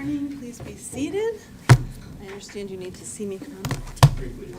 morning. Please be seated. I understand you need to see me come up. Briefly.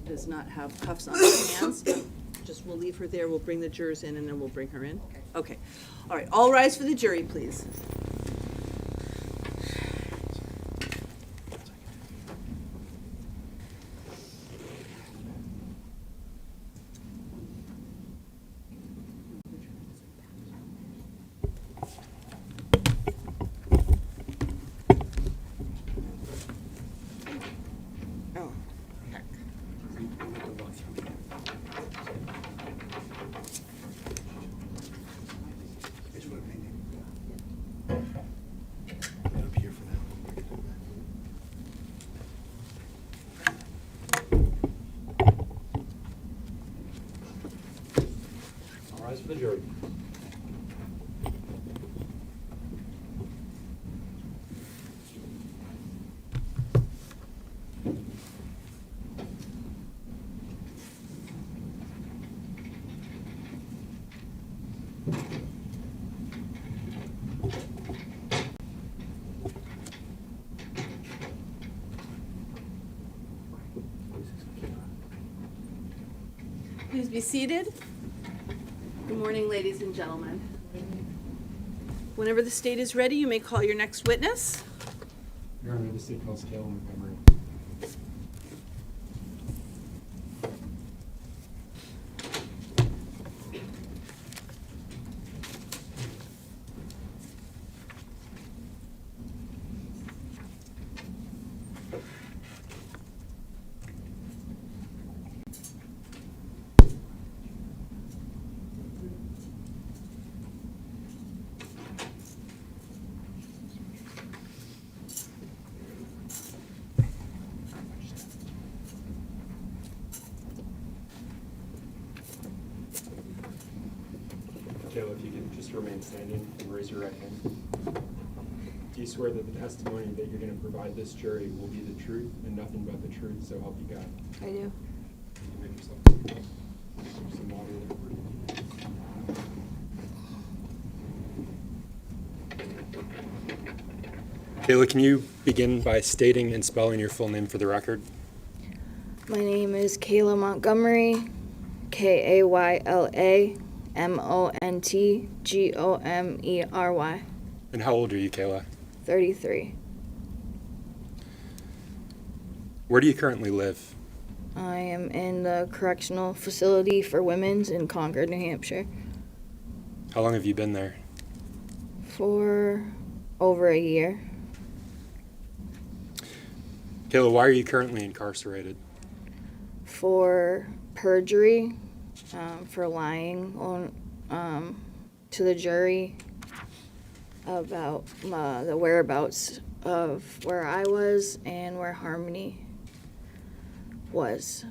does not have cuffs on her hands. Just, we'll leave her there, we'll bring the jurors in, and then we'll bring her in. Okay. All right, all rise for the jury, please. Oh, heck. All rise for the jury. Please be seated. Good morning, ladies and gentlemen. Whenever the state is ready, you may call your next witness. Your Honor, the state calls Kayla Montgomery. Kayla, if you can just remain standing and raise your right hand. Do you swear that the testimony that you're going to provide this jury will be the truth and nothing but the truth, so help you God? I do. You can make yourself some water there. Kayla, can you begin by stating and spelling your full name for the record? My name is Kayla Montgomery, Kayla Montgomery. And how old are you, Kayla? 33. Where do you currently live? I am in the correctional facility for women's in Concord, New Hampshire, How long have you been there? for over a year. Kayla, why are you currently incarcerated? For perjury, for lying to the jury about the whereabouts of where I was and where Harmony was.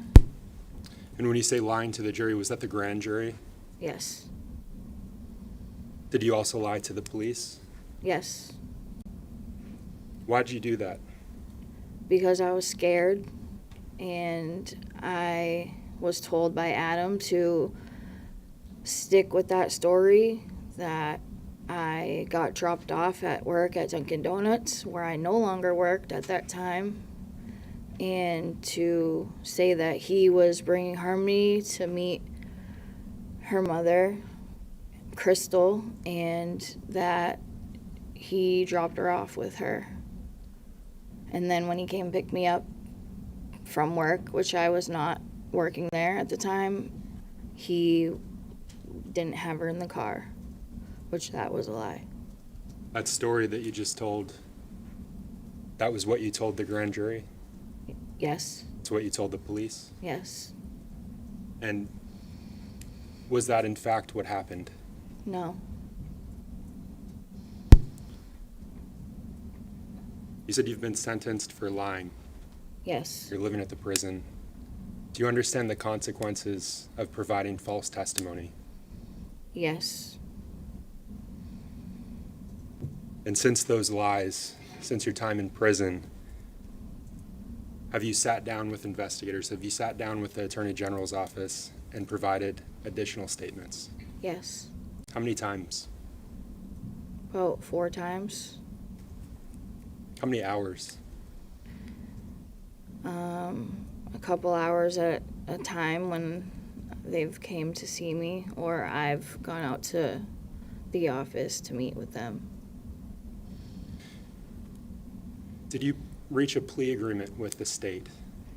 And when you say lying to the jury, was that the grand jury? Yes. Did you also lie to the police? Yes. Why'd you do that? Because I was scared, and I was told by Adam to stick with that story, that I got dropped off at work at Dunkin' Donuts, where I no longer worked at that time, and to say that he was bringing Harmony to meet her mother, Crystal, and that he dropped her off with her. And then when he came to pick me up from work, which I was not working there at the time, he didn't have her in the car, which that was a lie. That story that you just told, that was what you told the grand jury? Yes. It's what you told the police? Yes. And was that in fact what happened? No. You said you've been sentenced for lying. Yes. You're living at the prison. Do you understand the consequences of providing false testimony? Yes. And since those lies, since your time in prison, have you sat down with investigators? Have you sat down with the Attorney General's office and provided additional statements? Yes. How many times? About 4 times. How many hours? a couple hours at a time when they've came to see me, or I've gone out to the office to meet with them. Did you reach a plea agreement with the state?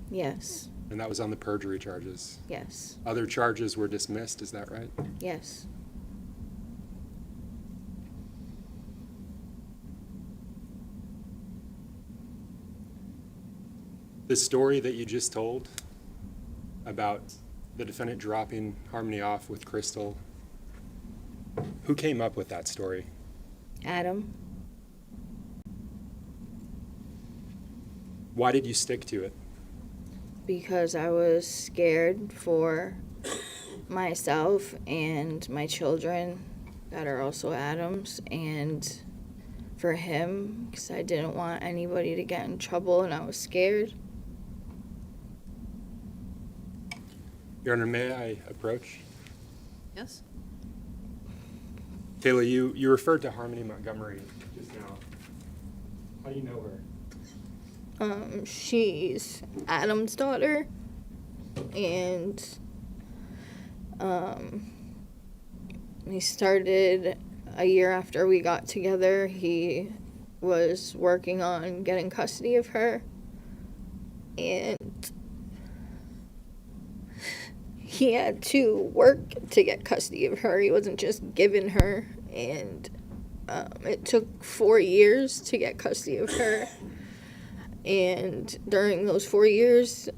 Yes. And that was on the perjury charges. Yes. Other charges were dismissed, is that right? Yes. The story that you just told about the defendant dropping Harmony off with Crystal, who came up with that story? Adam. Why did you stick to it? Because I was scared for myself and my children that are also Adam's, and for him, because I didn't want anybody to get in trouble, and I was scared. Your Honor, may I approach? Yes? Kayla, you referred to Harmony Montgomery just now. How do you know her? She's Adam's daughter, and he started a year after we got together. He was working on getting custody of her, and he had to work to get custody of her. He wasn't just given her, and it took 4 years to get custody of her. And during those 4 years,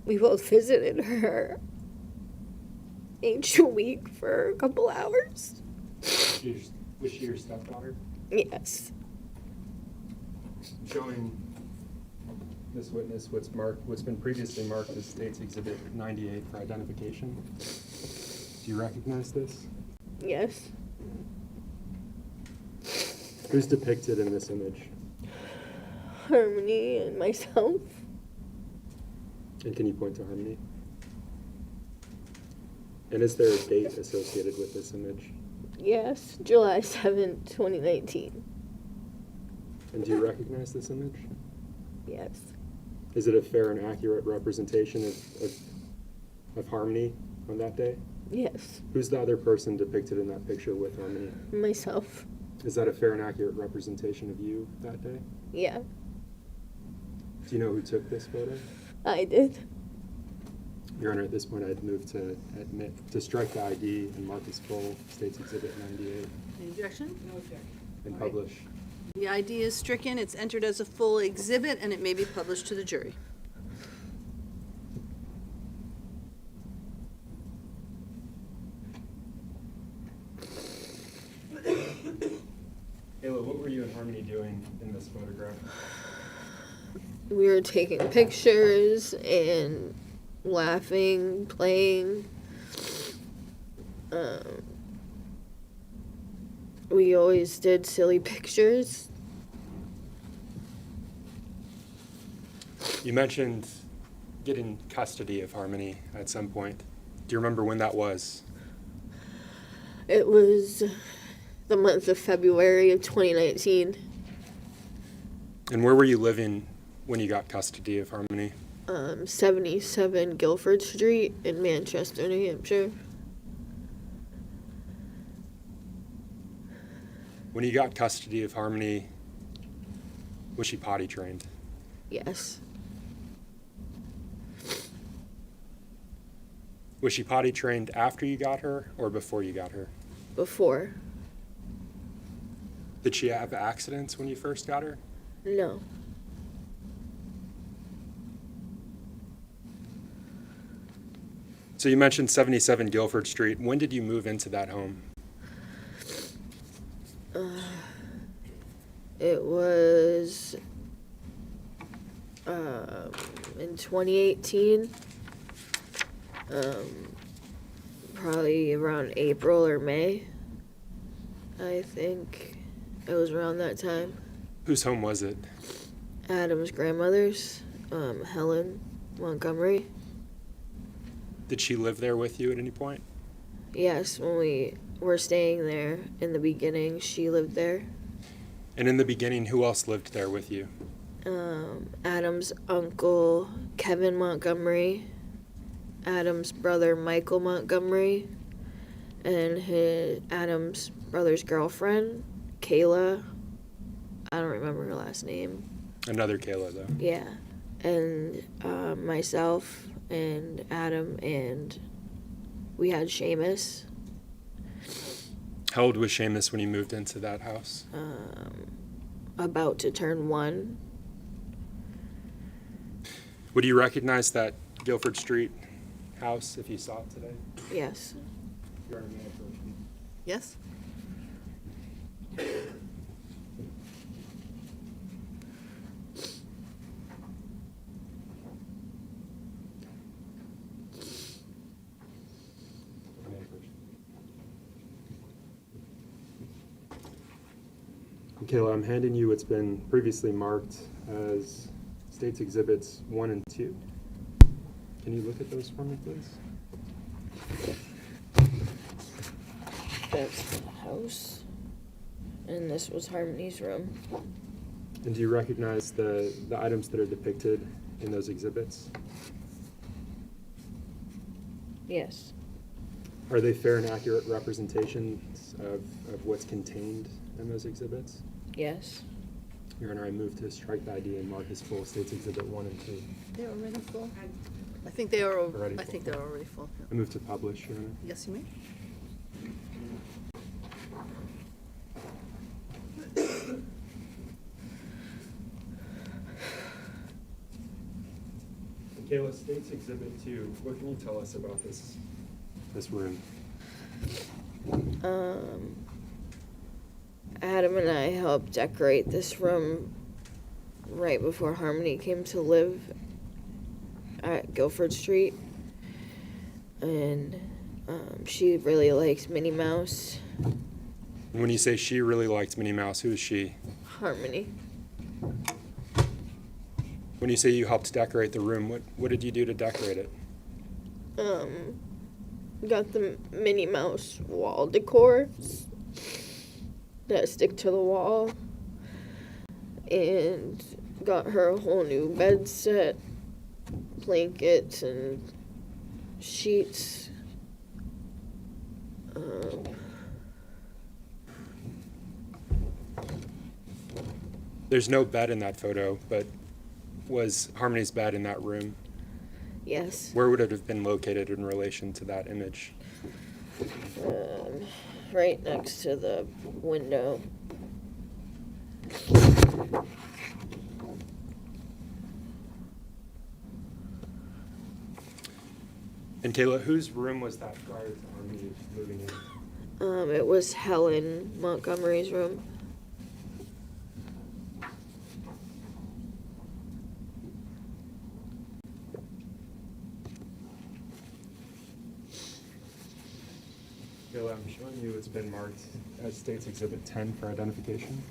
we both visited her each week for a couple hours. Was she your stepdaughter? Yes. Showing this witness what's been previously marked as State's Exhibit 98 for identification. Do you recognize this? Yes. Who's depicted in this image? Harmony and myself. And can you point to Harmony? And is there a date associated with this image? Yes, July 7th, 2019. And do you recognize this image? Yes. Is it a fair and accurate representation of Harmony on that day? Yes. Who's the other person depicted in that picture with Harmony? Myself. Is that a fair and accurate representation of you that day? Yeah, Do you know who took this photo? I did. Your Honor, at this point, I'd move to strike the ID and mark as full State's Exhibit 98 Any objection? No objection. and All right. publish. The ID is stricken, it's entered as a full exhibit, and it may be published to the jury. Kayla, what were you and Harmony doing in this photograph? We were taking pictures and laughing, playing. We always did silly pictures. You mentioned getting custody of Harmony at some point. Do you remember when that was? It was the month of February of 2019. And where were you living when you got custody of Harmony? 77 Guilford Street in Manchester, New Hampshire. When you got custody of Harmony, was she potty trained? Yes. Was she potty trained after you got her or before you got her? Before. Did she have accidents when you first got her? No. So you mentioned 77 Guilford Street. When did you move into that home? It was in 2018. Probably around April or May. I think it was around that time. Whose home was it? Adam's grandmother's, Helen Montgomery. Did she live there with you at any point? Yes, when we were staying there in the beginning, she lived there. And in the beginning, who else lived there with you? Adam's uncle Kevin Montgomery, Adam's brother Michael Montgomery, and Adam's brother's girlfriend, Kayla. I don't remember her last name. Another Kayla, though. Yeah. And myself and Adam, and we had Seamus. How old was Seamus when he moved into that house? About to turn 1. Would you recognize that Guilford Street house if you saw it today? Yes. Yes? Kayla, I'm handing you what's been previously marked as States Exhibits 1 and 2. Can you look at those for me, please? That's the house. And this was Harmony's room. And do you recognize the items that are depicted in those exhibits? Yes. Are they fair and accurate representations of what's contained in those exhibits? Yes. Your Honor, I move to strike the ID and mark as full States Exhibit 1 and 2. They're already full? I think they are, Already I think full. they're already full. Yeah. I move to publish, Your Honor. Yes, you may. Kayla, States Exhibit 2, what can you tell us about this room? Adam and I helped decorate this room right before Harmony came to live at Guilford Street. And she really likes Minnie Mouse. When you say she really liked Minnie Mouse, who is she? Harmony. When you say you helped decorate the room, what did you do to decorate it? Got the Minnie Mouse wall decor that stick to the wall, and got her a whole new bed set, blankets and sheets. There's no bed in that photo, but was Harmony's bed in that room? Yes. Where would it have been located in relation to that image? Right next to the window. And Kayla, whose room was that prior to Harmony moving in? It was Helen Montgomery's room. Kayla, I'm showing you it's been marked as States Exhibit 10 for identification.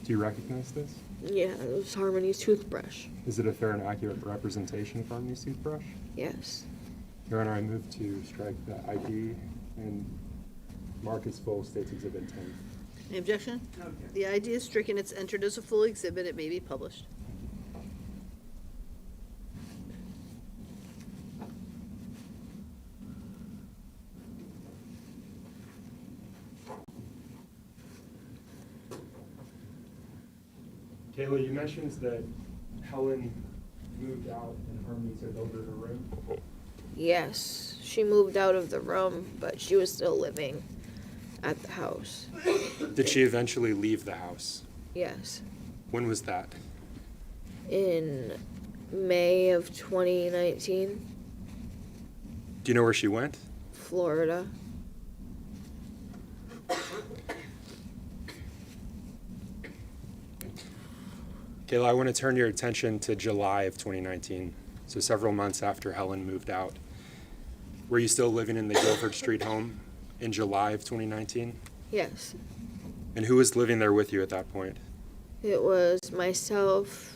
Do you recognize this? Yeah, it was Harmony's toothbrush. Is it a fair and accurate representation of Harmony's toothbrush? Yes. Your Honor, I move to strike the ID and mark as full States Exhibit 10. Any objection? Okay. The ID is stricken. It's entered as a full exhibit. It may be published. Kayla, you mentioned that Helen moved out and Harmony took over her room. Yes, she moved out of the room, but she was still living at the house. Did she eventually leave the house? Yes. When was that? In May of 2019, Do you know where she went? Florida. Kayla, I want to turn your attention to July of 2019, so several months after Helen moved out. Were you still living in the Guilford Street home in July of 2019? Yes. And who was living there with you at that point? It was myself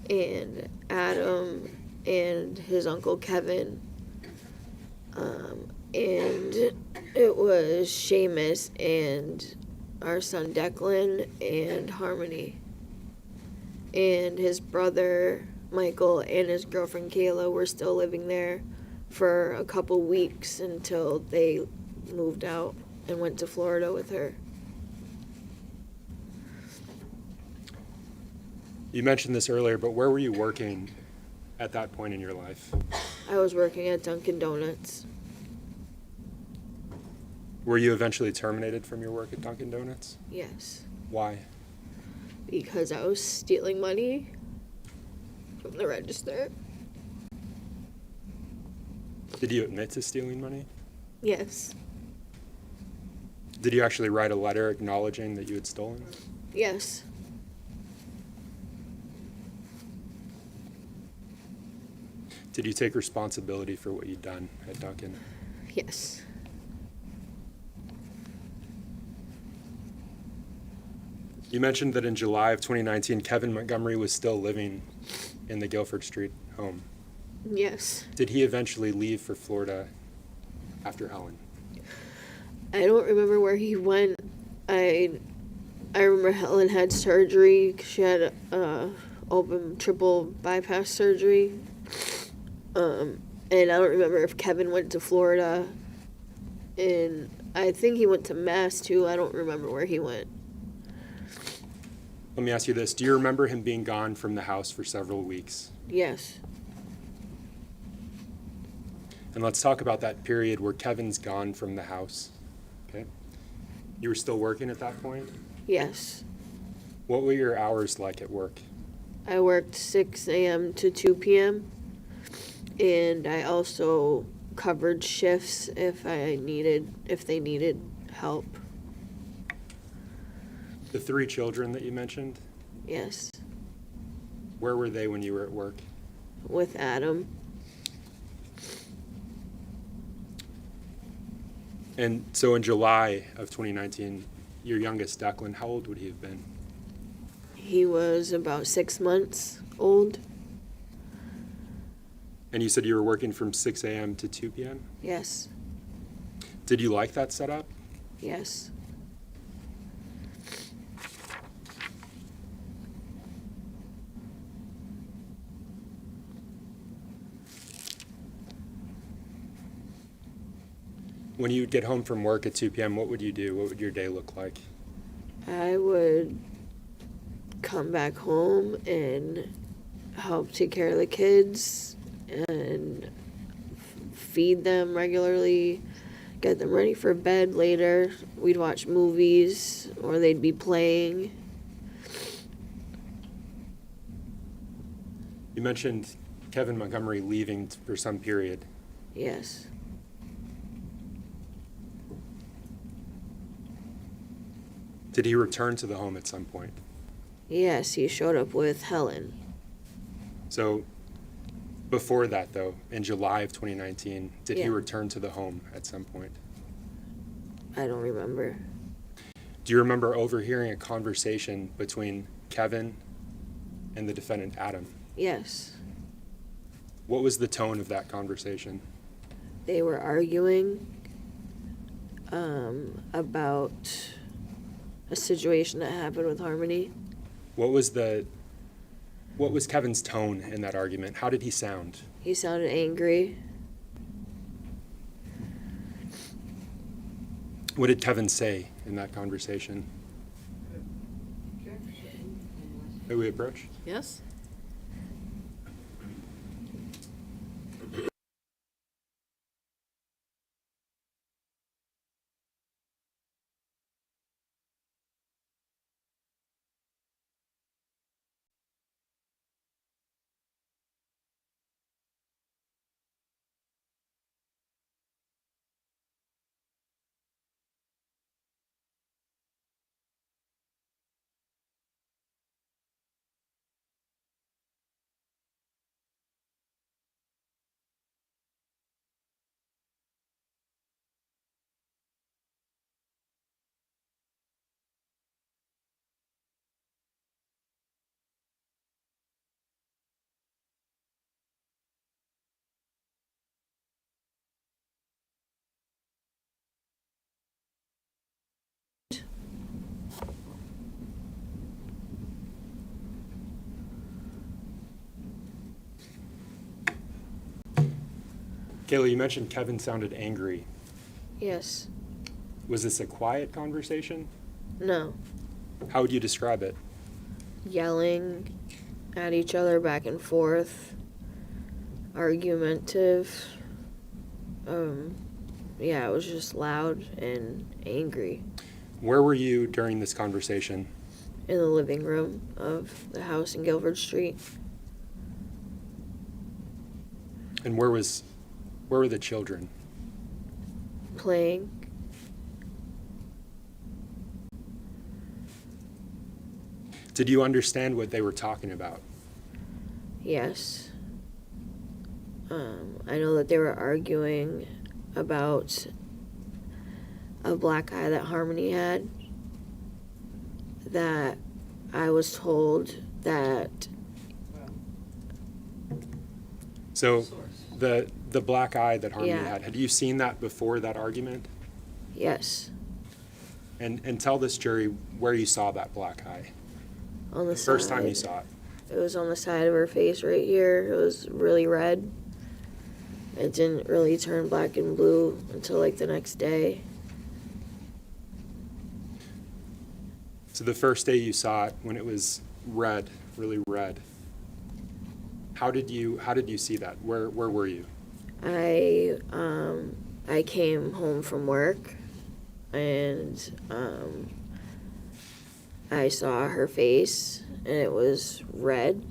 and Adam and his uncle Kevin. And it was Seamus and our son Declan and Harmony. and his brother Michael and his girlfriend Kayla were still living there for a couple weeks until they moved out and went to Florida with her. You mentioned this earlier, but where were you working at that point in your life? I was working at Dunkin' Donuts. Were you eventually terminated from your work at Dunkin' Donuts? Yes, Why? because I was stealing money from the register. Did you admit to stealing money? Yes, Did you actually write a letter acknowledging that you had stolen? yes, Did you take responsibility for what you'd done at Dunkin'? yes. You mentioned that in July of 2019, Kevin Montgomery was still living in the Guilford Street home. Yes. Did he eventually leave for Florida after Helen? I don't remember where he went. I remember Helen had surgery. She had open triple bypass surgery. And I don't remember if Kevin went to Florida. And I think he went to Mass too. I don't remember where he went. Let me ask you this. Do you remember him being gone from the house for several weeks? Yes. And let's talk about that period where Kevin's gone from the house. Okay. You were still working at that point? Yes. What were your hours like at work? I worked 6 a.m. to 2 p.m. And I also covered shifts if they needed help. The 3 children that you mentioned, Yes. where were they when you were at work? With Adam. And so in July of 2019, your youngest, Declan, how old would he have been? He was about 6 months old. And you said you were working from 6 a.m. to 2 p.m.? Yes. Did you like that setup? Yes. When you would get home from work at 2 p.m., what would you do? What would your day look like? I would come back home and help take care of the kids and feed them regularly, get them ready for bed later. We'd watch movies or they'd be playing. You mentioned Kevin Montgomery leaving for some period. Yes. Did he return to the home at some point? Yes, he showed up with Helen. So before that, though, in July of 2019, did he Yeah. return to the home at some point? I don't remember. Do you remember overhearing a conversation between Kevin and the defendant, Adam? Yes. What was the tone of that conversation? They were arguing about a situation that happened with Harmony. What was Kevin's tone in that argument? How did he sound? He sounded angry. What did Kevin say in that conversation? May we approach? Yes? Kayla, you mentioned Kevin sounded angry. Yes. Was this a quiet conversation? No. How would you describe it? Yelling at each other back and forth. Argumentative. Yeah, it was just loud and angry. Where were you during this conversation? In the living room of the house in Guilford Street. And where were the children? Playing. Did you understand what they were talking about? Yes. I know that they were arguing about a black eye that Harmony had. That I was told that, So the black eye that Harmony Yeah. had you seen that before that argument? yes, And tell this jury where you saw that black eye. on the First side. time you saw it. It was on the side of her face right here. It was really red. It didn't really turn black and blue until like the next day. So the first day you saw it, when it was red, really red, how did you see that? Where were you? I came home from work and I saw her face and it was red,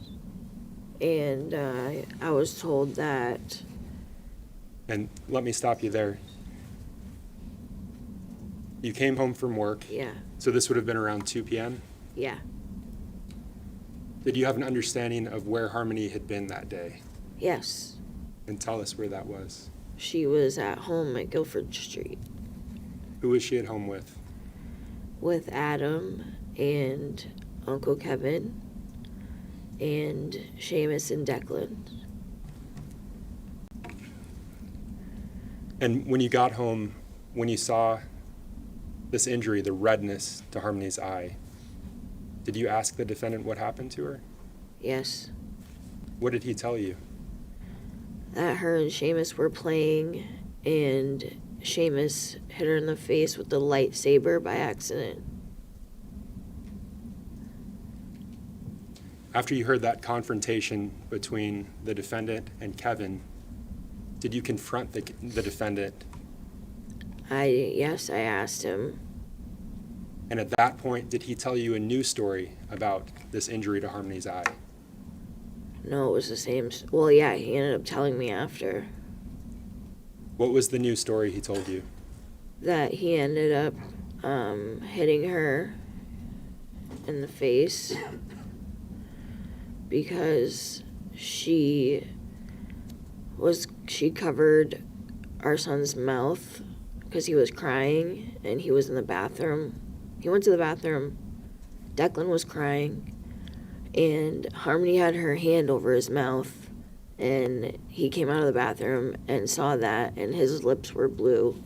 and I was told that, And let me stop you there. You came home from work, yeah, so this would have been around 2 p.m.? yeah, Did you have an understanding of where Harmony had been that day? yes. And tell us where that was. She was at home at Guilford Street Who was she at home with? with Adam and Uncle Kevin and Seamus and Declan. And when you got home, when you saw this injury, the redness to Harmony's eye, did you ask the defendant what happened to her? Yes. What did he tell you? That her and Seamus were playing, and Seamus hit her in the face with the lightsaber by accident. After you heard that confrontation between the defendant and Kevin, did you confront the defendant? Yes, I asked him. And at that point, did he tell you a new story about this injury to Harmony's eye? No, it was the same. Well, yeah, he ended up telling me after What was the new story he told you? that he ended up hitting her in the face because she covered our son's mouth because he was crying and he was in the bathroom. He went to the bathroom. Declan was crying, and Harmony had her hand over his mouth, and he came out of the bathroom and saw that, and his lips were blue,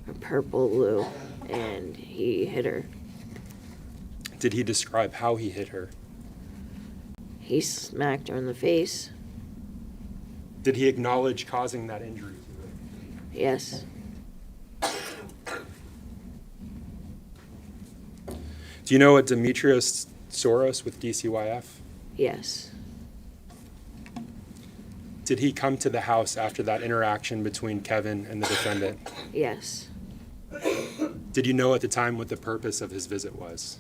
or purple blue, and he hit her. Did he describe how he hit her? He smacked her in the face. Did he acknowledge causing that injury to her? Yes. Do you know a Demetrius Soros with DCYF? Yes. Did he come to the house after that interaction between Kevin and the defendant? Yes. Did you know at the time what the purpose of his visit was?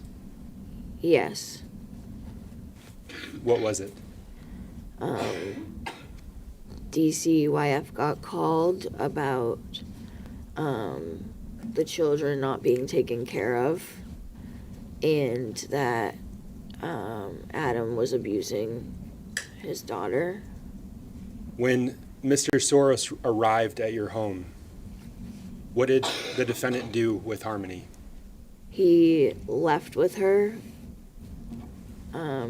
Yes. What was it? DCYF got called about the children not being taken care of, and that Adam was abusing his daughter. When Mr. Soros arrived at your home, what did the defendant do with Harmony? He left with her.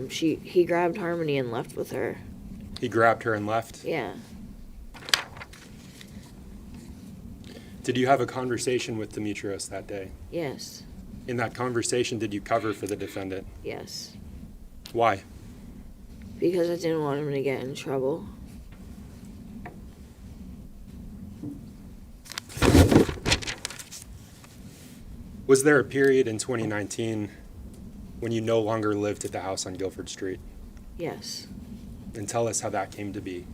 He grabbed Harmony and left with her. He grabbed her and left? Yeah. Did you have a conversation with Demetrius that day? Yes. In that conversation, did you cover for the defendant? Yes. Why? Because I didn't want him to get in trouble. Was there a period in 2019 when you no longer lived at the house on Guilford Street? Yes. And tell us how that came to be.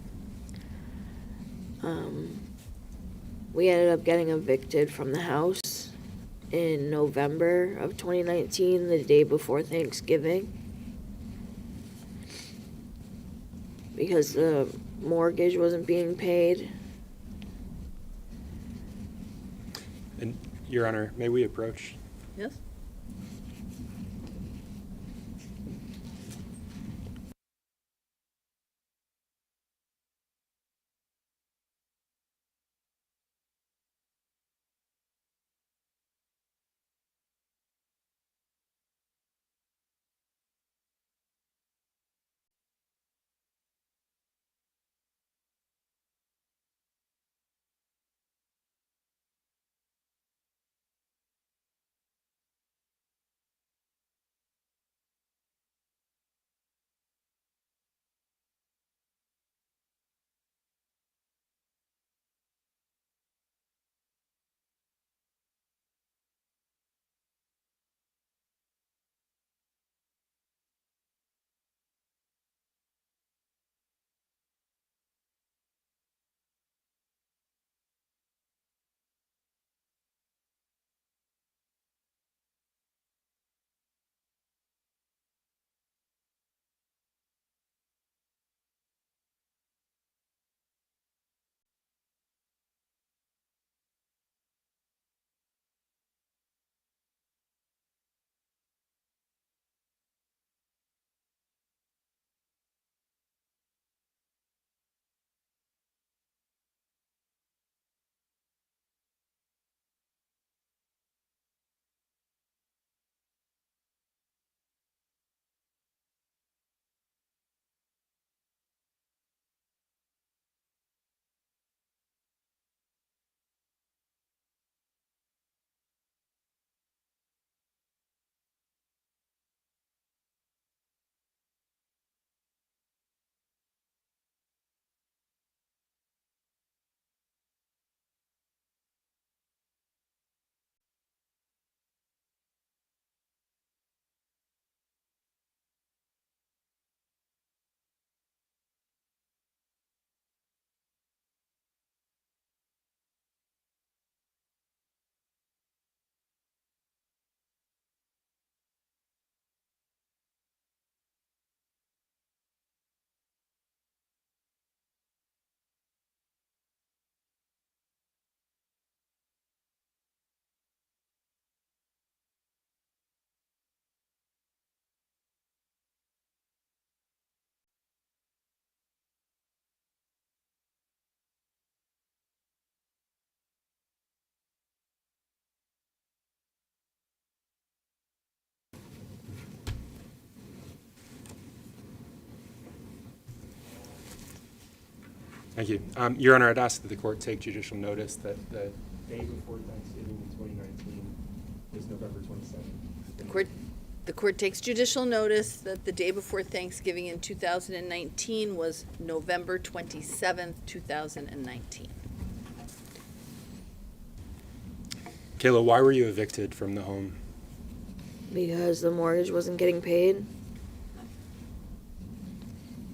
We ended up getting evicted from the house in November of 2019, the day before Thanksgiving, because the mortgage wasn't being paid. And Your Honor, may we approach? Yes? Thank you. Your Honor, I'd ask that the court take judicial notice that the day before Thanksgiving in 2019 is November 27th. The court takes judicial notice that the day before Thanksgiving in 2019 was November 27th, 2019. Kayla, why were you evicted from the home? Because the mortgage wasn't getting paid.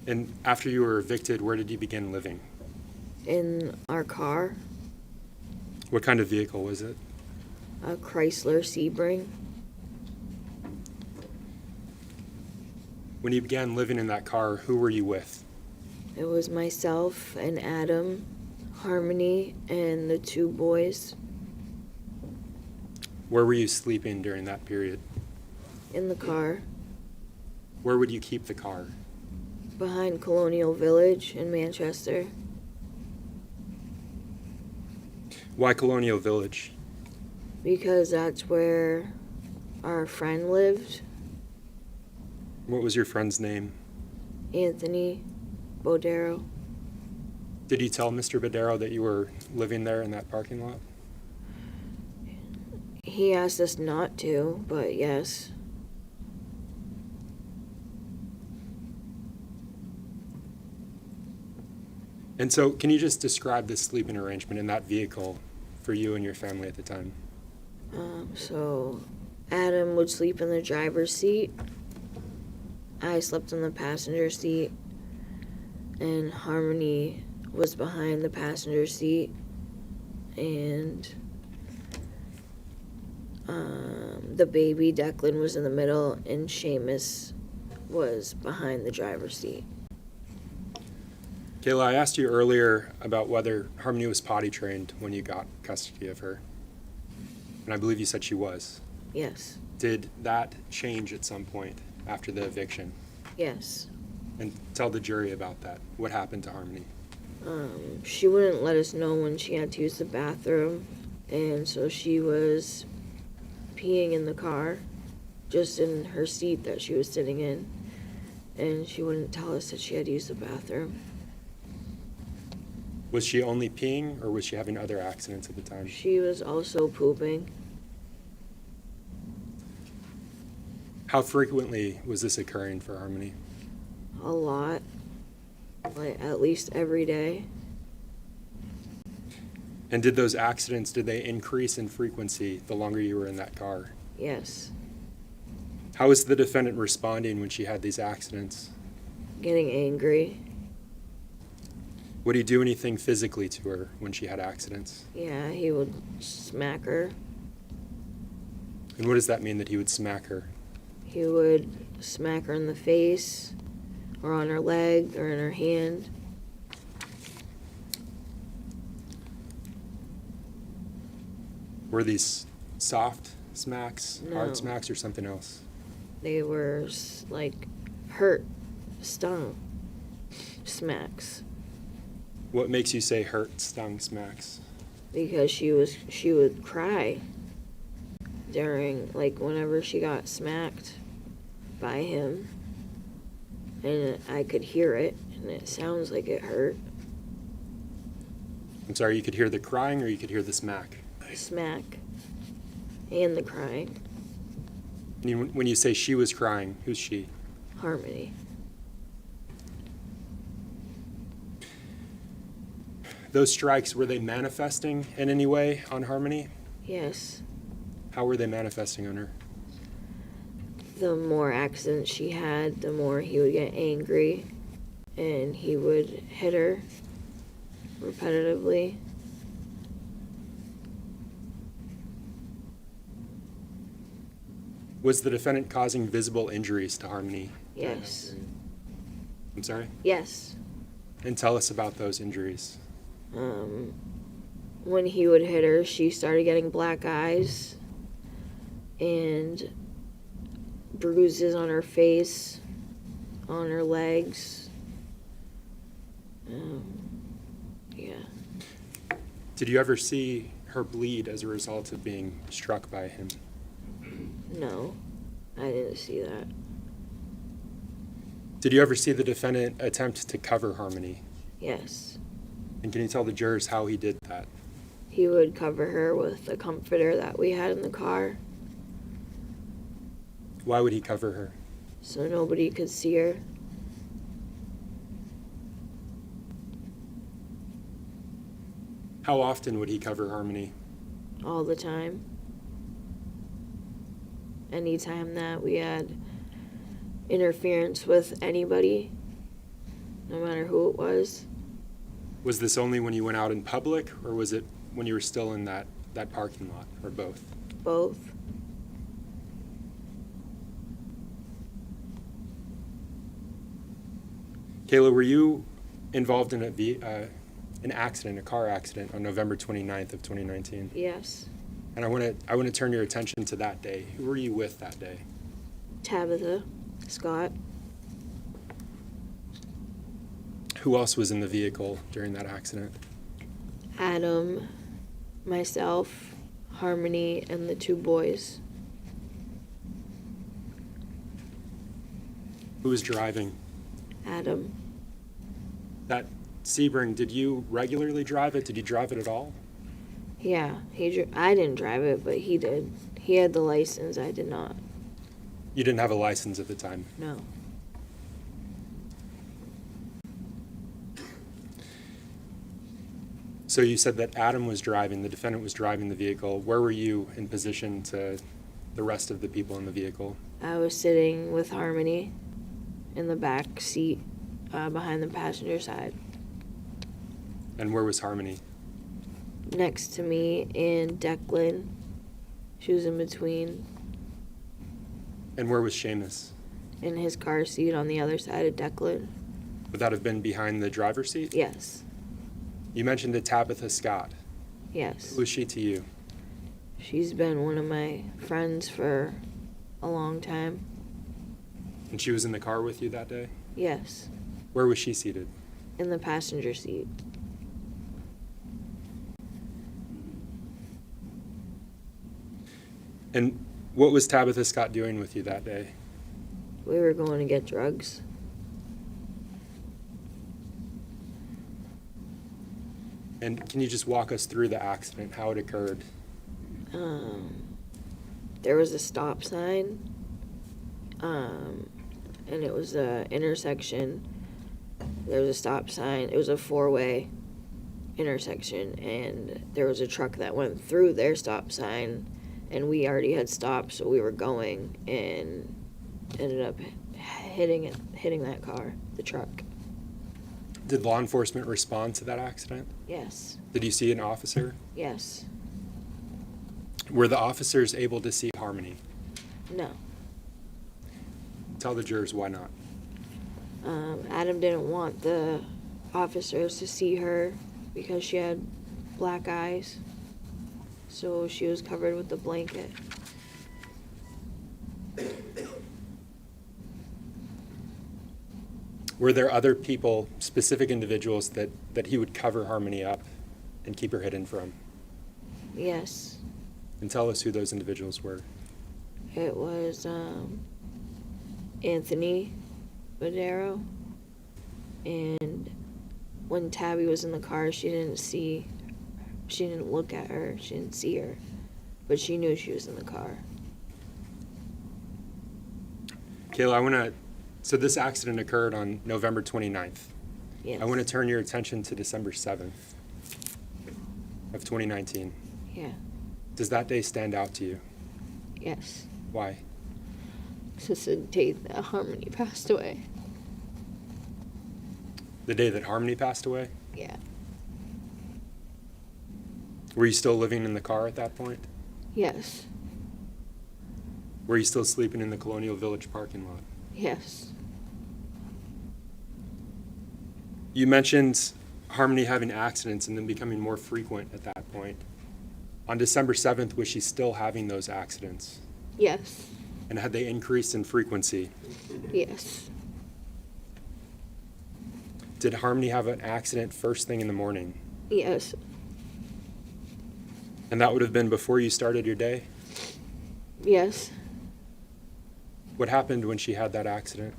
And after you were evicted, where did you begin living? In our car, What kind of vehicle was it? a Chrysler Sebring. When you began living in that car, who were you with? It was myself and Adam, Harmony, and the two boys Where were you sleeping during that period? in the car Where would you keep the car? behind Colonial Village in Manchester. Why Colonial Village? Because that's where our friend lived, What was your friend's name? Anthony Bodero. Did you tell Mr. Badero that you were living there in that parking lot? He asked us not to, but yes. And so, can you just describe the sleeping arrangement in that vehicle for you and your family at the time? So Adam would sleep in the driver's seat. I slept in the passenger seat, and Harmony was behind the passenger seat, and the baby Declan was in the middle, and Seamus was behind the driver's seat. Kayla, I asked you earlier about whether Harmony was potty trained when you got custody of her. And I believe you said she was. Yes. Did that change at some point after the eviction? Yes. And tell the jury about that. What happened to Harmony? She wouldn't let us know when she had to use the bathroom, and so she was peeing in the car, just in her seat that she was sitting in, and she wouldn't tell us that she had to use the bathroom. Was she only peeing, or was she having other accidents at the time? She was also pooping. How frequently was this occurring for Harmony? A lot. Like, at least every day. And did those accidents, did they increase in frequency the longer you were in that car? Yes. How was the defendant responding when she had these accidents? Getting angry. Would he do anything physically to her when she had accidents? Yeah, he would smack her. And what does that mean that he would smack her? He would smack her in the face, or on her leg, or in her hand. Were these soft smacks, No. hard smacks, or something else? They were like hurt, stung smacks, What makes you say hurt, stung smacks? because she would cry during, like, whenever she got smacked by him, and I could hear it, and it sounds like it hurt. I'm sorry, you could hear the crying or you could hear the smack? Smack and the crying. When you say she was crying, who's she? Harmony. Those strikes, were they manifesting in any way on Harmony? Yes. How were they manifesting on her? The more accidents she had, the more he would get angry, and he would hit her repetitively. Was the defendant causing visible injuries to Harmony? Yes. I'm sorry? Yes. And tell us about those injuries. When he would hit her, she started getting black eyes and bruises on her face, on her legs. Yeah. Did you ever see her bleed as a result of being struck by him? No, I didn't see that. Did you ever see the defendant attempt to cover Harmony? Yes. And can you tell the jurors how he did that? He would cover her with a comforter that we had in the car Why would he cover her? so nobody could see her. How often would he cover Harmony? All the time. Anytime that we had interference with anybody, no matter who it was. Was this only when you went out in public, or was it when you were still in that parking lot, or both? Both. Kayla, were you involved in an accident, a car accident, on November 29th of 2019? Yes. And I want to turn your attention to that day. Who were you with that day? Tabitha, Scott, Who else was in the vehicle during that accident? Adam, myself, Harmony, and the two boys. Who was driving? Adam. That Sebring, did you regularly drive it? Did you drive it at all? Yeah, I didn't drive it, but he did. He had the license, I did not. You didn't have a license at the time. No. So you said that Adam was driving, the defendant was driving the vehicle. Where were you in position to the rest of the people in the vehicle? I was sitting with Harmony in the back seat behind the passenger side. And where was Harmony? Next to me and Declan. She was in between. And where was Seamus? In his car seat on the other side of Declan. Would that have been behind the driver's seat? Yes. You mentioned a Tabitha Scott. Yes. Who was she to you? She's been one of my friends for a long time. And she was in the car with you that day? Yes. Where was she seated? In the passenger seat. And what was Tabitha Scott doing with you that day? We were going to get drugs. And can you just walk us through the accident, how it occurred? There was a stop sign, and it was a intersection. There was a stop sign. It was a four-way intersection, and there was a truck that went through their stop sign, and we already had stopped, so we were going, and ended up hitting that car, the truck. Did law enforcement respond to that accident? Yes. Did you see an officer? Yes. Were the officers able to see Harmony? No. Tell the jurors why not. Adam didn't want the officers to see her because she had black eyes, so she was covered with a blanket. Were there other people, specific individuals, that he would cover Harmony up and keep her hidden from? Yes. And tell us who those individuals were. It was Anthony Madero, and when Tabby was in the car, she didn't look at her, she didn't see her, but she knew she was in the car. Kayla, so this accident occurred on November 29th. Yes. I want to turn your attention to December 7th of 2019. Yeah. Does that day stand out to you? Yes. Why? Since the date that Harmony passed away. The day that Harmony passed away? Yeah. Were you still living in the car at that point? Yes. Were you still sleeping in the Colonial Village parking lot? Yes. You mentioned Harmony having accidents and then becoming more frequent at that point. On December 7th, was she still having those accidents? Yes. And had they increased in frequency? Yes. Did Harmony have an accident first thing in the morning? Yes. And that would have been before you started your day? Yes. What happened when she had that accident?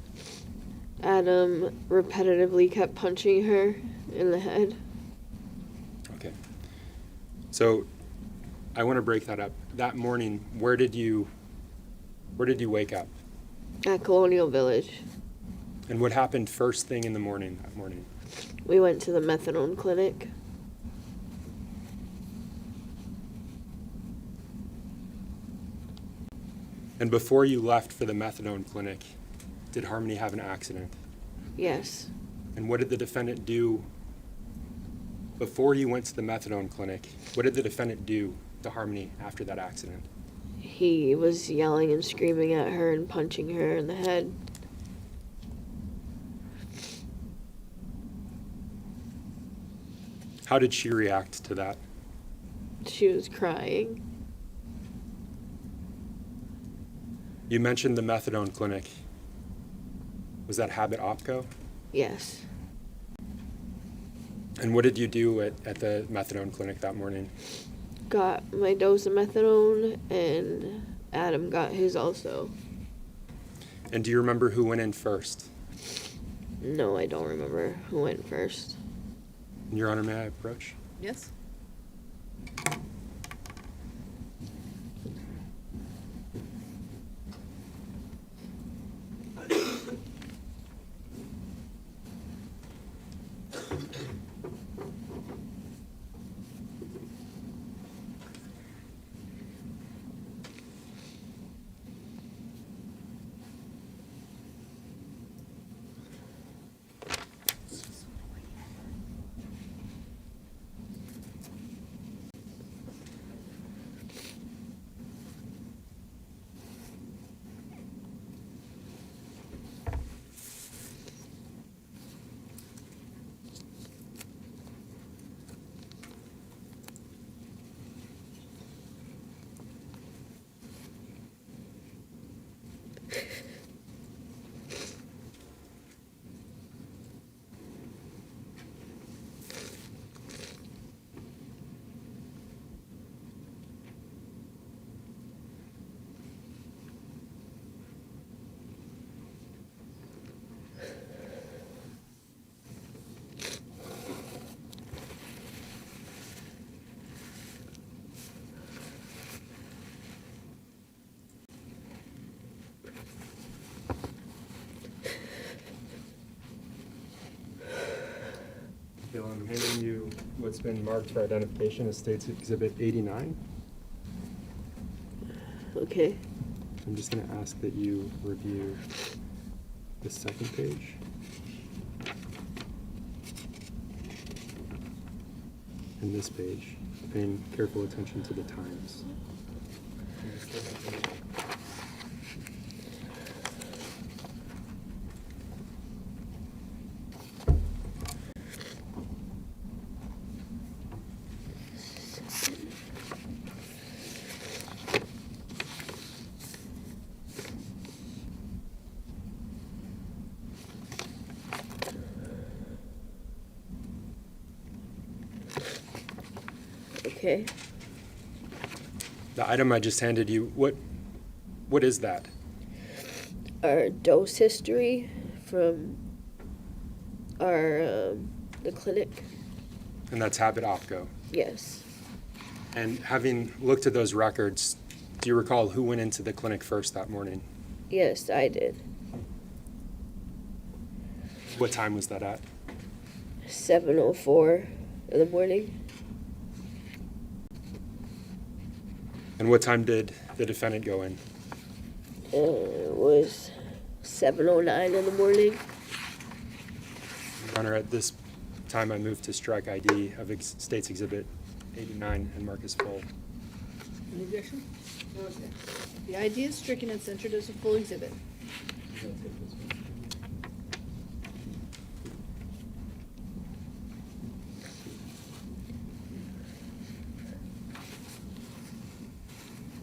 Adam repetitively kept punching her in the head. Okay. So I want to break that up. That morning, where did you wake up? At Colonial Village. And what happened first thing in the morning that morning? We went to the methadone clinic. And before you left for the methadone clinic, did Harmony have an accident? Yes. And what did the defendant do before you went to the methadone clinic? What did the defendant do to Harmony after that accident? He was yelling and screaming at her and punching her in the head. How did she react to that? She was crying. You mentioned the methadone clinic. Was that Habit Opco? Yes. And what did you do at the methadone clinic that morning? Got my dose of methadone, and Adam got his also. And do you remember who went in first? No, I don't remember who went first. Your Honor, may I approach? Yes? Kayla, I'm handing you what's been marked for identification as State's Exhibit 89. Okay. I'm just going to ask that you review the second page. And this page, paying careful attention to the times. Okay. The item I just handed you, what is that? Our dose history from our the clinic. And that's Habit Opco. Yes. And having looked at those records, do you recall who went into the clinic first that morning? Yes, I did. What time was that at? 7:04 in the morning. And what time did the defendant go in? It was 7:09 in the morning. Your Honor, at this time I move to strike ID of State's Exhibit 89 and mark as full. Any objection? No objection. The ID is stricken and entered as a full exhibit.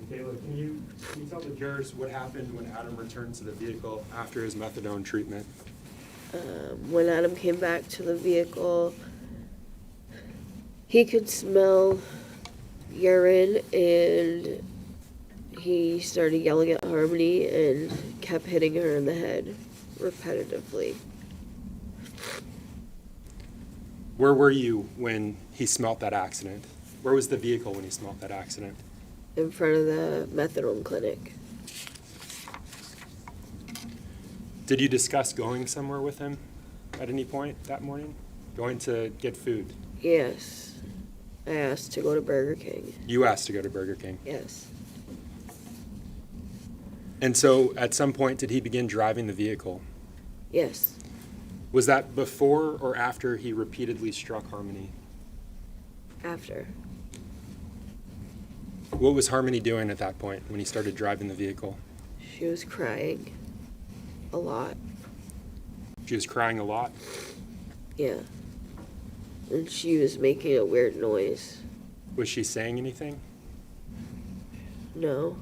Kayla, can you tell the jurors what happened when Adam returned to the vehicle after his methadone treatment? When Adam came back to the vehicle, he could smell urine, and he started yelling at Harmony and kept hitting her in the head repetitively. Where were you when he smelt that accident? Where was the vehicle when he smelt that accident? In front of the methadone clinic. Did you discuss going somewhere with him at any point that morning? Going to get food? Yes. I asked to go to Burger King. You asked to go to Burger King. Yes. And so at some point, did he begin driving the vehicle? Yes. Was that before or after he repeatedly struck Harmony? After. What was Harmony doing at that point when he started driving the vehicle? She was crying a lot. She was crying a lot. Yeah. And she was making a weird noise. Was she saying anything? No.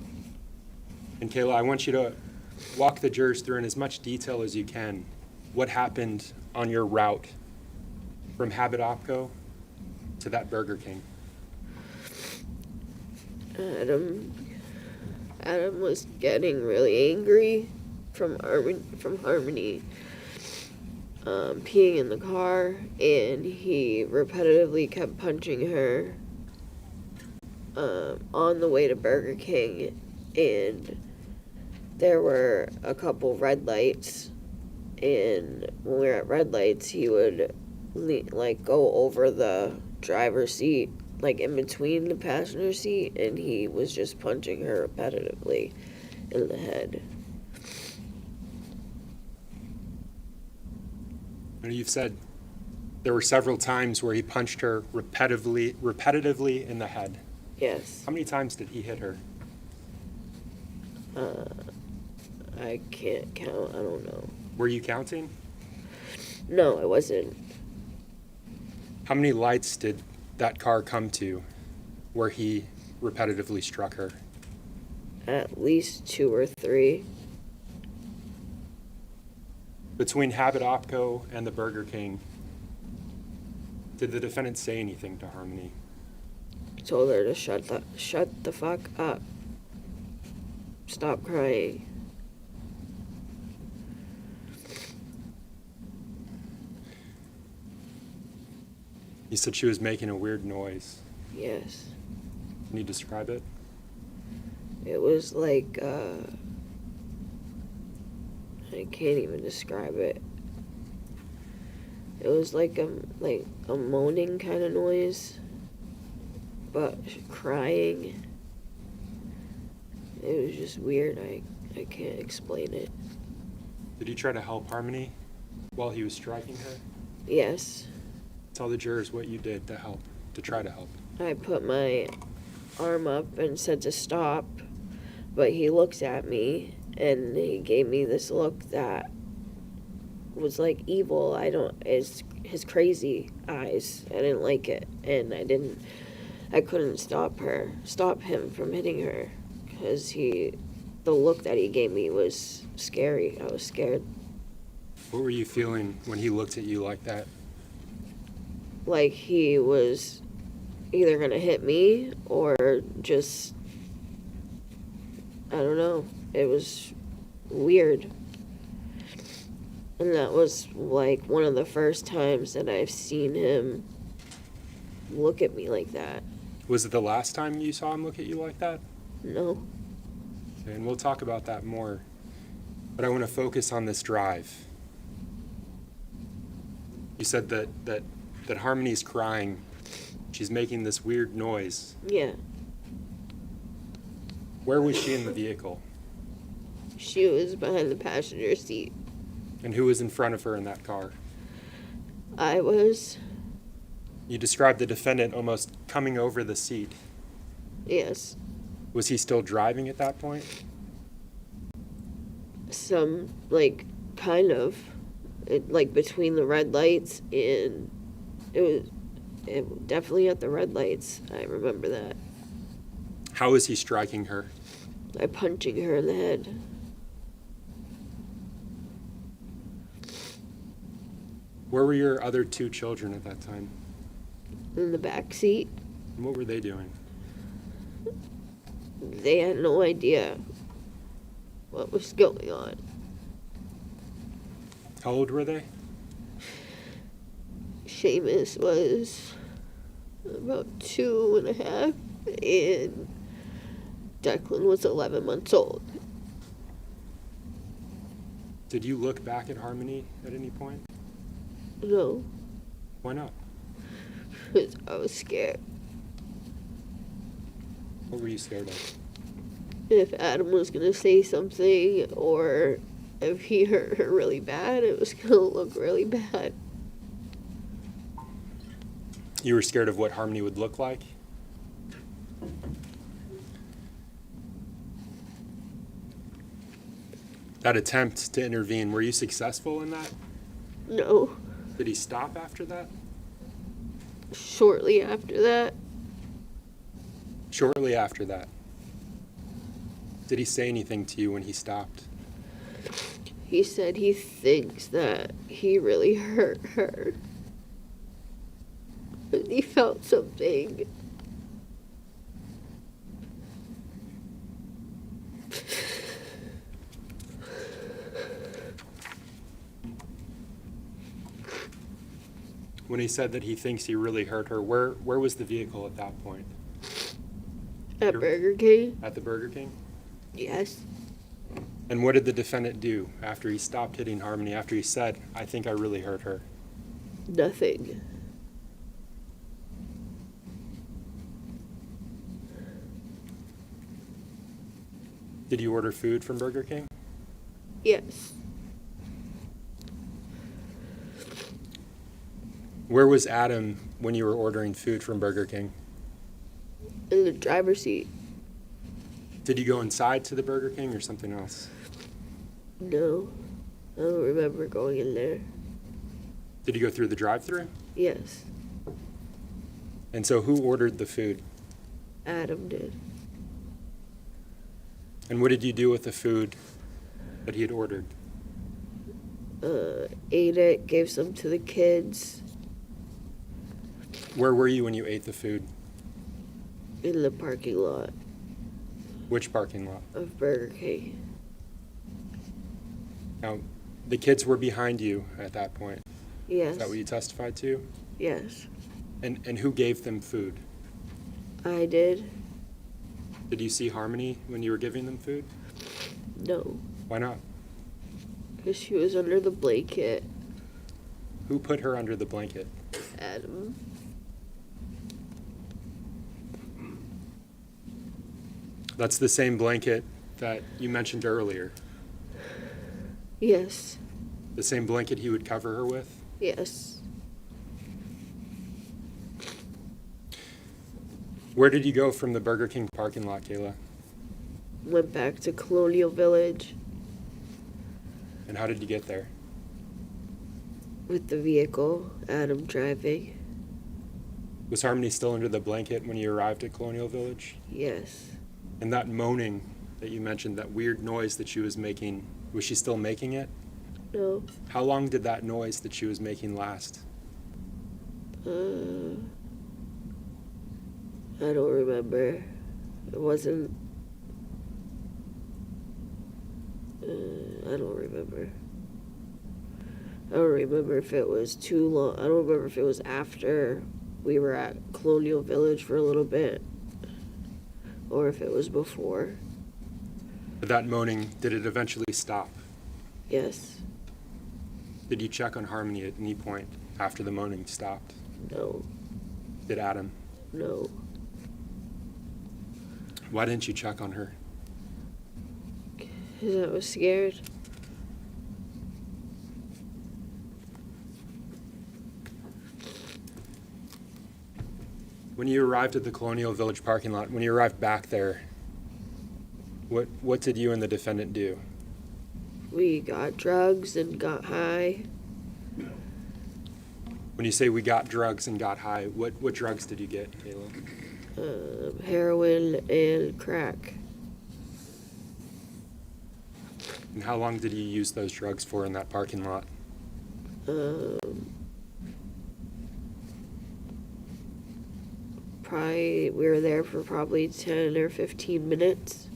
And Kayla, I want you to walk the jurors through in as much detail as you can what happened on your route from Habit Opco to that Burger King. Adam was getting really angry from Harmony peeing in the car, and he repetitively kept punching her on the way to Burger King, and there were a couple red lights, and when we were at red lights he would go over the driver's seat, like in between the passenger seat, and he was just punching her repetitively in the head. And you've said there were several times where he punched her repetitively in the head. Yes. How many times did he hit her? I can't count. I don't know. Were you counting? No, I wasn't. How many lights did that car come to where he repetitively struck her? At least 2 or 3. Between Habit Opco and the Burger King, did the defendant say anything to Harmony? Told her to shut the fuck up. Stop crying. You said she was making a weird noise. Yes. Can you describe it? It was like, I can't even describe it. It was like a moaning kind of noise, but crying. It was just weird. I can't explain it. Did you try to help Harmony while he was striking her? Yes, Tell the jurors what you did to help, to try to help. I put my arm up and said to stop, but he looked at me and he gave me this look that was like evil. It's his crazy eyes. I didn't like it, and I couldn't stop him from hitting her, because the look that he gave me was scary. I was scared. What were you feeling when he looked at you like that? Like he was either gonna hit me or just, I don't know. It was weird. And that was like one of the first times that I've seen him look at me like that. Was it the last time you saw him look at you like that? No. And we'll talk about that more. But I want to focus on this drive. You said that Harmony's crying. She's making this weird noise. Yeah. Where was she in the vehicle? She was behind the passenger seat. And who was in front of her in that car? I was. You described the defendant almost coming over the seat. Yes. Was he still driving at that point? Some, kind of. Between the red lights, and it definitely at the red lights. I remember that. How was he striking her? By punching her in the head. Where were your other two children at that time? In the back seat. And what were they doing? They had no idea what was going on. How old were they? Seamus was about 2.5, and Declan was 11 months old. Did you look back at Harmony at any point? No, Why not? because I was scared. What were you scared of? If Adam was going to say something, or if he hurt her really bad, it was going to look really bad. You were scared of what Harmony would look like? That attempt to intervene, were you successful in that? No. Did he stop after that? Shortly after that, Shortly after that. Did he say anything to you when he stopped? he said he thinks that he really hurt her. And he felt something. When he said that he thinks he really hurt her, where was the vehicle at that point? At Burger King? At the Burger King? Yes. And what did the defendant do after he stopped hitting Harmony, after he said, I think I really hurt her? Nothing. Did you order food from Burger King? Yes. Where was Adam when you were ordering food from Burger King? In the driver's seat. Did you go inside to the Burger King or something else? No. I don't remember going in there. Did you go through the drive-thru? Yes. And so who ordered the food? Adam did. And what did you do with the food that he had ordered? Ate it, gave some to the kids. Where were you when you ate the food? In the parking lot Which parking lot? of Burger King. Now, the kids were behind you at that point. Yes. Is that what you testified to? Yes. And who gave them food? I did. Did you see Harmony when you were giving them food? No. Why not? Because she was under the blanket. Who put her under the blanket? Adam. That's the same blanket that you mentioned earlier. Yes. The same blanket he would cover her with? Yes. Where did you go from the Burger King parking lot, Kayla? Went back to Colonial Village And how did you get there? with the vehicle, Adam driving. Was Harmony still under the blanket when you arrived at Colonial Village? Yes. And that moaning that you mentioned, that weird noise that she was making, was she still making it? No. How long did that noise that she was making last? I don't remember. It wasn't. I don't remember. I don't remember if it was too long. I don't remember if it was after we were at Colonial Village for a little bit, or if it was before. But that moaning, did it eventually stop? Yes. Did you check on Harmony at any point after the moaning stopped? No. Did Adam? No. Why didn't you check on her? 'Cause I was scared. When you arrived at the Colonial Village parking lot, when you arrived back there, what did you and the defendant do? We got drugs and got high. When you say we got drugs and got high, what drugs did you get, Kayla? Heroin and crack. And how long did you use those drugs for in that parking lot? We were there for probably 10 or 15 minutes.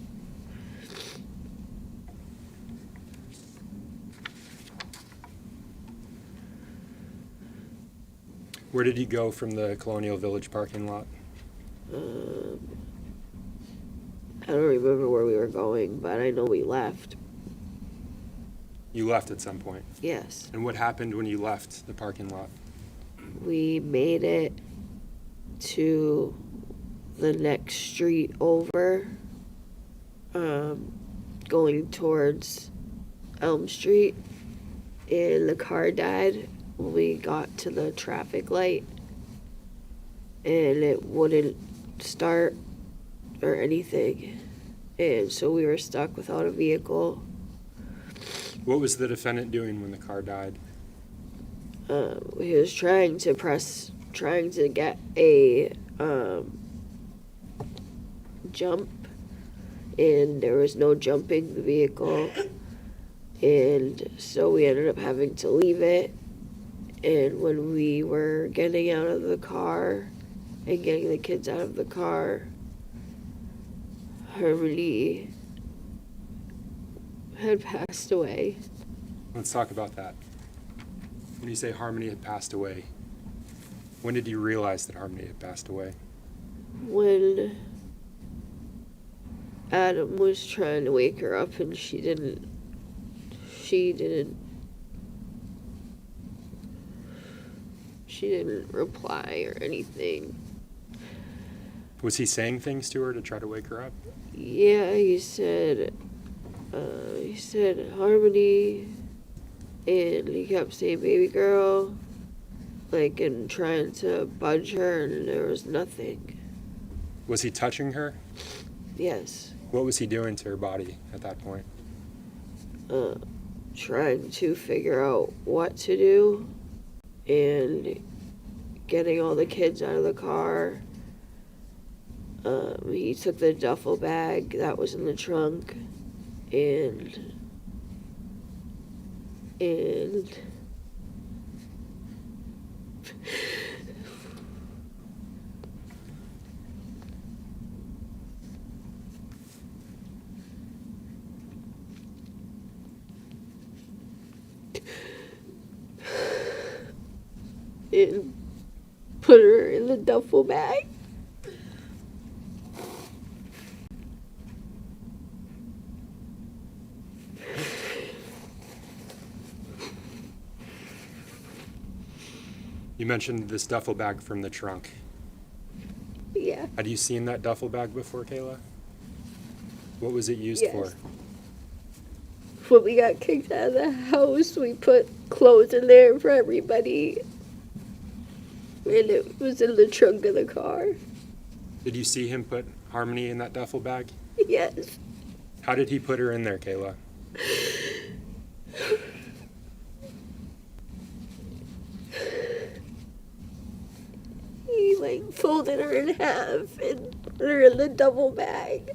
Where did you go from the Colonial Village parking lot? I don't remember where we were going, but I know we left. You left at some point. Yes. And what happened when you left the parking lot? We made it to the next street over, going towards Elm Street, and the car died when we got to the traffic light, and it wouldn't start or anything, and so we were stuck without a vehicle. What was the defendant doing when the car died? He was trying to get a jump, and there was no jumping the vehicle, and so we ended up having to leave it. And when we were getting out of the car and getting the kids out of the car, Harmony had passed away. Let's talk about that. When you say Harmony had passed away, when did you realize that Harmony had passed away? When Adam was trying to wake her up and she didn't reply or anything. Was he saying things to her to try to wake her up? Yeah, he said Harmony, and he kept saying baby girl, like, and trying to budge her, and there was nothing. Was he touching her? Yes. What was he doing to her body at that point? Trying to figure out what to do, and getting all the kids out of the car. He took the duffel bag that was in the trunk, and and put her in the duffel bag. You mentioned this duffel bag from the trunk. Yeah. Had you seen that duffel bag before, Kayla? What was it used Yes. for? When we got kicked out of the house, we put clothes in there for everybody. And it was in the trunk of the car. Did you see him put Harmony in that duffel bag? Yes. How did he put her in there, Kayla? He like folded her in half and put her in the double bag.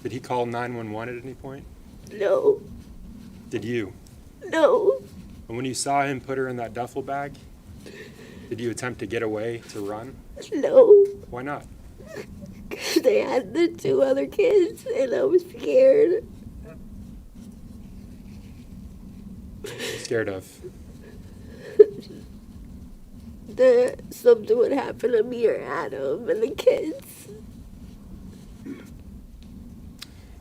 Did he call 911 at any point? No. Did you? No. And when you saw him put her in that duffel bag, did you attempt to get away, to run? No. Why not? They had the two other kids and I was scared. Scared of? That something would happen to me or Adam and the kids.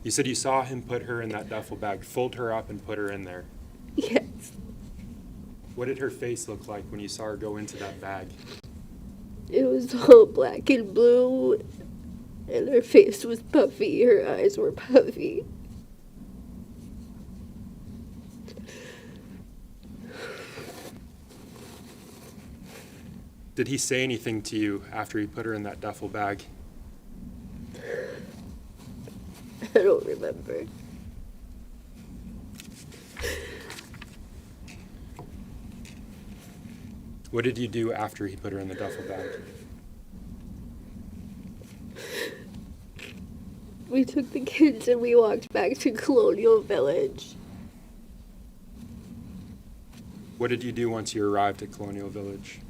You said you saw him put her in that duffel bag, fold her up and put her in there. Yes. What did her face look like when you saw her go into that bag? It was all black and blue and her face was puffy. Her eyes were puffy. Did he say anything to you after he put her in that duffel bag? I don't remember. What did you do after he put her in the duffel bag? We took the kids and we walked back to Colonial Village. What did you do once you arrived at Colonial Village?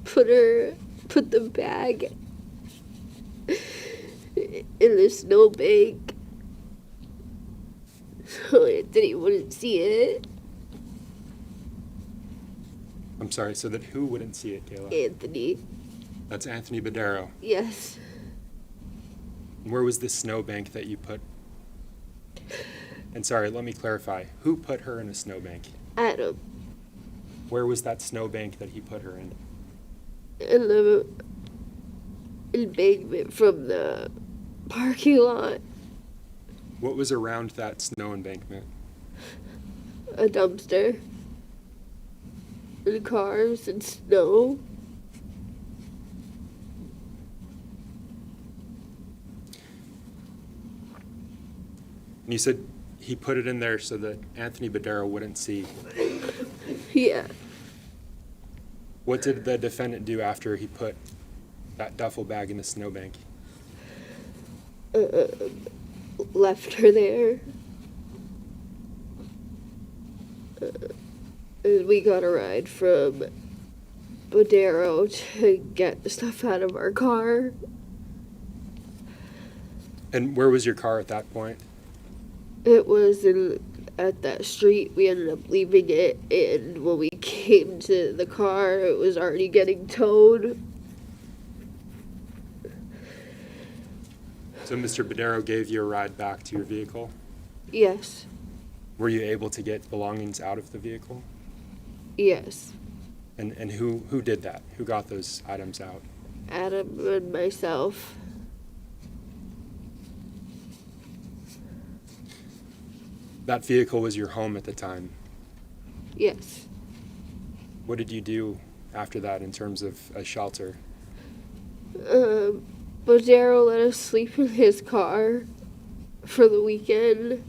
Put the bag in the snowbank so Anthony wouldn't see it. I'm sorry, so that who wouldn't see it, Kayla? Anthony. That's Anthony Badero. Yes. Where was the snowbank that you put? And sorry, let me clarify. Who put her in a snowbank? Adam. Where was that snowbank that he put her in? In the embankment from the parking lot. What was around that snow embankment? A dumpster. And cars and snow. And you said he put it in there so that Anthony Badero wouldn't see. Yeah. What did the defendant do after he put that duffel bag in the snowbank? Left her there. And we got a ride from Bodero to get the stuff out of our car. And where was your car at that point? It was at that street. We ended up leaving it, and when we came to the car, it was already getting towed. So Mr. Badero gave you a ride back to your vehicle? Yes. Were you able to get belongings out of the vehicle? Yes. And who did that? Who got those items out? Adam and myself. That vehicle was your home at the time. Yes. What did you do after that in terms of a shelter? Bodero let us sleep in his car for the weekend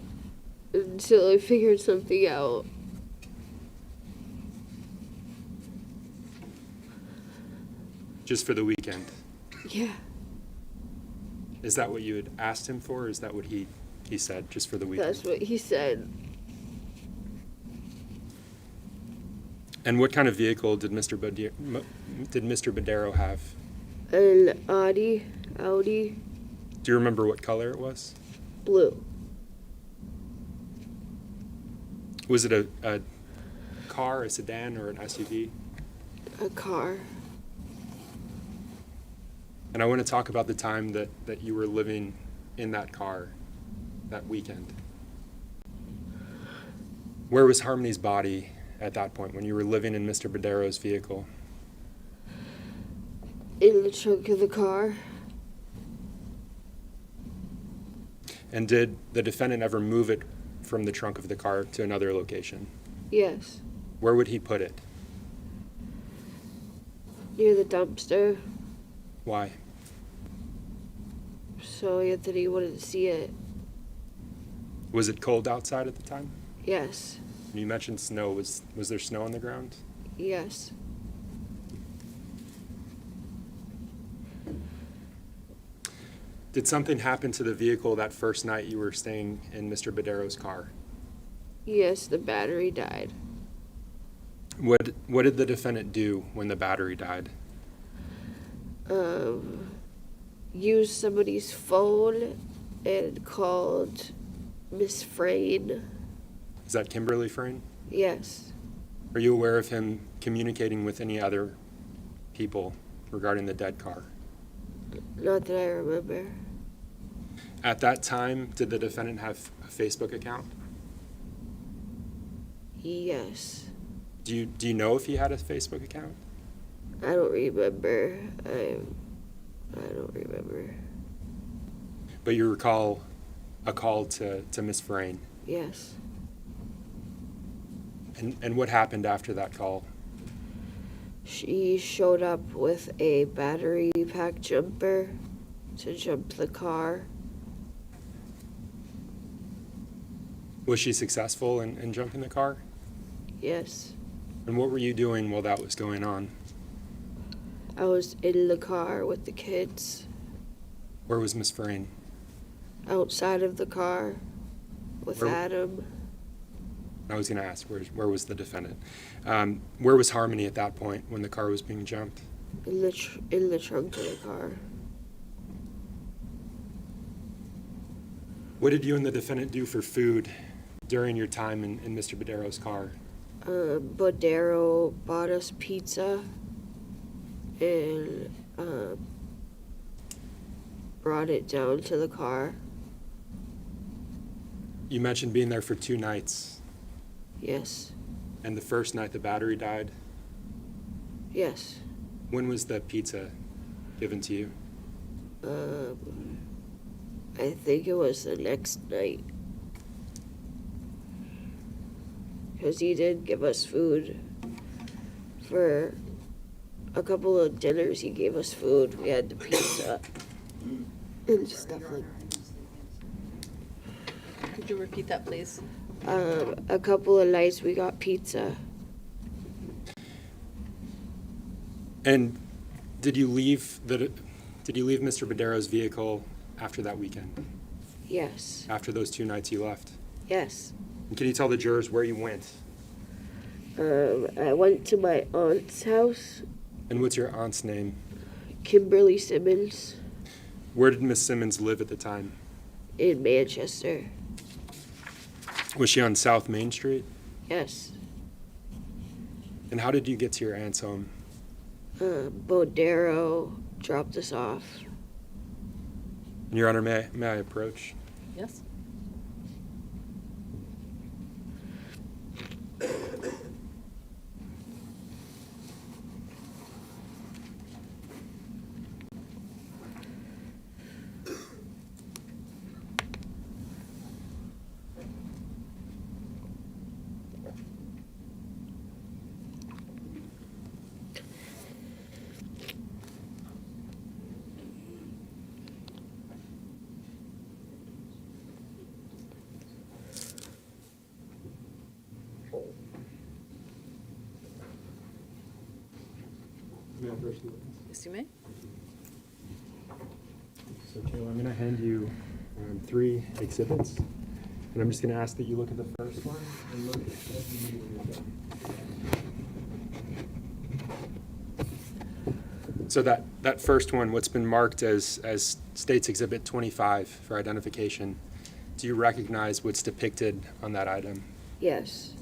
until I figured something out. Just for the weekend? Yeah. Is that what you had asked him for, or is that what he said, just for the weekend? That's what he said. And what kind of vehicle did Mr. Badero have? An Audi. Do you remember what color it was? Blue. Was it a car, a sedan, or an SUV? A car. And I want to talk about the time that you were living in that car that weekend. Where was Harmony's body at that point when you were living in Mr. Badero's vehicle? In the trunk of the car. And did the defendant ever move it from the trunk of the car to another location? Yes. Where would he put it? Near the dumpster. Why? So Anthony wouldn't see it. Was it cold outside at the time? Yes. You mentioned snow. Was there snow on the ground? Yes. Did something happen to the vehicle that first night you were staying in Mr. Badero's car? Yes, the battery died. What did the defendant do when the battery died? Used somebody's phone and called Miss Frayne. Is that Kimberly Frayne? Yes. Are you aware of him communicating with any other people regarding the dead car? Not that I remember. At that time, did the defendant have a Facebook account? Yes. Do you know if he had a Facebook account? I don't remember. I don't remember. But you recall a call to Miss Frayne. Yes. And what happened after that call? She showed up with a battery pack jumper to jump the car. Was she successful in jumping the car? Yes. And what were you doing while that was going on? I was in the car with the kids, Where was Miss Frayne? outside of the car with Where- Adam. I was going to ask, where was the defendant? Where was Harmony at that point when the car was being jumped? In the trunk of the car. What did you and the defendant do for food during your time in Mr. Badero's car? Bodero bought us pizza and brought it down to the car. You mentioned being there for 2 nights, Yes. and the first night the battery died. Yes. When was the pizza given to you? I think it was the next night. Because he did give us food. For a couple of dinners, he gave us food. We had the pizza and stuff like Could you repeat that, please? a couple of nights, we got pizza. And did you leave Mr. Badero's vehicle after that weekend? Yes. After those 2 nights you left? Yes. And can you tell the jurors where you went? I went to my aunt's house, And what's your aunt's name? Kimberly Simmons, Where did Miss Simmons live at the time? in Manchester. Was she on South Main Street? Yes. And how did you get to your aunt's home? Bodero dropped us off. Your Honor, may I approach? Yes. May I approach the witness? Yes, you may. So Kayla, I'm going to hand you 3 exhibits, and I'm just going to ask that you look at the first one and look at the when you're done. So that first one, what's been marked as State's Exhibit 25 for identification, do you recognize what's depicted on that item? Yes.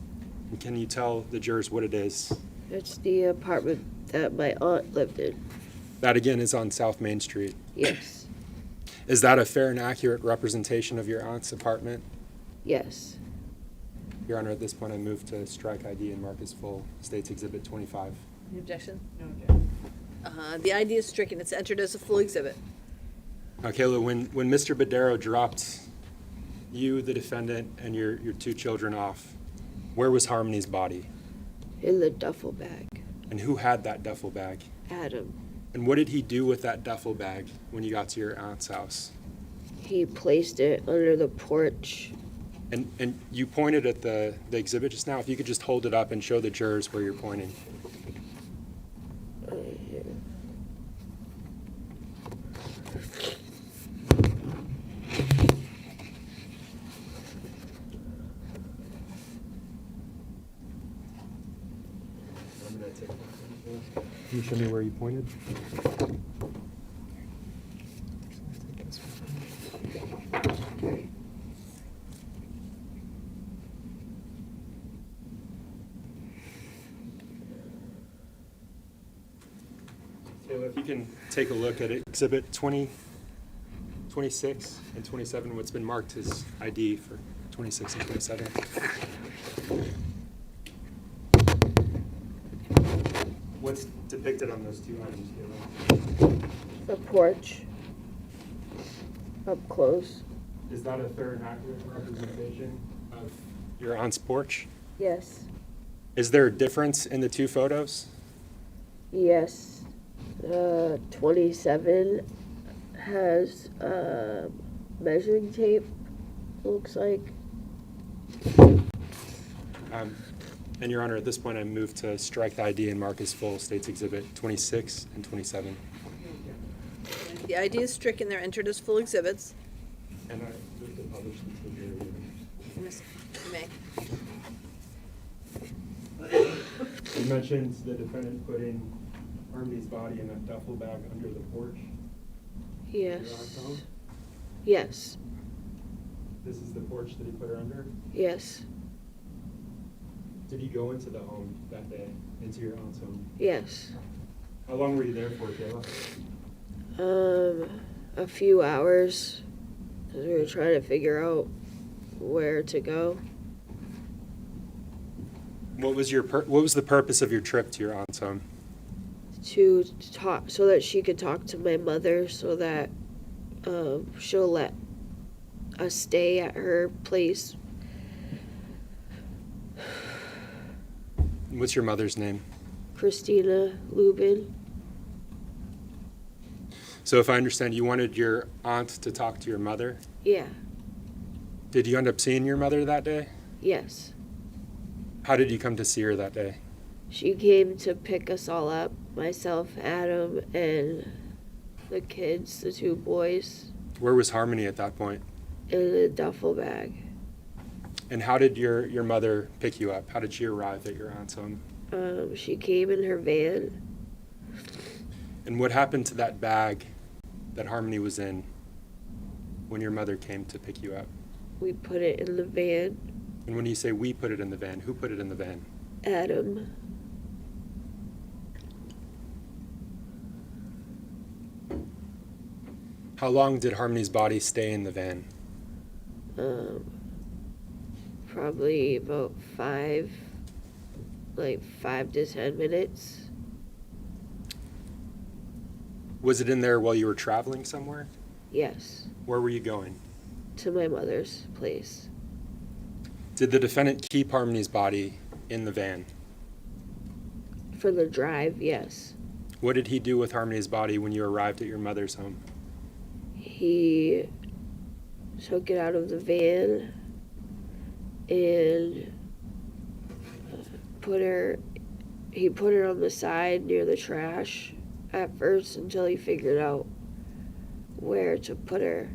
And can you tell the jurors what it is? It's the apartment that my aunt lived in. That again is on South Main Street. Yes. Is that a fair and accurate representation of your aunt's apartment? Yes. Your Honor, at this point I move to strike ID and mark as full. States Exhibit 25. Any objection? No objection. The ID is stricken. It's entered as a full exhibit. Now, Kayla, when Mr. Badero dropped you, the defendant, and your two children off, where was Harmony's body? In the duffel bag. And who had that duffel bag? Adam. And what did he do with that duffel bag when you got to your aunt's house? He placed it under the porch. And you pointed at the exhibit just now. If you could just hold it up and show the jurors where you're pointing. Right here. Can you show me where you pointed? Kayla, if you can take a look at it, Exhibit 20, 26, and 27, what's been marked as ID for 26 and 27. What's depicted on those two items, Kayla? The porch. Up close. Is that a fair and accurate representation of your aunt's porch? Yes. Is there a difference in the two photos? Yes. 27 has measuring tape, looks like. And Your Honor, at this point, I move to strike the ID and mark as full States Exhibit 26 and 27. The ID is stricken. They're entered as full exhibits. And I move to publish them to the jury. Miss May. You mentioned the defendant putting Harmony's body in that duffel bag under the porch. Your aunt's Yes. home? Yes. This is the porch that he put her under? Yes. Did you go into the home that day, into your aunt's home? Yes. How long were you there for, Kayla? A few hours, because we were trying to figure out where to go. What was the purpose of your trip to your aunt's home? To talk, so that she could talk to my mother, so that she'll let us stay at her place. What's your mother's name? Christina Lubin. So if I understand, you wanted your aunt to talk to your mother? Yeah. Did you end up seeing your mother that day? Yes. How did you come to see her that day? She came to pick us all up, myself, Adam, and the kids, the two boys, Where was Harmony at that point? in a duffel bag. And how did your mother pick you up? How did she arrive at your aunt's home? She came in her van. And what happened to that bag that Harmony was in when your mother came to pick you up? We put it in the van. And when you say we put it in the van, who put it in the van? Adam. How long did Harmony's body stay in the van? Probably about 5 to 10 minutes. Was it in there while you were traveling somewhere? Yes. Where were you going? To my mother's place. Did the defendant keep Harmony's body in the van? For the drive, yes. What did he do with Harmony's body when you arrived at your mother's home? He took it out of the van and put her on the side near the trash at first until he figured out where to put her.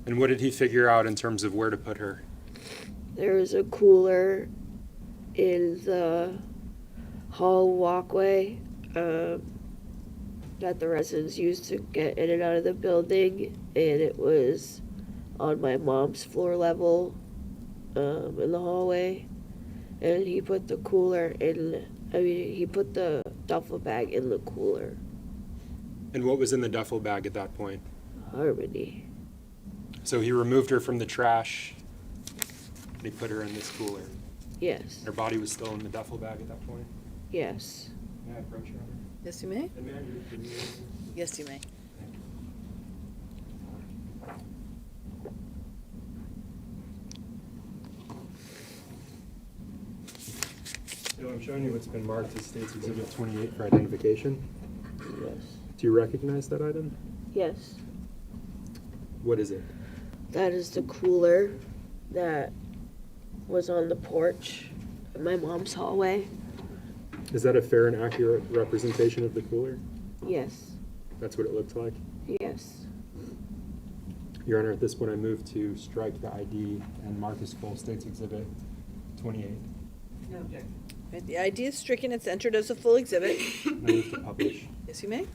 And what did he figure out in terms of where to put her? There was a cooler in the hall walkway that the residents used to get in and out of the building, and it was on my mom's floor level in the hallway. and he put the cooler in. He put the duffel bag in the cooler. And what was in the duffel bag at that point? Harmony. So he removed her from the trash and he put her in this cooler. Yes. Her body was still in the duffel bag at that point? Yes. May I approach her? Yes, you may. And may I do the video? Yes, you may. So I'm showing you what's been marked as State's Exhibit 28 for identification. Yes. Do you recognize that item? Yes. What is it? That is the cooler that was on the porch in my mom's hallway. Is that a fair and accurate representation of the cooler? Yes. That's what it looked like? Yes. Your Honor, at this point I move to strike the ID and mark as full State's Exhibit 28. No objection. Right, the ID is stricken, it's entered as a full exhibit. And I move to publish. Yes, you may.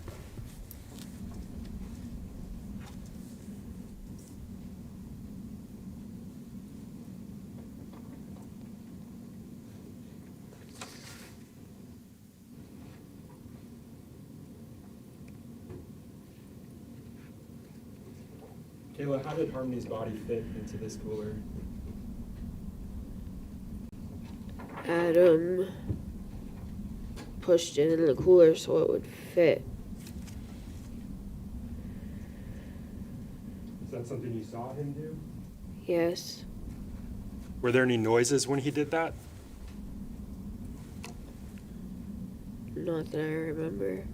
Kayla, how did Harmony's body fit into this cooler? Adam pushed it in the cooler so it would fit. Is that something you saw him do? Yes. Were there any noises when he did that? Not that I remember.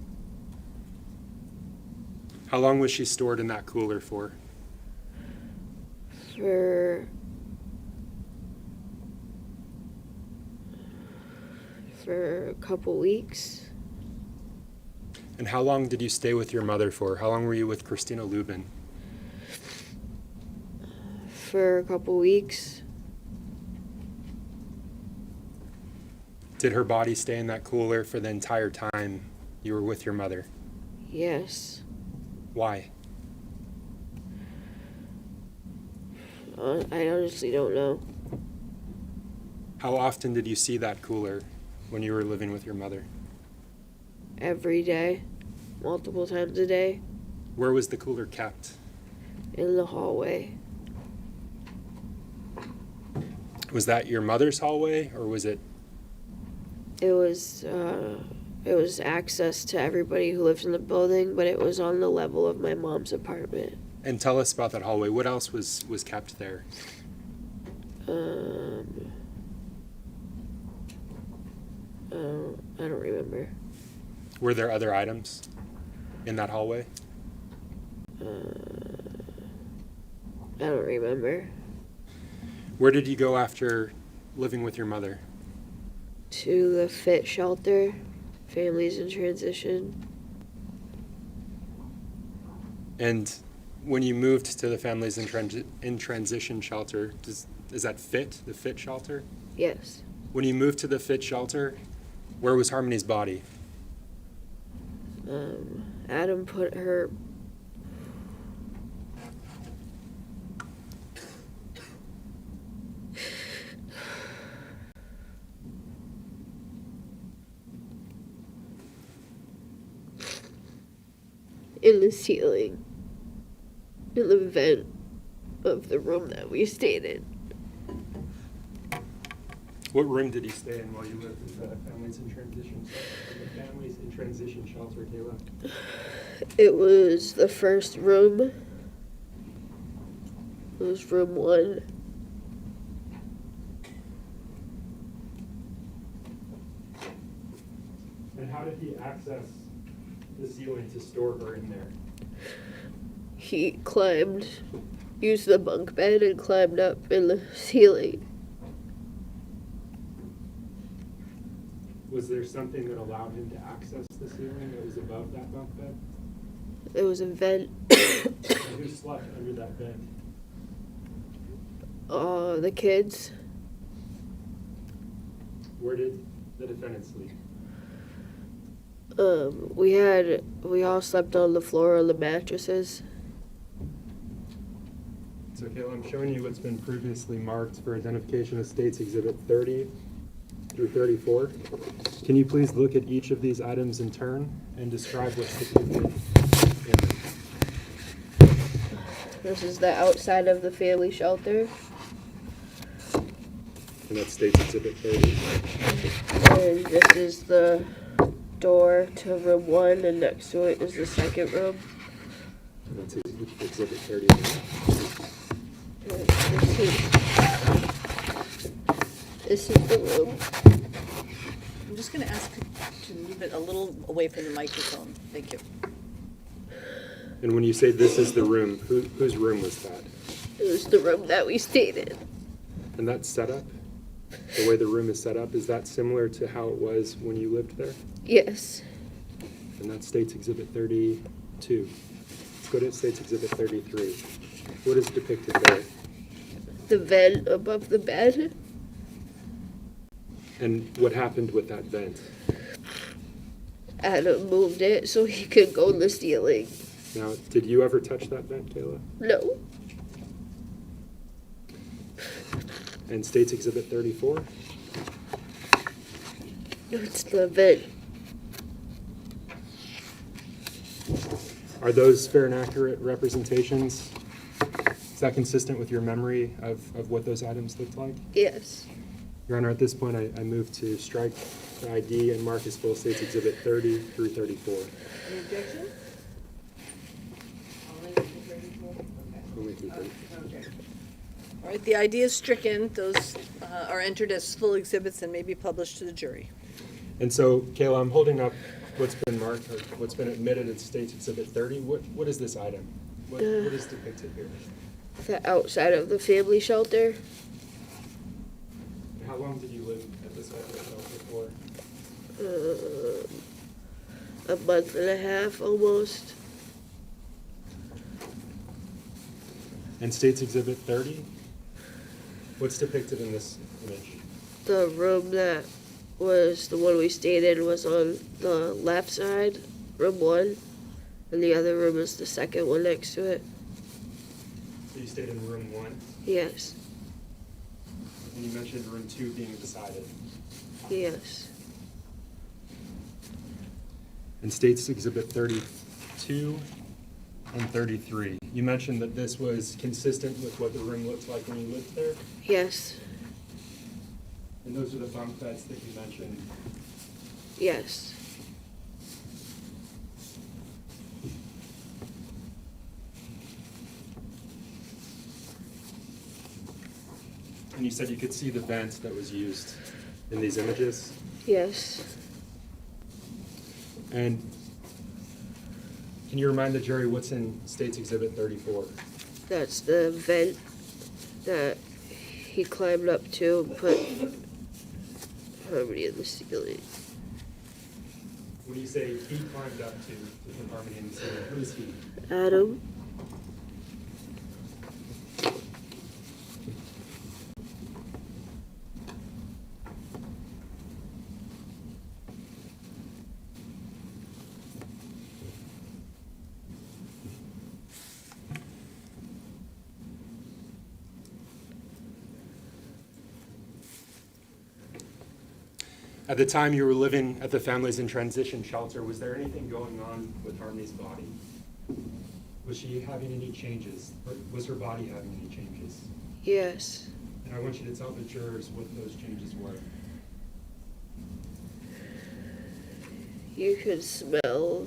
How long was she stored in that cooler for? For a couple weeks. And how long did you stay with your mother for? How long were you with Christina Lubin? For a couple weeks. Did her body stay in that cooler for the entire time you were with your mother? Yes. Why? I honestly don't know. How often did you see that cooler when you were living with your mother? Every day. Multiple times a day. Where was the cooler kept? In the hallway. Was that your mother's hallway, or was it? It was access to everybody who lived in the building, but it was on the level of my mom's apartment. And tell us about that hallway. What else was kept there? I don't remember. Were there other items in that hallway? I don't remember. Where did you go after living with your mother? To the FIT shelter, Families in Transition. And when you moved to the Families in Transition shelter, is that FIT, the FIT shelter? Yes. When you moved to the FIT shelter, where was Harmony's body? Adam put her. In the ceiling, in the vent of the room that we stayed in. What room did he stay in while you lived in the Families in Transition shelter? The Families in Transition shelter, Kayla? It was the first room. It was room 1. And how did he access the ceiling to store her in there? He used the bunk bed and climbed up in the ceiling. Was there something that allowed him to access the ceiling that was above that bunk bed? There was a vent. And who slept under that vent? The kids. Where did the defendant sleep? We all slept on the floor on the mattresses. So Kayla, I'm showing you what's been previously marked for identification of State's Exhibit 30. through 34. Can you please look at each of these items in turn and describe what's depicted in them? This is the outside of the family shelter. And that states Exhibit 30. And this is the door to room 1, and next to it is the second room. And that's Exhibit 30. And this is the room. I'm just gonna ask to move it a little away from the microphone. Thank you. And when you say this is the room, whose room was that? It was the room that we stayed in. And that setup, the way the room is set up, is that similar to how it was when you lived there? Yes. And that states Exhibit 32. Let's go to States Exhibit 33. What is depicted there? The vent above the bed. And what happened with that vent? Adam moved it so he could go in the ceiling. Now, did you ever touch that vent, Kayla? No. And States Exhibit 34? It's the vent. Are those fair and accurate representations? Is that consistent with your memory of what those items looked like? Yes. Your Honor, at this point, I move to strike the ID and mark as full States Exhibit 30 through 34. Any objection? Only through 30. Okay. All right, the ID is stricken. Those are entered as full exhibits and may be published to the jury. And so, Kayla, I'm holding up what's been marked, or what's been admitted in States Exhibit 30. What is this item? What is depicted here? The outside of the family shelter. How long did you live at this hotel for? A month and a half almost. And States Exhibit 30? What's depicted in this image? The room that was the one we stayed in was on the left side, room 1, and the other room is the second one next to it. So you stayed in room 1, Yes. and you mentioned room 2 being beside it. Yes. And States Exhibit 32 and 33. You mentioned that this was consistent with what the room looked like when you lived there? Yes. And those are the bunk beds that you mentioned. Yes. And you said you could see the vent that was used in these images? Yes. And can you remind the jury what's in States Exhibit 34? That's the vent that he climbed up to and put Harmony in the ceiling. When you say he climbed up to put Harmony in the ceiling, who is he? Adam. At the time you were living at the Families in Transition shelter, was there anything going on with Harmony's body? Was she having any changes? Or was her body having any changes? Yes. And I want you to tell the jurors what those changes were. You could smell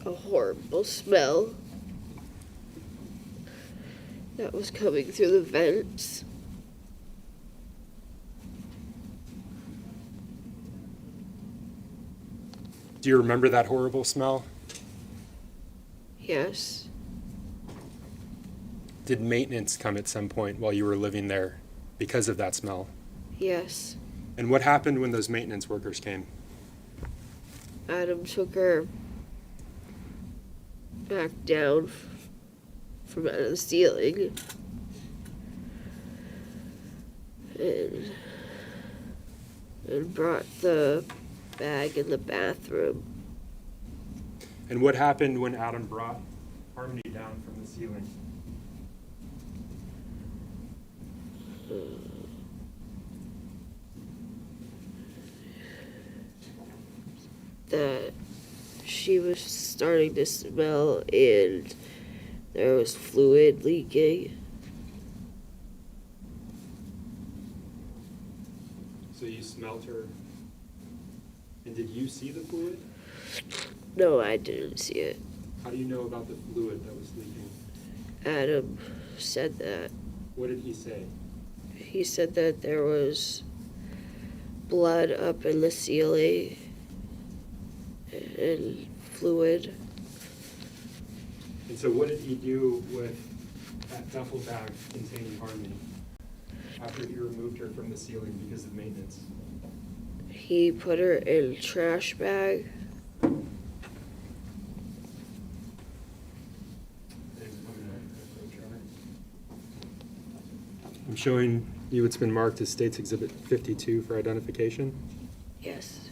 a horrible smell that was coming through the vents. Do you remember that horrible smell? Yes. Did maintenance come at some point while you were living there because of that smell? Yes. And what happened when those maintenance workers came? Adam took her back down from out of the ceiling and brought the bag in the bathroom. And what happened when Adam brought Harmony down from the ceiling? that she was starting to smell and there was fluid leaking. So you smelt her, and did you see the fluid? No, I didn't see it. How do you know about the fluid that was leaking? Adam said that. What did he say? He said that there was blood up in the ceiling and fluid. And so what did he do with that duffel bag containing Harmony after he removed her from the ceiling because of maintenance? He put her in a trash bag. I'm showing you it's been marked as State's Exhibit 52 for identification. Yes.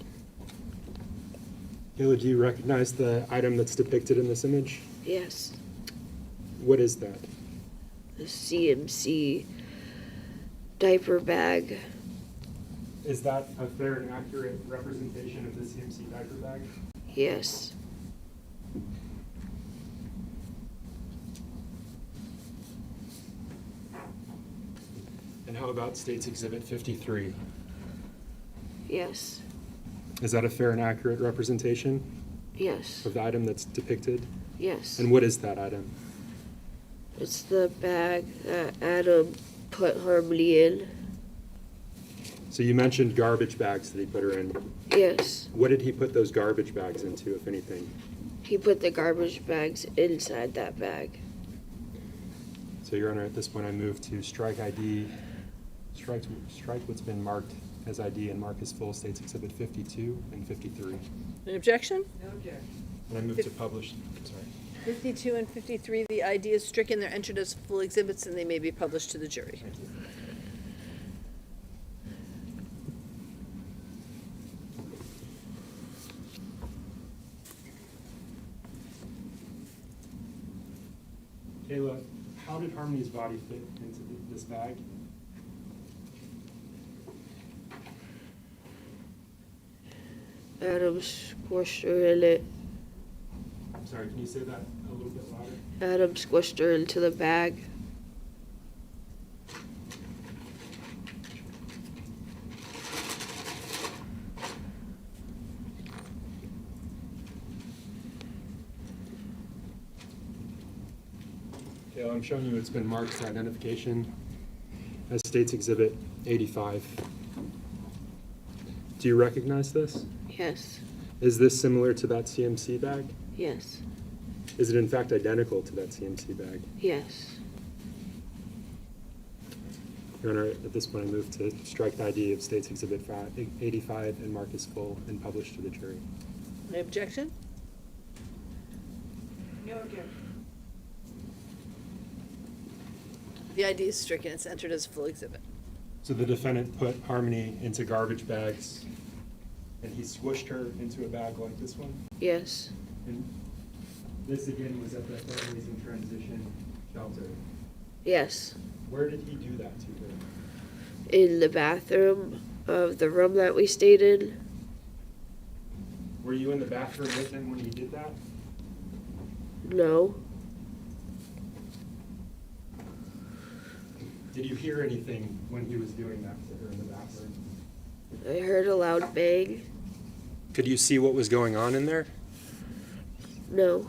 Kayla, do you recognize the item that's depicted in this image? Yes. What is that? The CMC diaper bag. Is that a fair and accurate representation of the CMC diaper bag? Yes. And how about State's Exhibit 53? Yes. Is that a fair and accurate representation Yes. of the item that's depicted? Yes. And what is that item? It's the bag that Adam put Harmony in. So you mentioned garbage bags that he put her in. Yes. What did he put those garbage bags into, if anything? He put the garbage bags inside that bag. So, Your Honor, at this point, I move to strike ID, strike what's been marked as ID and mark as full States Exhibit 52 and 53. An objection? And I move to publish, sorry. 52 and 53, the ID is stricken. They're entered as full exhibits and they may be published to the jury. Thank you. Kayla, how did Harmony's body fit into this bag? Adam squished her in it. I'm sorry, can you say that a little bit louder? Adam squished her into the bag. Kayla, I'm showing you it's been marked for identification as States Exhibit 85. Do you recognize this? Yes. Is this similar to that CMC bag? Yes. Is it in fact identical to that CMC bag? Yes. Your Honor, at this point I move to strike the ID of States Exhibit 85 and mark as full and publish to the jury. Any objection? The ID is stricken. It's entered as full exhibit. So the defendant put Harmony into garbage bags and he squished her into a bag like this one? Yes. And this again was at the Families in Transition shelter. Yes. Where did he do that to her? In the bathroom of the room that we stayed in. Were you in the bathroom with him when he did that? No. Did you hear anything when he was doing that to her in the bathroom? I heard a loud bang. Could you see what was going on in there? No.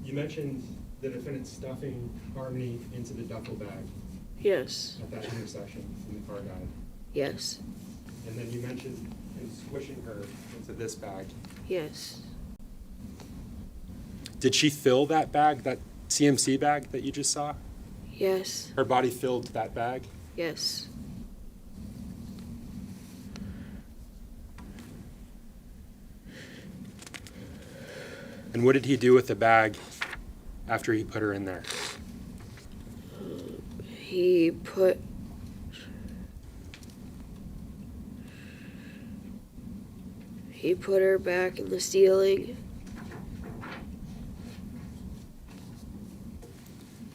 You mentioned the defendant stuffing Harmony into the duffel bag Yes. at that intersection in the car guide. Yes. And then you mentioned him squishing her into this bag. Yes. Did she fill that bag, that CMC bag that you just saw? Yes. Her body filled that bag? Yes. And what did he do with the bag after he put her in there? He put her back in the ceiling.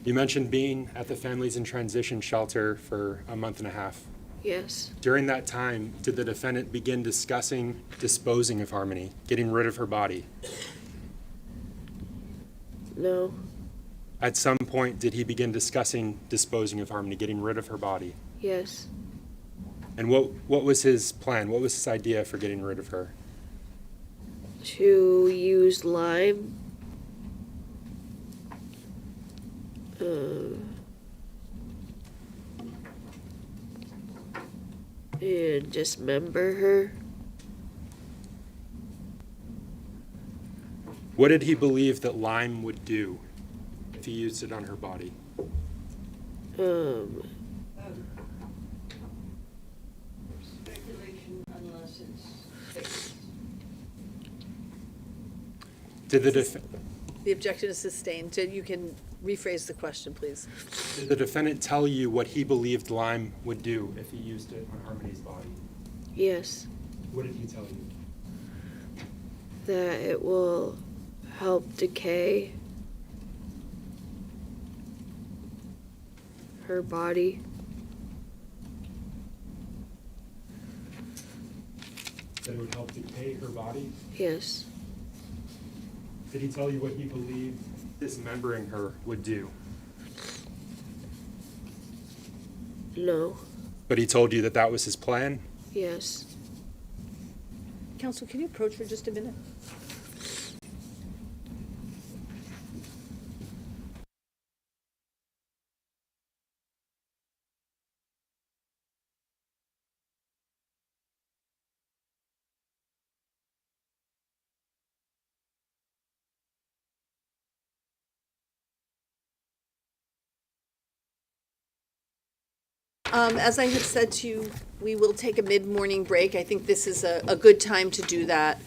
You mentioned being at the Families in Transition shelter for a month and a half. Yes. During that time, did the defendant begin discussing disposing of Harmony, getting rid of her body? No. At some point, did he begin discussing disposing of Harmony, getting rid of her body? Yes. And what was his plan? What was his idea for getting rid of her? To use lime. And dismember her. What did he believe that lime would do if he used it on her body? Speculation unless it's fixed. Did The objection is sustained. You can rephrase the question, please. did the defendant tell you what he believed lime would do if he used it on Harmony's body? Yes. What did he tell you? That it will help decay her body. That it would help decay her body? Yes. Did he tell you what he believed dismembering her would do? No. But he told you that that was his plan? Yes. Counsel, can you approach for just a minute? As I had said to you, we will take a mid-morning break. I think this is a good time to do that.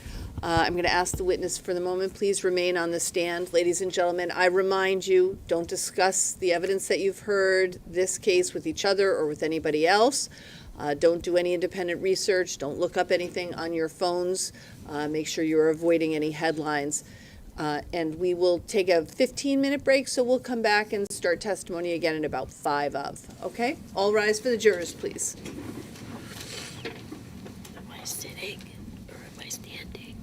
I'm going to ask the witness for the moment, please remain on the stand. Ladies and gentlemen, I remind you, don't discuss the evidence that you've heard, this case with each other or with anybody else. Don't do any independent research. Don't look up anything on your phones. Make sure you're avoiding any headlines. And we will take a 15-minute break, so we'll come back and start testimony again in about 5 of. Okay? All rise for the jurors, please. Am I sitting or am I standing?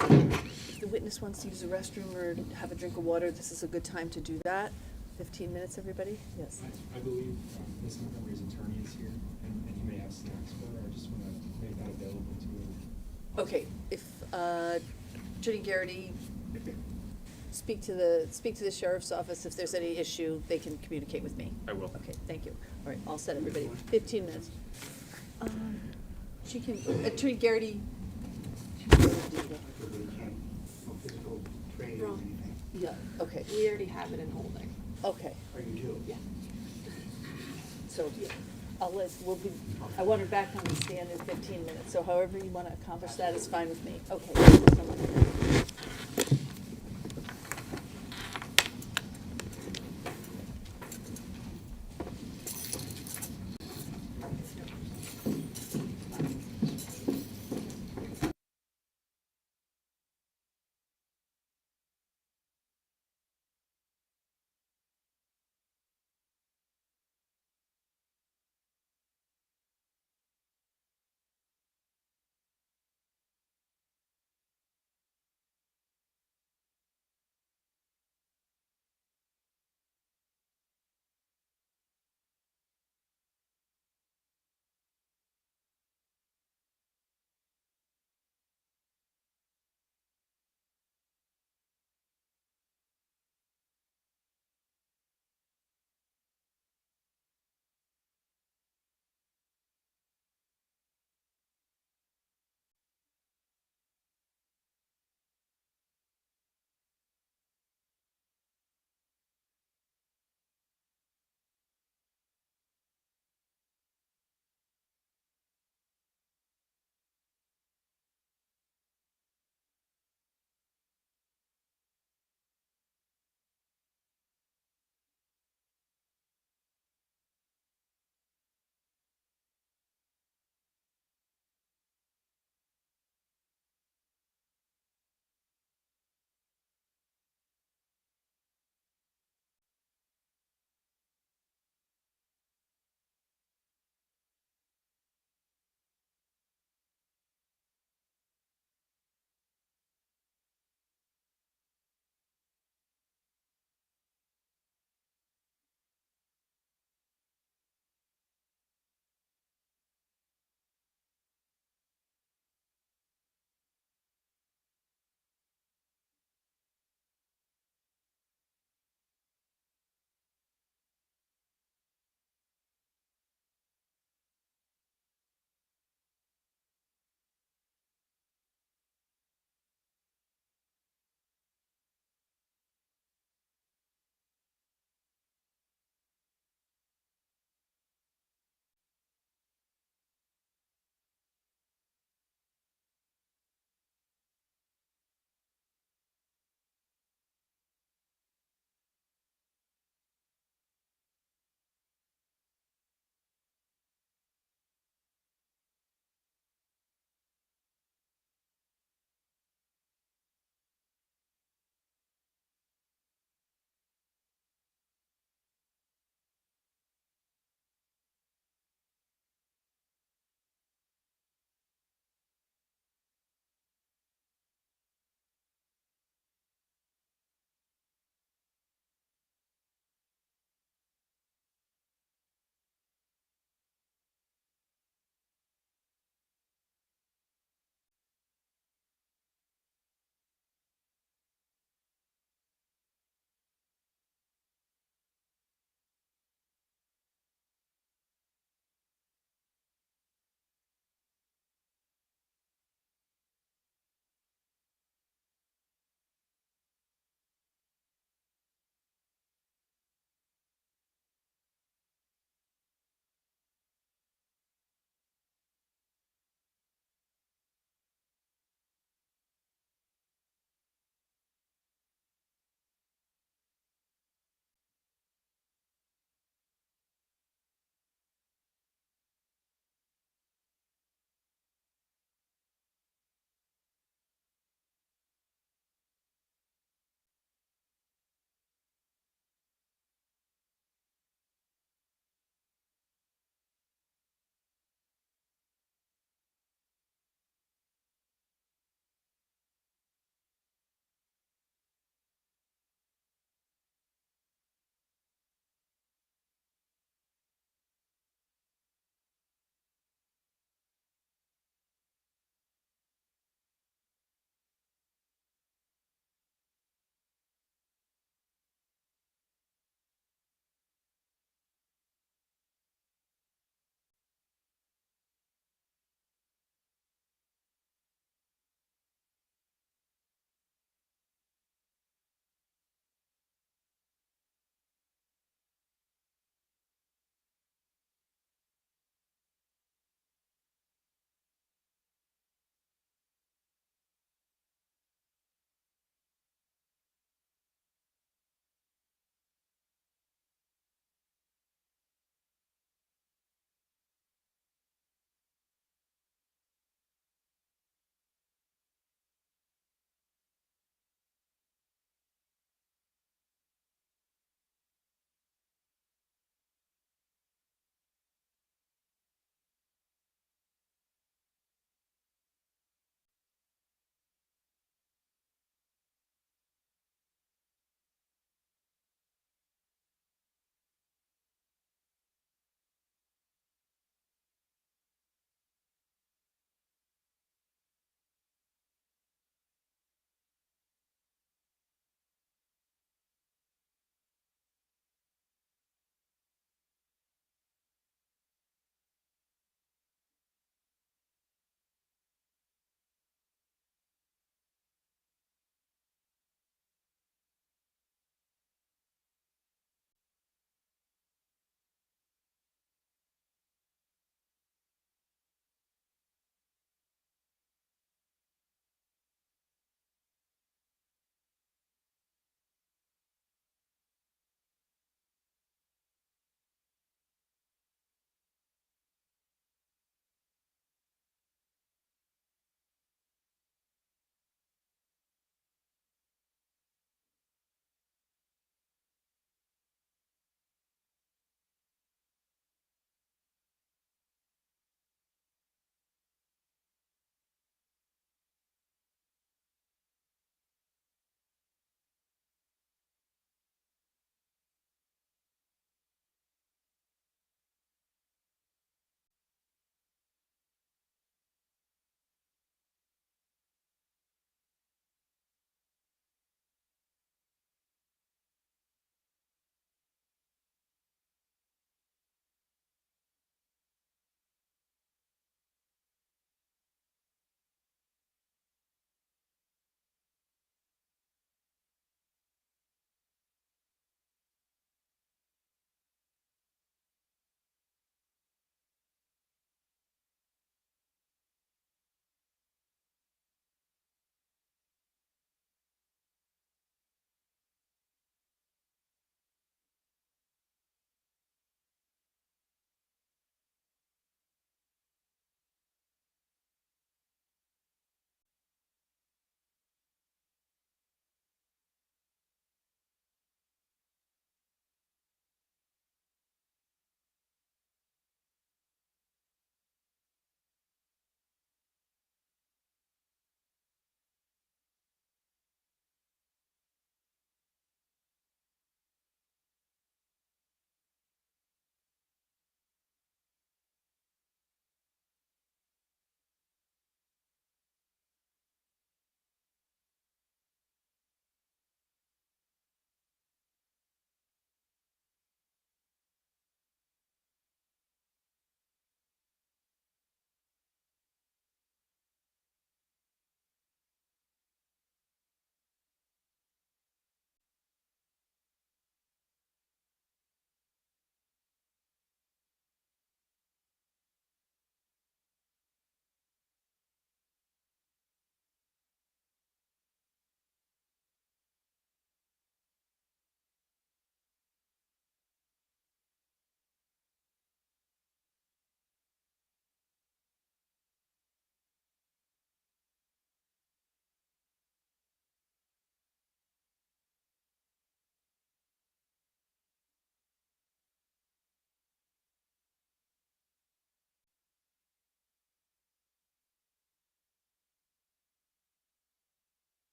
If the witness wants to use the restroom or have a drink of water, this is a good time to do that. 15 minutes, everybody? Yes. I believe Ms. Montgomery's attorney is here, and he may have snacks for her. I just want to make that available to her. Okay, if, Attorney Garrity, speak to the sheriff's office. If there's any issue, they can communicate with me. I will. Okay, thank you. All right, all set, everybody. 15 minutes. She can, Attorney Garrity. Physical training or Wrong. anything. Yeah, okay, We already have it in holding. okay. Or you do? Yeah. So, I want her back on the stand in 15 minutes, so however you want to accomplish that is fine with me. Okay.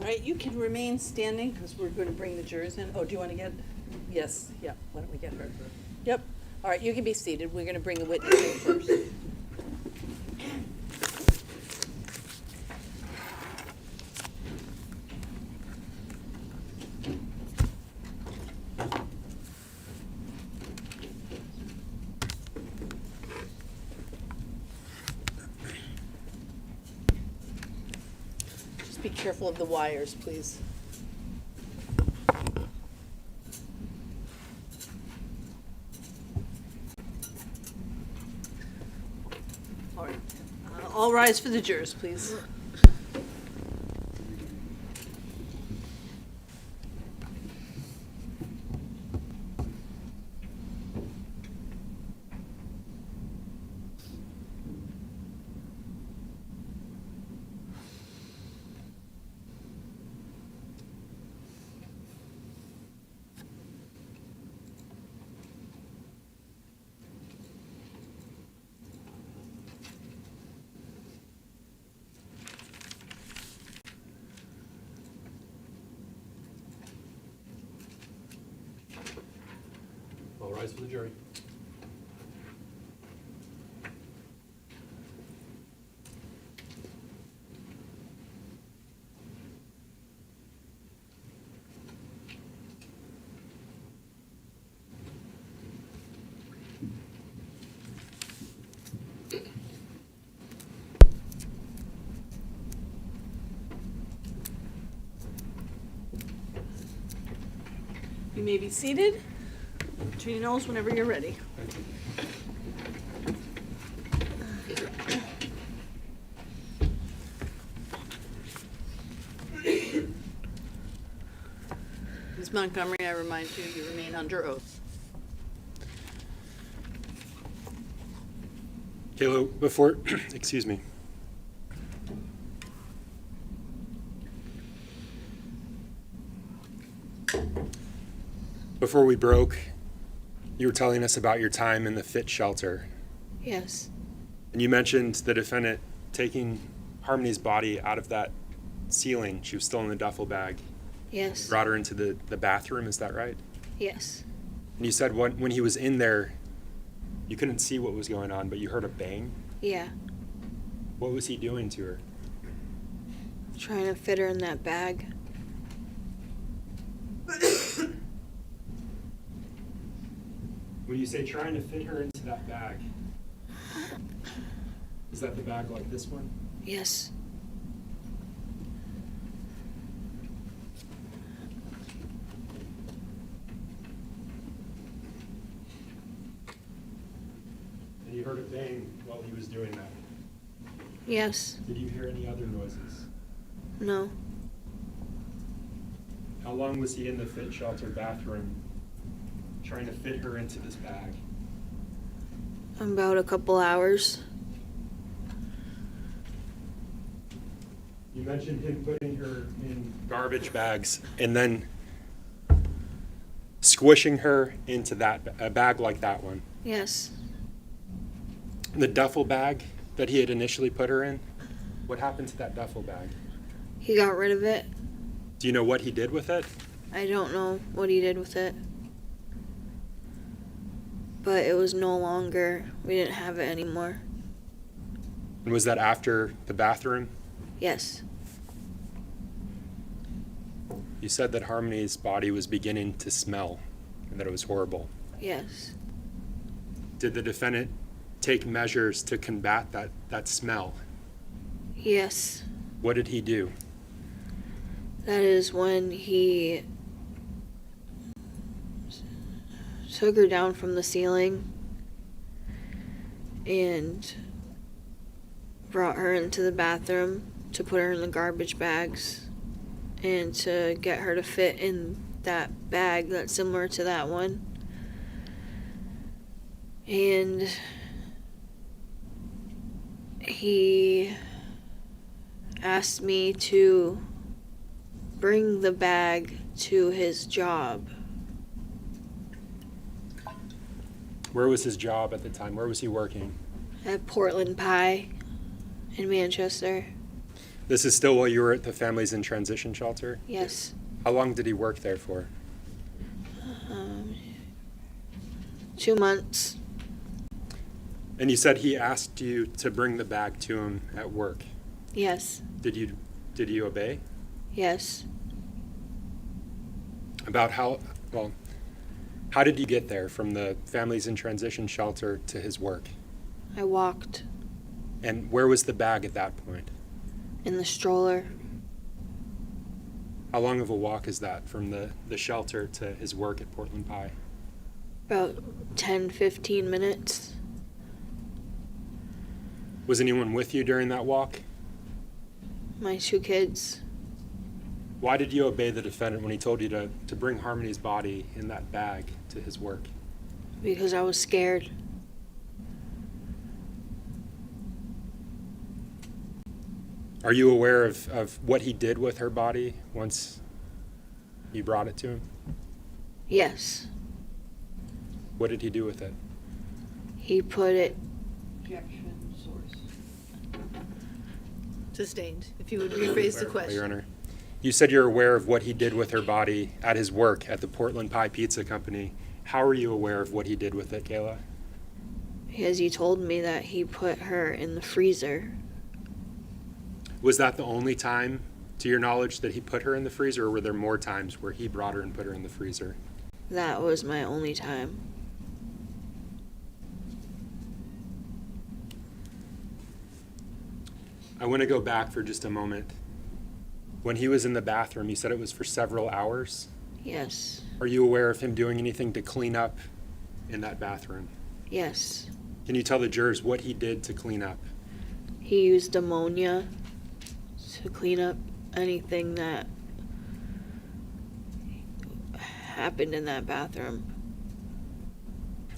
All right, you can remain standing because we're going to bring the jurors in. Oh, do you want to get? Yes, yeah, why don't we get her? Yep. All right, you can be seated. We're going to bring the witness in first. Just be careful of the wires, please. All right. All rise for the jurors, please. All rise for the jury. You may be seated. Turn your nose whenever you're ready. Ms. Montgomery, I remind you, you remain under oath. Kayla, before, excuse me. Before we broke, you were telling us about your time in the fit shelter. Yes. And you mentioned the defendant taking Harmony's body out of that ceiling. She was still in the duffel bag. Yes. Brought her into the bathroom, is that right? Yes. And you said when he was in there, you couldn't see what was going on, but you heard a bang. Yeah. What was he doing to her? Trying to fit her in that bag. When you say trying to fit her into that bag, is that the bag like this one? Yes. And you heard a bang while he was doing that. Yes. Did you hear any other noises? No. How long was he in the fit shelter bathroom trying to fit her into this bag? About a couple hours. You mentioned him putting her in garbage bags and then squishing her into a bag like that one. Yes. The duffel bag that he had initially put her in, what happened to that duffel bag? He got rid of it. Do you know what he did with it? I don't know what he did with it. But it was no longer, we didn't have it anymore. And was that after the bathroom? Yes. You said that Harmony's body was beginning to smell and that it was horrible. Yes. Did the defendant take measures to combat that smell? Yes. What did he do? That is when he took her down from the ceiling and brought her into the bathroom to put her in the garbage bags and to get her to fit in that bag that's similar to that one. And he asked me to bring the bag to his job. Where was his job at the time? Where was he working? At Portland Pie in Manchester. This is still while you were at the Families in Transition Shelter? Yes. How long did he work there for? 2 months. And you said he asked you to bring the bag to him at work. Yes. Did you obey? Yes. About how did you get there from the Families in Transition Shelter to his work? I walked And where was the bag at that point? in the stroller. How long of a walk is that from the shelter to his work at Portland Pie? About 10, 15 minutes. Was anyone with you during that walk? My 2 kids. Why did you obey the defendant when he told you to bring Harmony's body in that bag to his work? Because I was scared. Are you aware of what he did with her body once you brought it to him? Yes. What did he do with it? He put it, Objection, source. Sustained. If you would rephrase the Your question. Honor. You said you're aware of what he did with her body at his work at the Portland Pie Pizza Company. How are you aware of what he did with it, Kayla? because he told me that he put her in the freezer. Was that the only time, to your knowledge, that he put her in the freezer, or were there more times where he brought her and put her in the freezer? That was my only time. I want to go back for just a moment. When he was in the bathroom, you said it was for several hours. Yes. Are you aware of him doing anything to clean up in that bathroom? Yes. Can you tell the jurors what he did to clean up? He used ammonia to clean up anything that happened in that bathroom.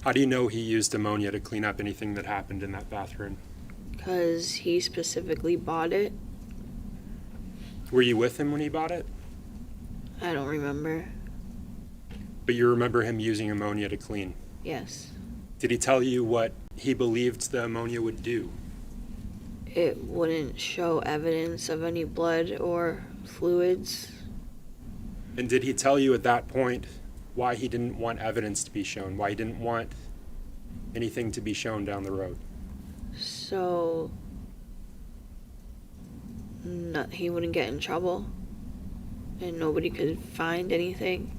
How do you know he used ammonia to clean up anything that happened in that bathroom? Because he specifically bought it. Were you with him when he bought it? I don't remember. But you remember him using ammonia to clean. Yes. Did he tell you what he believed the ammonia would do? It wouldn't show evidence of any blood or fluids. And did he tell you at that point why he didn't want evidence to be shown, why he didn't want anything to be shown down the road? So he wouldn't get in trouble and nobody could find anything.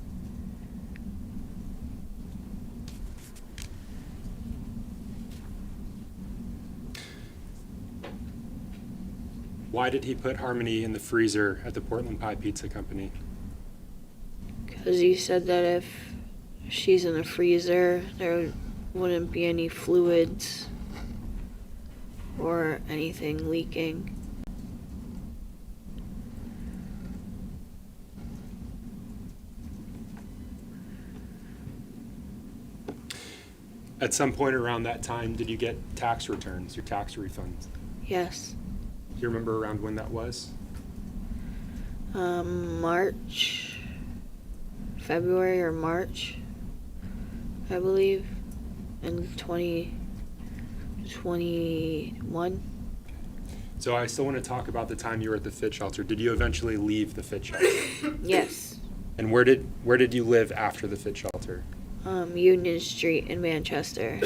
Why did he put Harmony in the freezer at the Portland Pie Pizza Company? Because he said that if she's in the freezer, there wouldn't be any fluids or anything leaking. At some point around that time, did you get tax returns, your tax refunds? Yes. Do you remember around when that was? March, February or March, I believe, in 2021. So I still want to talk about the time you were at the fit shelter. Did you eventually leave the fit shelter? Yes. And where did you live after the fit shelter? Union Street in Manchester.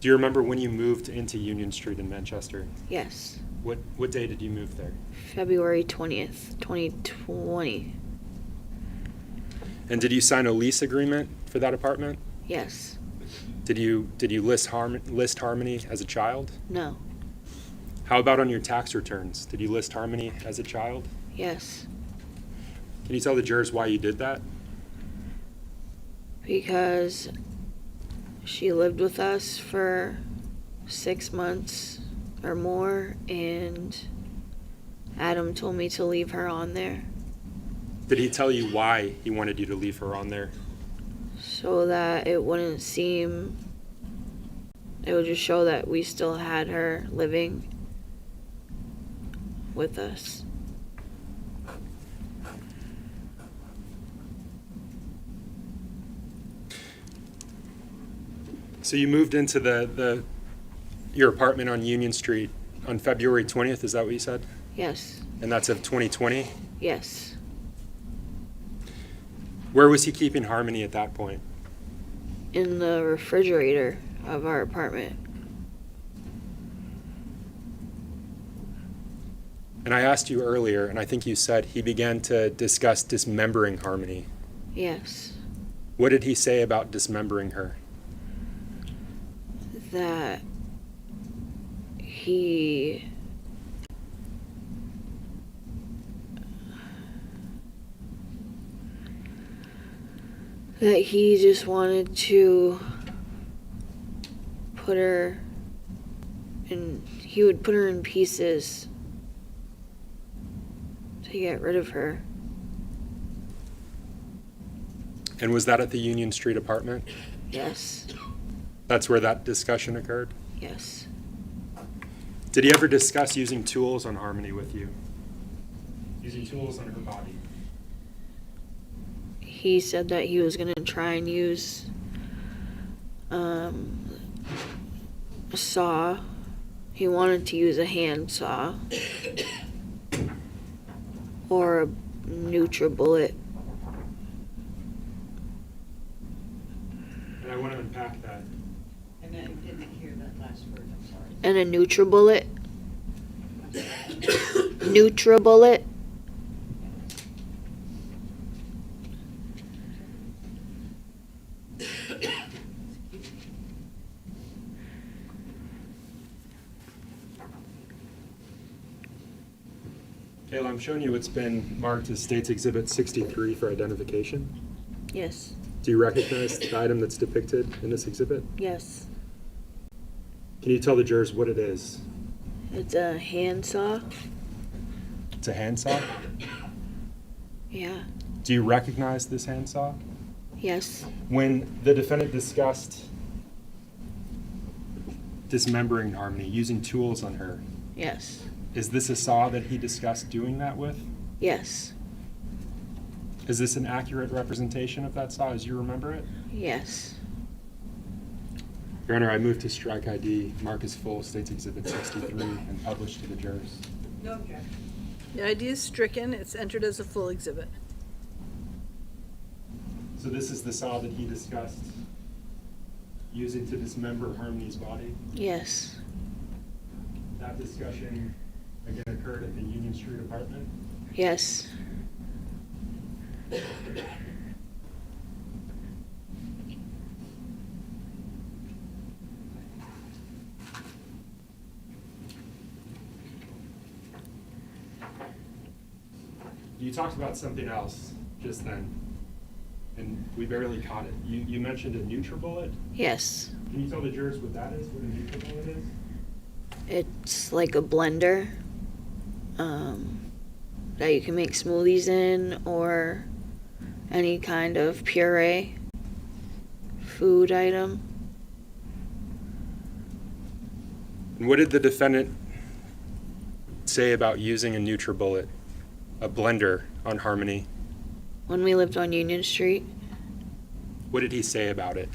Do you remember when you moved into Union Street in Manchester? Yes. What day did you move there? February 20th, 2020. And did you sign a lease agreement for that apartment? Yes. Did you list Harmony as a child? No. How about on your tax returns? Did you list Harmony as a child? Yes. Can you tell the jurors why you did that? Because she lived with us for 6 months or more, and Adam told me to leave her on there Did he tell you why he wanted you to leave her on there? so that it wouldn't seem, it would just show that we still had her living with us. So you moved into your apartment on Union Street on February 20th, is that what you said? Yes. And that's of 2020? Yes. Where was he keeping Harmony at that point? In the refrigerator of our apartment. And I asked you earlier, and I think you said he began to discuss dismembering Harmony. Yes. What did he say about dismembering her? That he just wanted to put her in, he would put her in pieces to get rid of her. And was that at the Union Street apartment? Yes. That's where that discussion occurred? Yes. Did he ever discuss using tools on Harmony with you? Using tools on her body? He said that he was going to try and use a saw. He wanted to use a hand saw or a NutriBullet. And I want to unpack that. And I didn't hear that last word, I'm sorry. And a NutriBullet. NutriBullet. Kayla, I'm showing you it's been marked as State's Exhibit 63 for identification. Yes. Do you recognize the item that's depicted in this exhibit? Yes. Can you tell the jurors what it is? It's a hand saw. It's a handsaw? Yeah. Do you recognize this handsaw? Yes. When the defendant discussed dismembering Harmony, using tools on her, Yes. is this a saw that he discussed doing that with? Yes. Is this an accurate representation of that saw as you remember it? Yes. Your Honor, I move to strike ID, mark as full, State's Exhibit 63, and publish to the jurors. No objection. The ID is stricken. It's entered as a full exhibit. So this is the saw that he discussed using to dismember Harmony's body? Yes. That discussion again occurred at the Union Street apartment? Yes. You talked about something else just then, and we barely caught it. You mentioned a NutriBullet? Yes. Can you tell the jurors what that is, what a NutriBullet is? It's like a blender that you can make smoothies in or any kind of puree food item. And what did the defendant say about using a NutriBullet, a blender, on Harmony? When we lived on Union Street, What did he say about it?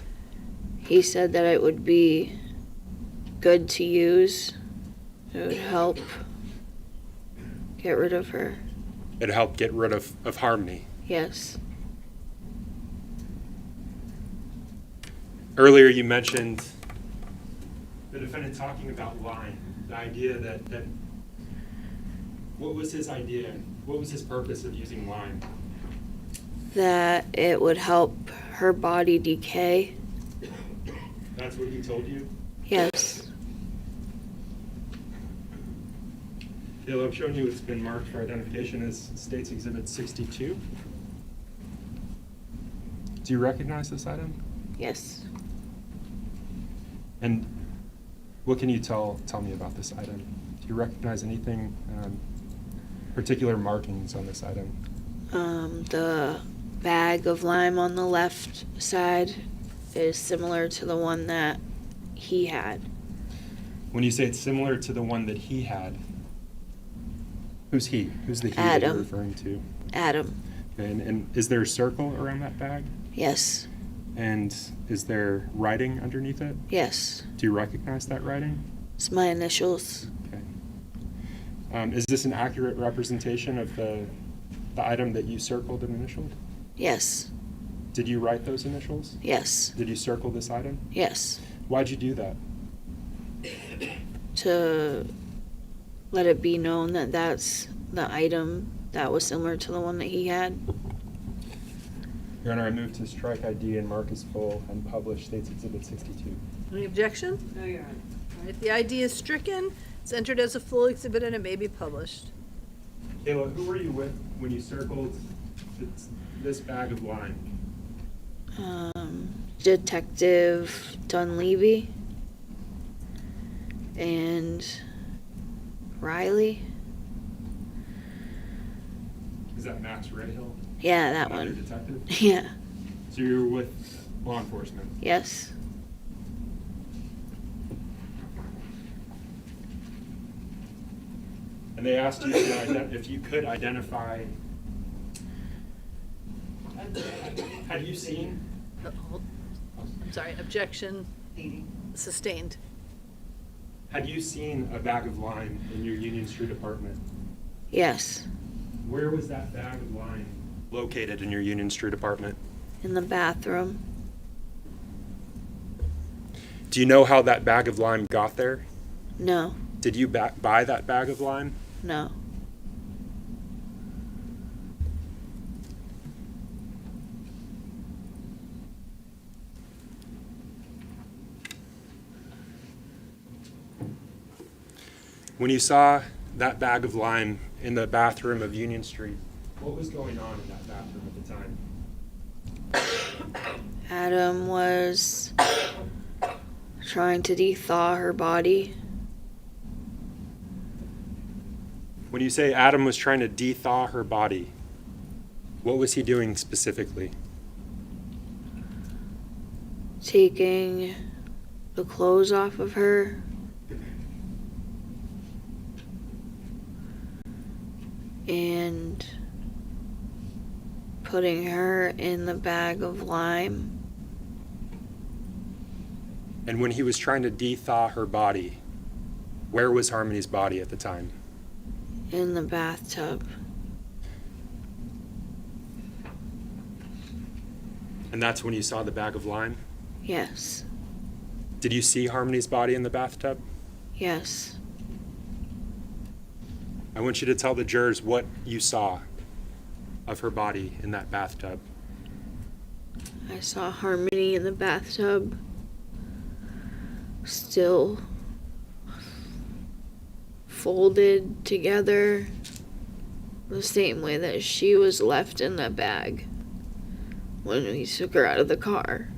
he said that it would be good to use. It would help get rid of her. It helped get rid of Harmony. Yes. Earlier you mentioned the defendant talking about lying, the idea that what was his idea? What was his purpose of using lime? That it would help her body decay. That's what he told you? Yes. Kayla, I'm showing you it's been marked for identification as State's Exhibit 62. Do you recognize this item? Yes. And what can you tell me about this item? Do you recognize anything, particular markings on this item? The bag of lime on the left side is similar to the one that he had. When you say it's similar to the one that he had, who's he? Who's the he that you're Adam. referring to? Adam. Okay, and is there a circle around that bag? Yes. And is there writing underneath it? Yes. Do you recognize that writing? It's my initials. Okay. Is this an accurate representation of the item that you circled and initialed? Yes. Did you write those initials? Yes. Did you circle this item? Yes. Why'd you do that? To let it be known that that's the item that was similar to the one that he had. Your Honor, I move to strike ID and mark as full and publish State's Exhibit 62. Any objection? No, Your Honor. All right, the ID is stricken, it's entered as a full exhibit, and it may be published. Kayla, who were you with when you circled this bag of lime? Detective Dunleavy and Riley. Is that Max Rayhill? Yeah, that Another one. detective? Yeah. So you were with law enforcement? Yes. And they asked you if you could identify. Had you seen? I'm sorry, objection Leading. sustained. Had you seen a bag of lime in your Union Street apartment? Yes. Where was that bag of lime located in your Union Street apartment? In the bathroom. Do you know how that bag of lime got there? No. Did you buy that bag of lime? No. When you saw that bag of lime in the bathroom of Union Street, what was going on in that bathroom at the time? Adam was trying to de-thaw her body. When you say Adam was trying to de-thaw her body, what was he doing specifically? Taking the clothes off of her. And putting her in the bag of lime. And when he was trying to de-thaw her body, where was Harmony's body at the time? In the bathtub. And that's when you saw the bag of lime? Yes. Did you see Harmony's body in the bathtub? Yes. I want you to tell the jurors what you saw of her body in that bathtub. I saw Harmony in the bathtub. Still folded together the same way that she was left in the bag when we took her out of the car.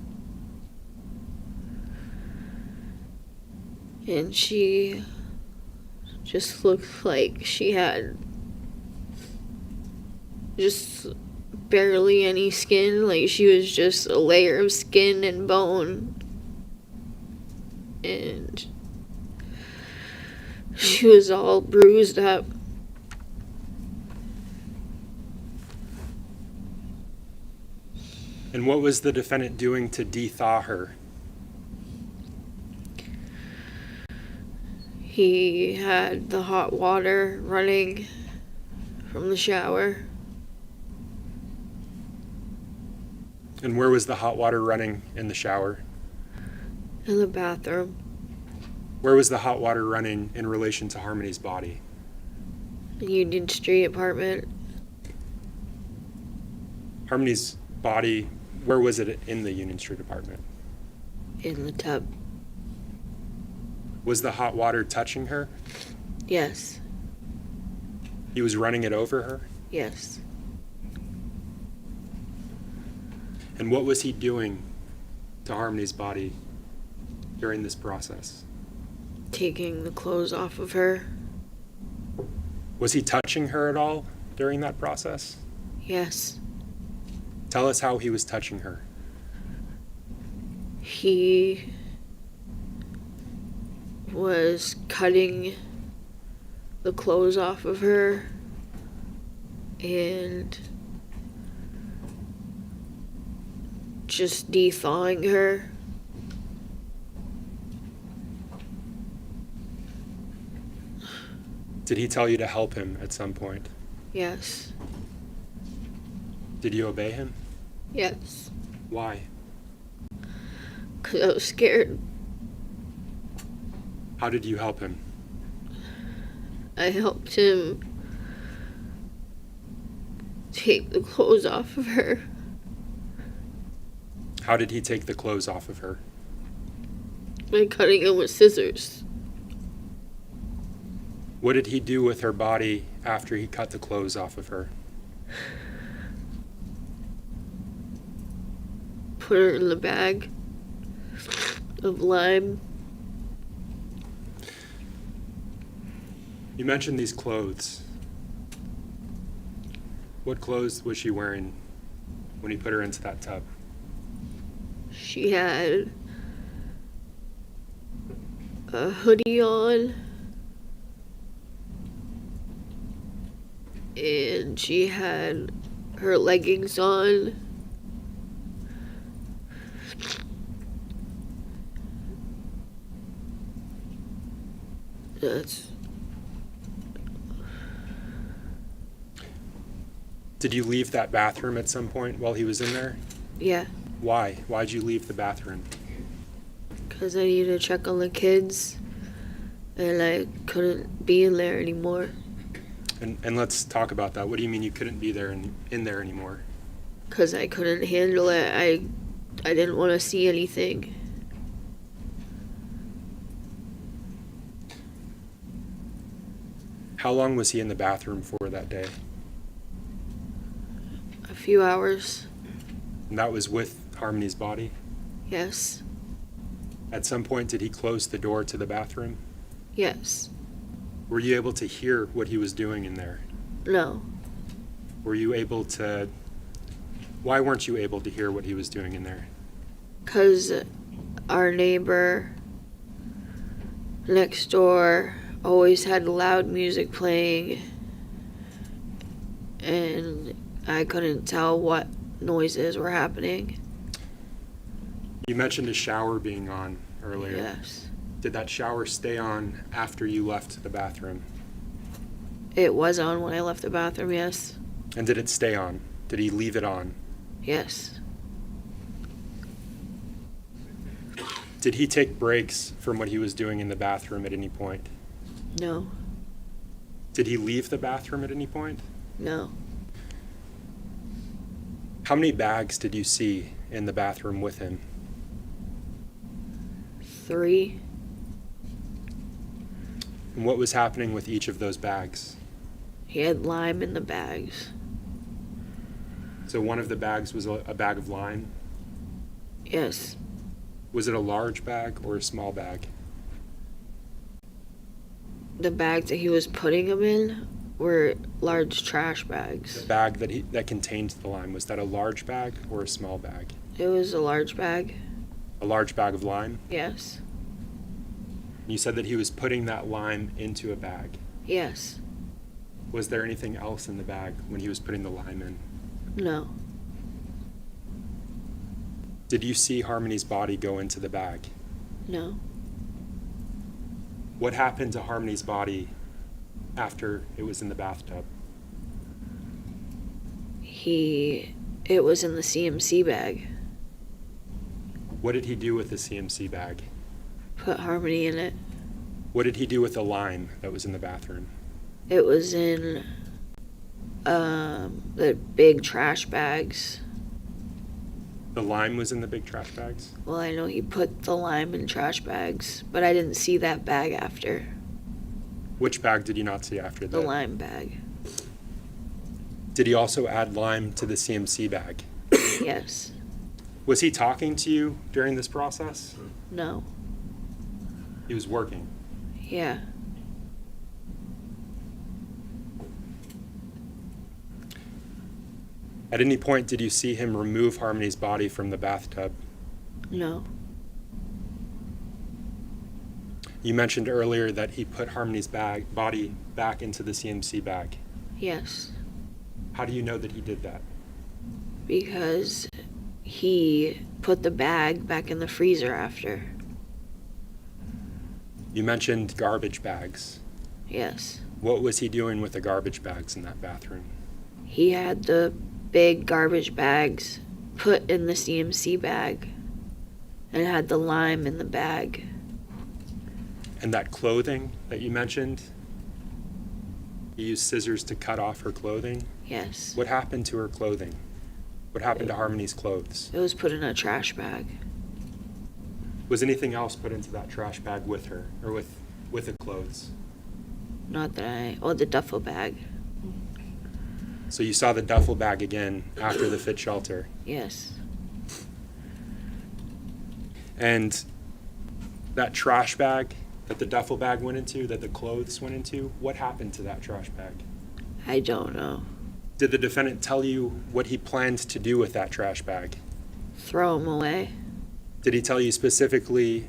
And she just looked like she had just barely any skin, like she was just a layer of skin and bone. And she was all bruised up. And what was the defendant doing to de-thaw her? He had the hot water running from the shower. And where was the hot water running in the shower? In the bathroom. Where was the hot water running in relation to Harmony's body? Union Street apartment. Harmony's body, where was it in the Union Street apartment? In the tub. Was the hot water touching her? Yes. He was running it over her? Yes. And what was he doing to Harmony's body during this process? Taking the clothes off of her. Was he touching her at all during that process? Yes. Tell us how he was touching her. He was cutting the clothes off of her and just de-thawing her. Did he tell you to help him at some point? Yes. Did you obey him? Yes. Why? Because I was scared. How did you help him? I helped him take the clothes off of her. How did he take the clothes off of her? By cutting it with scissors. What did he do with her body after he cut the clothes off of her? Put her in the bag of lime. You mentioned these clothes. What clothes was she wearing when he put her into that tub? She had a hoodie on. And she had her leggings on. That's Did you leave that bathroom at some point while he was in there? yeah, Why? Why'd you leave the bathroom? because I needed to check on the kids, and I couldn't be in there anymore. And let's talk about that. What do you mean you couldn't be there in there anymore? Because I couldn't handle it. I didn't want to see anything. How long was he in the bathroom for that day? A few hours. And that was with Harmony's body? Yes. At some point, did he close the door to the bathroom? Yes. Were you able to hear what he was doing in there? No. Were you able to... Why weren't you able to hear what he was doing in there? Because our neighbor next door always had loud music playing, and I couldn't tell what noises were happening. You mentioned a shower being on earlier. Yes. Did that shower stay on after you left the bathroom? It was on when I left the bathroom, yes. And did it stay on? Did he leave it on? Yes. Did he take breaks from what he was doing in the bathroom at any point? No. Did he leave the bathroom at any point? No. How many bags did you see in the bathroom with him? 3. And what was happening with each of those bags? He had lime in the bags. So one of the bags was a bag of lime. Yes. Was it a large bag or a small bag? The bags that he was putting them in were large trash The bags. bag that contained the lime, was that a large bag or a small bag? It was a large bag. A large bag of lime? Yes. You said that he was putting that lime into a bag. Yes. Was there anything else in the bag when he was putting the lime in? No. Did you see Harmony's body go into the bag? No. What happened to Harmony's body after it was in the bathtub? It was in the CMC bag. What did he do with the CMC bag? Put Harmony in it. What did he do with the lime that was in the bathroom? It was in the big trash bags. The lime was in the big trash bags? Well, I know he put the lime in trash bags, but I didn't see that bag after. Which bag did you not see after The that? lime bag. Did he also add lime to the CMC bag? Yes. Was he talking to you during this process? No. He was working. Yeah. At any point, did you see him remove Harmony's body from the bathtub? No. You mentioned earlier that he put Harmony's body back into the CMC bag. Yes. How do you know that he did that? Because he put the bag back in the freezer after. You mentioned garbage bags. Yes. What was he doing with the garbage bags in that bathroom? He had the big garbage bags put in the CMC bag and had the lime in the bag. And that clothing that you mentioned, he used scissors to cut off her clothing. Yes. What happened to her clothing? What happened to Harmony's clothes? It was put in a trash bag. Was anything else put into that trash bag with her, or with the clothes? Not that the duffel bag. So you saw the duffel bag again after the fit shelter. Yes. And that trash bag that the duffel bag went into, that the clothes went into, what happened to that trash bag? I don't know. Did the defendant tell you what he planned to do with that trash bag? Throw them away. Did he tell you specifically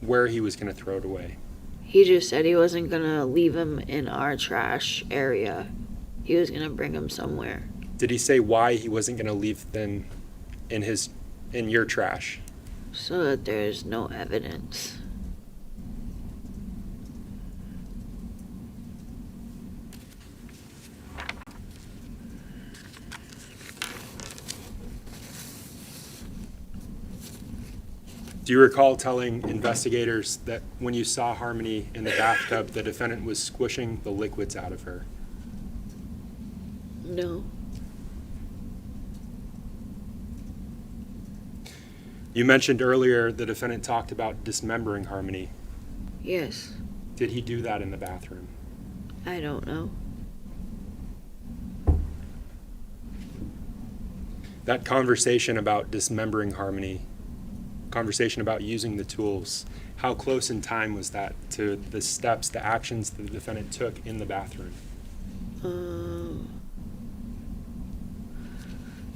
where he was going to throw it away? He just said he wasn't gonna leave them in our trash area. He was gonna bring them somewhere. Did he say why he wasn't going to leave them in your trash? So that there's no evidence. Do you recall telling investigators that when you saw Harmony in the bathtub, the defendant was squishing the liquids out of her? No. You mentioned earlier the defendant talked about dismembering Harmony. Yes. Did he do that in the bathroom? I don't know. That conversation about dismembering Harmony, conversation about using the tools, how close in time was that to the steps, the actions that the defendant took in the bathroom?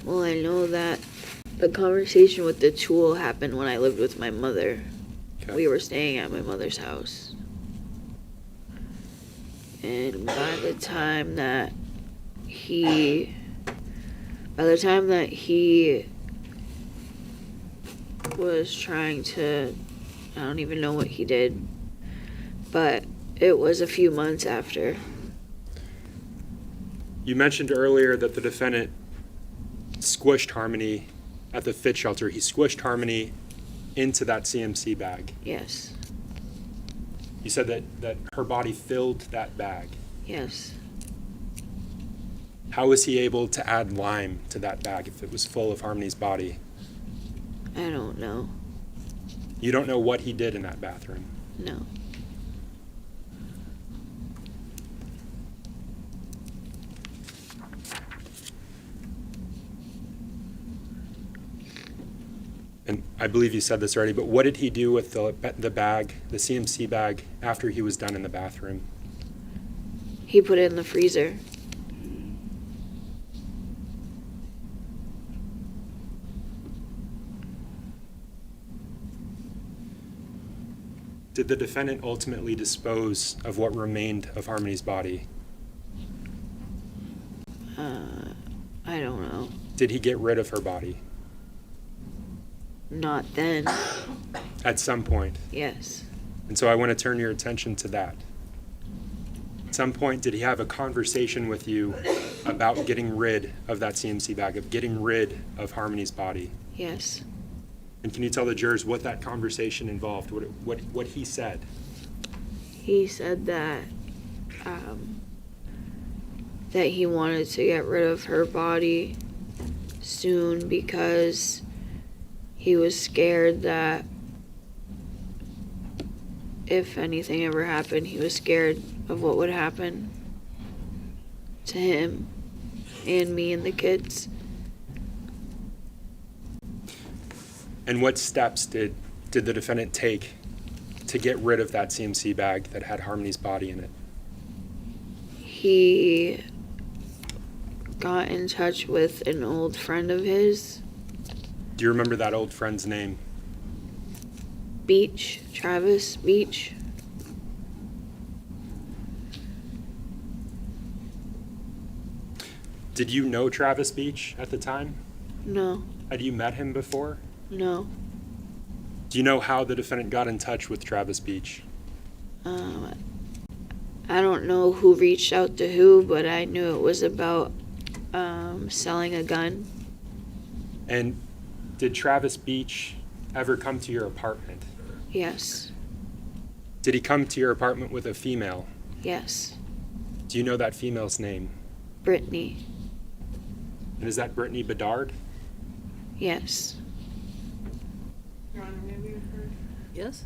Well, I know that the conversation with the tool happened when I lived with my mother. Okay. We were staying at my mother's house. And by the time that he was trying to, I don't even know what he did, but it was a few months after. You mentioned earlier that the defendant squished Harmony at the fit shelter. He squished Harmony into that CMC bag. Yes. You said that her body filled that bag. Yes. How was he able to add lime to that bag if it was full of Harmony's body? I don't know. You don't know what he did in that bathroom. No. And I believe you said this already, but what did he do with the bag, the CMC bag, after he was done in the bathroom? He put it in the freezer. Did the defendant ultimately dispose of what remained of Harmony's body? I don't know. Did he get rid of her body Not then. at some point? Yes. And so I want to turn your attention to that. At some point, did he have a conversation with you about getting rid of that CMC bag, of getting rid of Harmony's body? Yes. And can you tell the jurors what that conversation involved, what he said? He said that that he wanted to get rid of her body soon because he was scared that if anything ever happened, he was scared of what would happen to him and me and the kids. And what steps did the defendant take to get rid of that CMC bag that had Harmony's body in it? He got in touch with an old friend of his, Do you remember that old friend's name? Travis Beach. Did you know Travis Beach at the time? No, Had you met him before? no. Do you know how the defendant got in touch with Travis Beach? I don't know who reached out to who, but I knew it was about selling a gun. And did Travis Beach ever come to your apartment? Yes. Did he come to your apartment with a female? Yes. Do you know that female's name? Brittany. And is that Brittany Bedard? Yes. Your Honor, may we refer? Yes?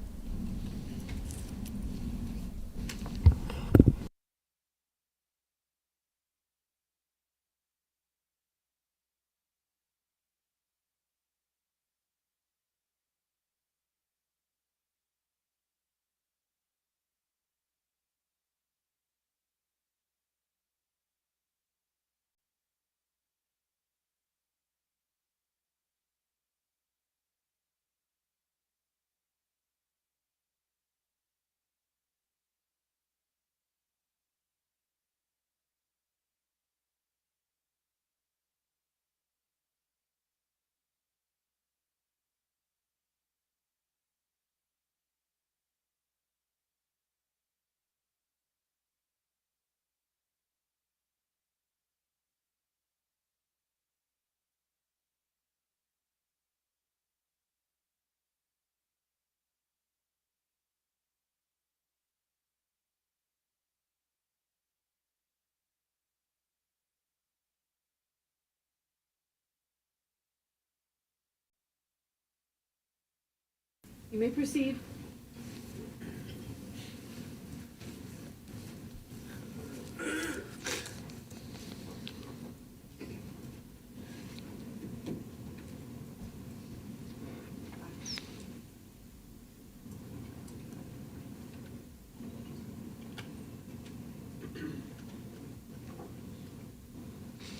You may proceed.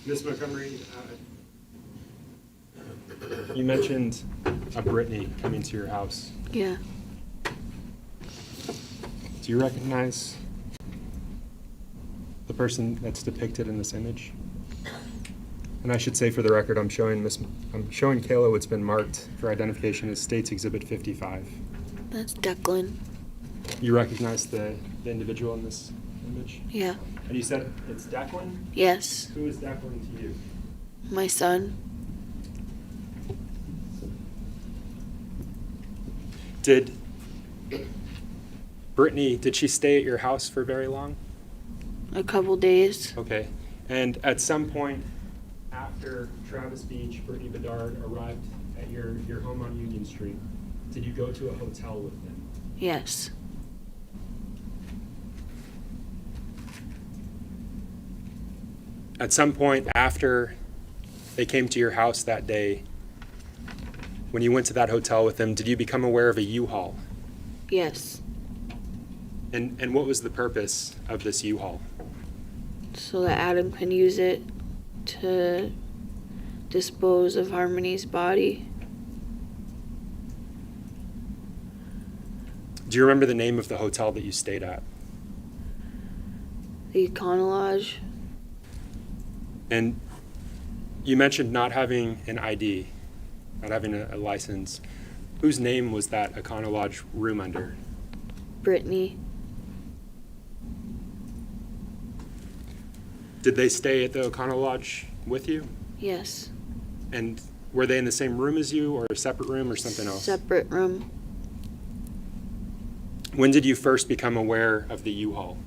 Ms. Montgomery, you mentioned a Brittany coming to your house. Yeah. Do you recognize the person that's depicted in this image? And I should say for the record, I'm showing Kayla what's been marked for identification as State's Exhibit 55. That's Declan. You recognize the individual in this image? Yeah. And you said it's Declan? Yes. Who is Declan to you? My son. Did Brittany, did she stay at your house for very long? A couple days. Okay. And at some point after Travis Beach, Brittany Bedard arrived at your home on Union Street, did you go to a hotel with them? Yes. At some point after they came to your house that day, when you went to that hotel with them, did you become aware of a U-Haul? Yes. And what was the purpose of this U-Haul? So that Adam can use it to dispose of Harmony's body. Do you remember the name of the hotel that you stayed at? The Econolodge. And you mentioned not having an ID, not having a license. Whose name was that Econolodge room under? Brittany. Did they stay at the Econolodge with you? Yes. And were they in the same room as you, or a separate room, or something else? Separate room. When did you first become aware of the U-Haul?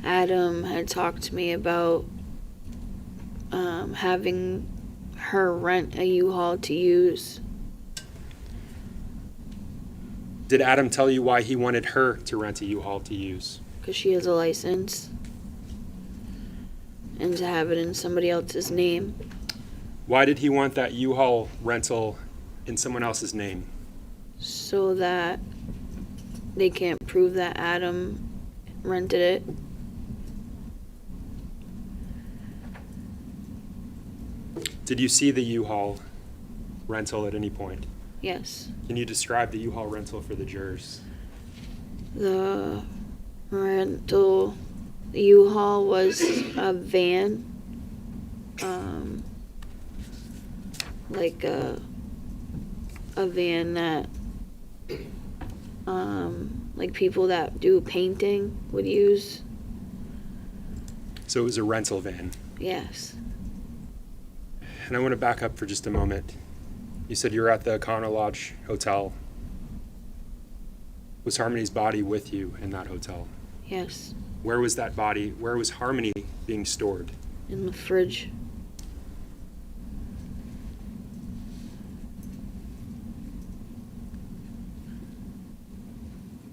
Adam had talked to me about having her rent a U-Haul to use. Did Adam tell you why he wanted her to rent a U-Haul to use? Because she has a license. And to have it in somebody else's name. Why did he want that U-Haul rental in someone else's name? So that they can't prove that Adam rented it. Did you see the U-Haul rental at any point? Yes. Can you describe the U-Haul rental for the jurors? The rental, the U-Haul was a van, like a van that like people that do painting would use. So it was a rental van. Yes. And I want to back up for just a moment. You said you were at the Econo Lodge Hotel. Was Harmony's body with you in that hotel? Yes. Where was that body? Where was Harmony being stored? In the fridge.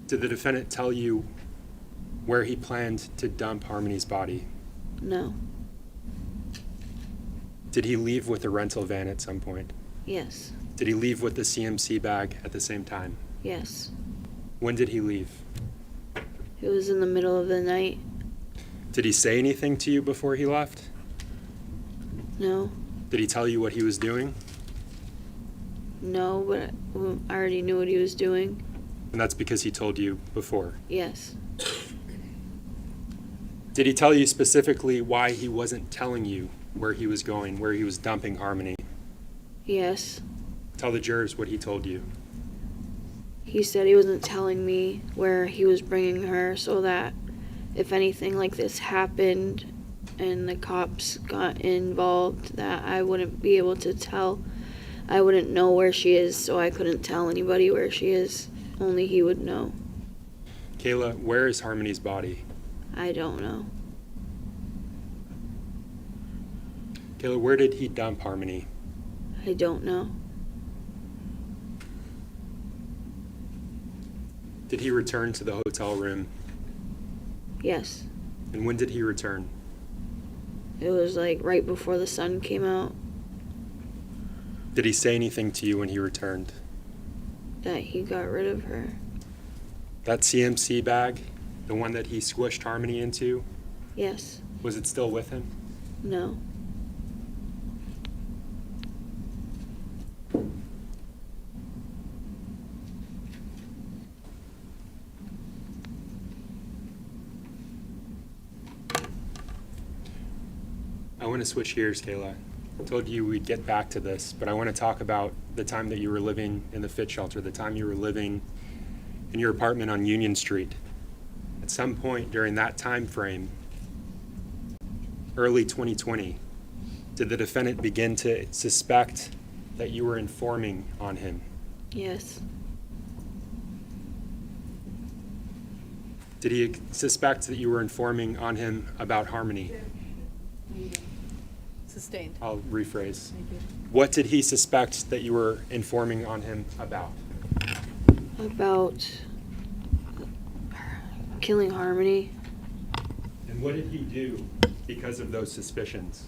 Did the defendant tell you where he planned to dump Harmony's body? No. Did he leave with the rental van at some point? Yes. Did he leave with the CMC bag at the same time? Yes. When did he leave? It was in the middle of the night. Did he say anything to you before he left? No. Did he tell you what he was doing? No, but I already knew what he was doing. And that's because he told you before. Yes. Did he tell you specifically why he wasn't telling you where he was going, where he was dumping Harmony? Yes. Tell the jurors what he told you. He said he wasn't telling me where he was bringing her so that if anything like this happened and the cops got involved, that I wouldn't be able to tell. I wouldn't know where she is, so I couldn't tell anybody where she is. Only he would know. Kayla, where is Harmony's body? I don't know. Kayla, where did he dump Harmony? I don't know. Did he return to the hotel room? Yes. And when did he return? It was like right before the sun came out Did he say anything to you when he returned? that he got rid of her. That CMC bag, the one that he squished Harmony into, Yes. was it still with him? No. I want to switch gears, Kayla. I told you we'd get back to this, but I want to talk about the time that you were living in the fit shelter, the time you were living in your apartment on Union Street. At some point during that time frame, early 2020, did the defendant begin to suspect that you were informing on him? Yes. Did he suspect that you were informing on him about Harmony? Sustained. I'll rephrase. Thank you. What did he suspect that you were informing on him about? About killing Harmony. And what did he do because of those suspicions?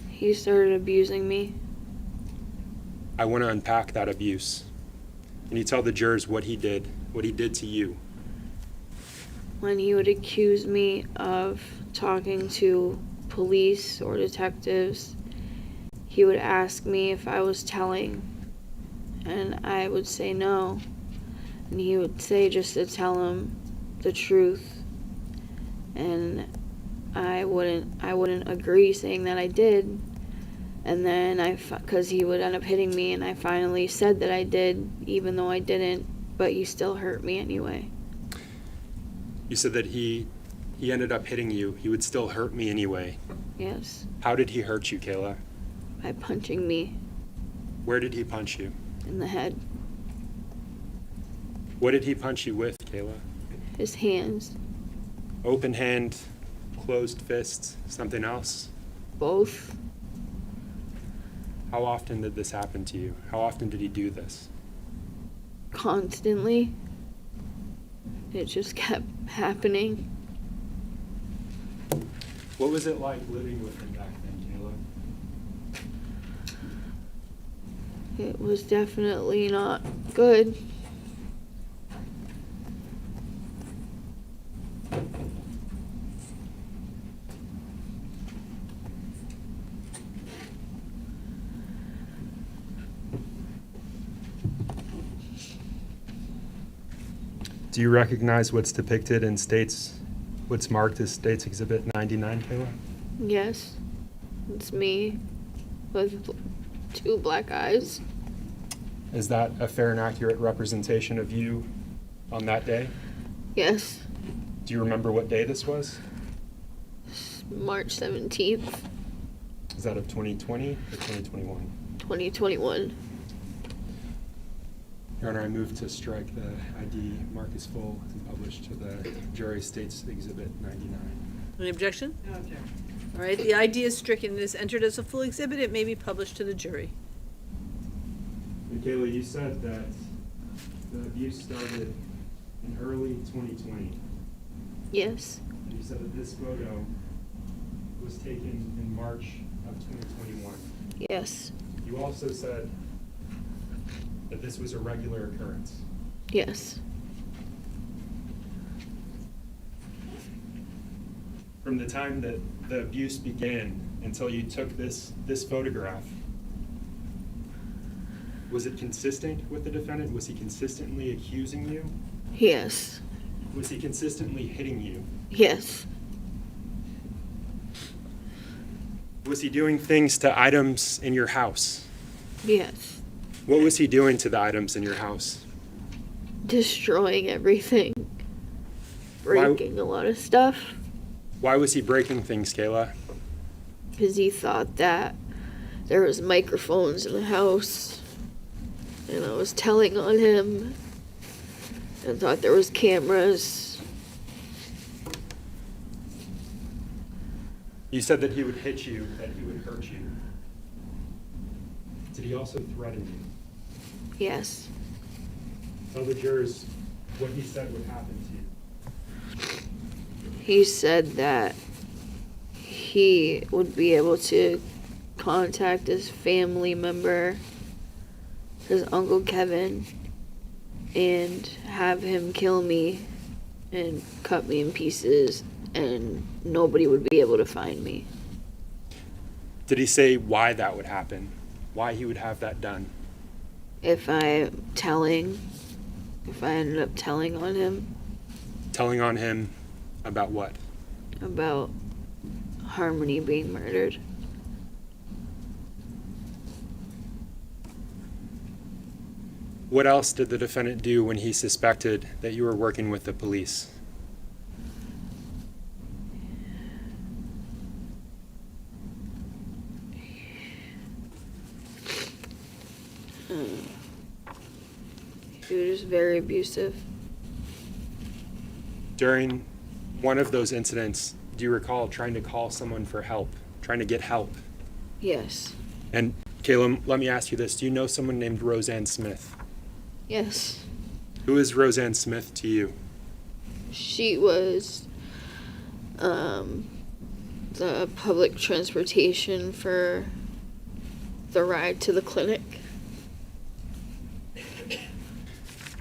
He started abusing me. I want to unpack that abuse. Can you tell the jurors what he did to you? When he would accuse me of talking to police or detectives, he would ask me if I was telling, and I would say no. And he would say just to tell him the truth, and I wouldn't agree, saying that I did. And then because he would end up hitting me, and I finally said that I did, even though I didn't, but he still hurt me anyway. You said that he ended up hitting you. He would still hurt me anyway. Yes, How did he hurt you, Kayla? by punching me Where did he punch you? in the head. What did he punch you with, Kayla? His hands, Open hand, closed fist, something else? both. How often did this happen to you? How often did he do this? Constantly. It just kept happening. What was it like living with him back then, Kayla? It was definitely not good. Do you recognize what's depicted in what's marked as States Exhibit 99, Kayla? Yes, it's me with two black eyes. Is that a fair and accurate representation of you on that day? Yes. Do you remember what day this was? March 17th, Is that of 2020 or 2021? 2021. Your Honor, I move to strike the ID mark as full and publish to the jury, states Exhibit 99. Any objection? No objection. All right, the ID is stricken. It is entered as a full exhibit. It may be published to the jury. And Kayla, you said that the abuse started in early 2020. Yes. And you said that this photo was taken in March of 2021. Yes. You also said that this was a regular occurrence. Yes. From the time that the abuse began until you took this photograph, was it consistent with the defendant? Was he consistently accusing you? Yes. Was he consistently hitting you? Yes. Was he doing things to items in your house? Yes. What was he doing to the items in your house? Destroying everything. Breaking a lot of stuff. Why was he breaking things, Kayla? Because he thought that there was microphones in the house. And I was telling on him. And thought there was cameras. You said that he would hit you, that he would hurt you. Did he also threaten you? Yes. Tell the jurors what he said would happen to you. He said that he would be able to contact his family member, his Uncle Kevin, and have him kill me and cut me in pieces, and nobody would be able to find me. Did he say why that would happen? Why he would have that done? If I ended up telling on him Telling on him about what? about Harmony being murdered. What else did the defendant do when he suspected that you were working with the police? He was very abusive. During one of those incidents, do you recall trying to call someone for help, trying to get help? Yes. And Kayla, let me ask you this. Do you know someone named Roseanne Smith? Yes. Who is Roseanne Smith to you? She was the public transportation for the ride to the clinic.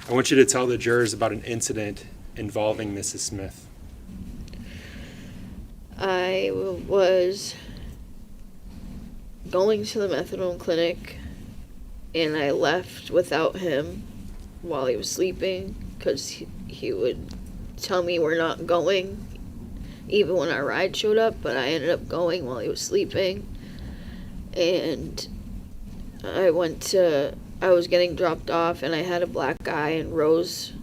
I want you to tell the jurors about an incident involving Mrs. Smith. I was going to the methadone clinic, and I left without him while he was sleeping, because he would tell me we're not going even when our ride showed up, but I ended up going while he was sleeping. And I was getting dropped off, and I had a black eye, and Rose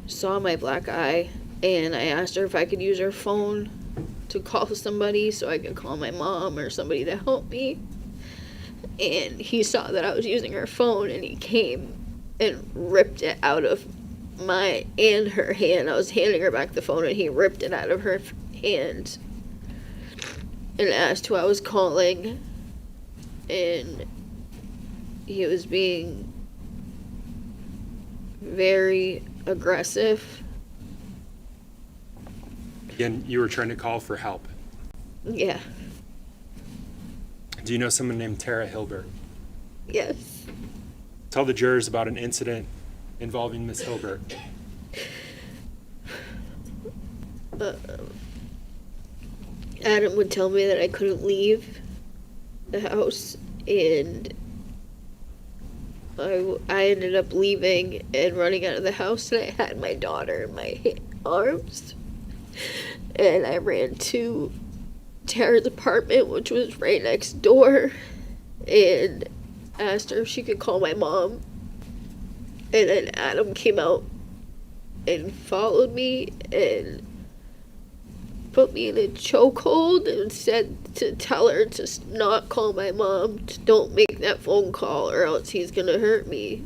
saw my black eye, and I asked her if I could use her phone to call somebody so I could call my mom or somebody to help me. And he saw that I was using her phone, and he came and ripped it out of my and her hand. I was handing her back the phone, and he ripped it out of her hand and asked who I was calling. And he was being very aggressive. Again, you were trying to call for help. Yeah. Do you know someone named Tara Hilbert? Yes. Tell the jurors about an incident involving Miss Hilbert. Adam would tell me that I couldn't leave the house, and I ended up leaving and running out of the house, and I had my daughter in my arms, and I ran to Tara's apartment, which was right next door, and asked her if she could call my mom. And then Adam came out and followed me and put me in a chokehold and said to tell her to not call my mom, to don't make that phone call or else he's gonna hurt me.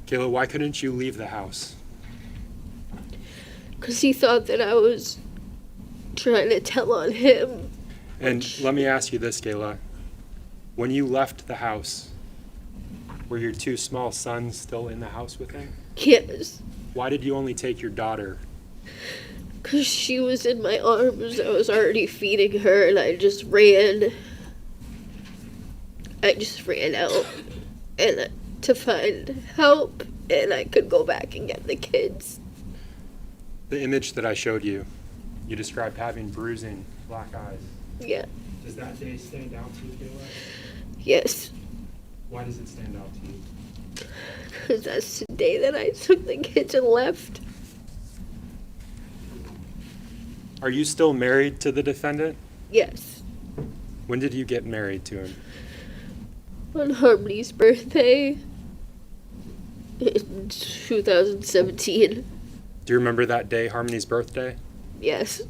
Kayla, why couldn't you leave the house? Because he thought that I was trying to tell on him. And let me ask you this, Kayla. When you left the house, were your two small sons still in the house with him? Yes. Why did you only take your daughter? Because she was in my arms. I was already feeding her and I just ran. I just ran out and to find help and I could go back and get the kids. The image that I showed you, you described having bruising, black eyes. Yeah. Does that day stand out to you, Kayla? Yes. Why does it stand out to you? Because that's the day that I took the kids and left. Are you still married to the defendant? Yes. When did you get married to him? On Harmony's birthday in 2017. Do you remember that day, Harmony's birthday? Yes.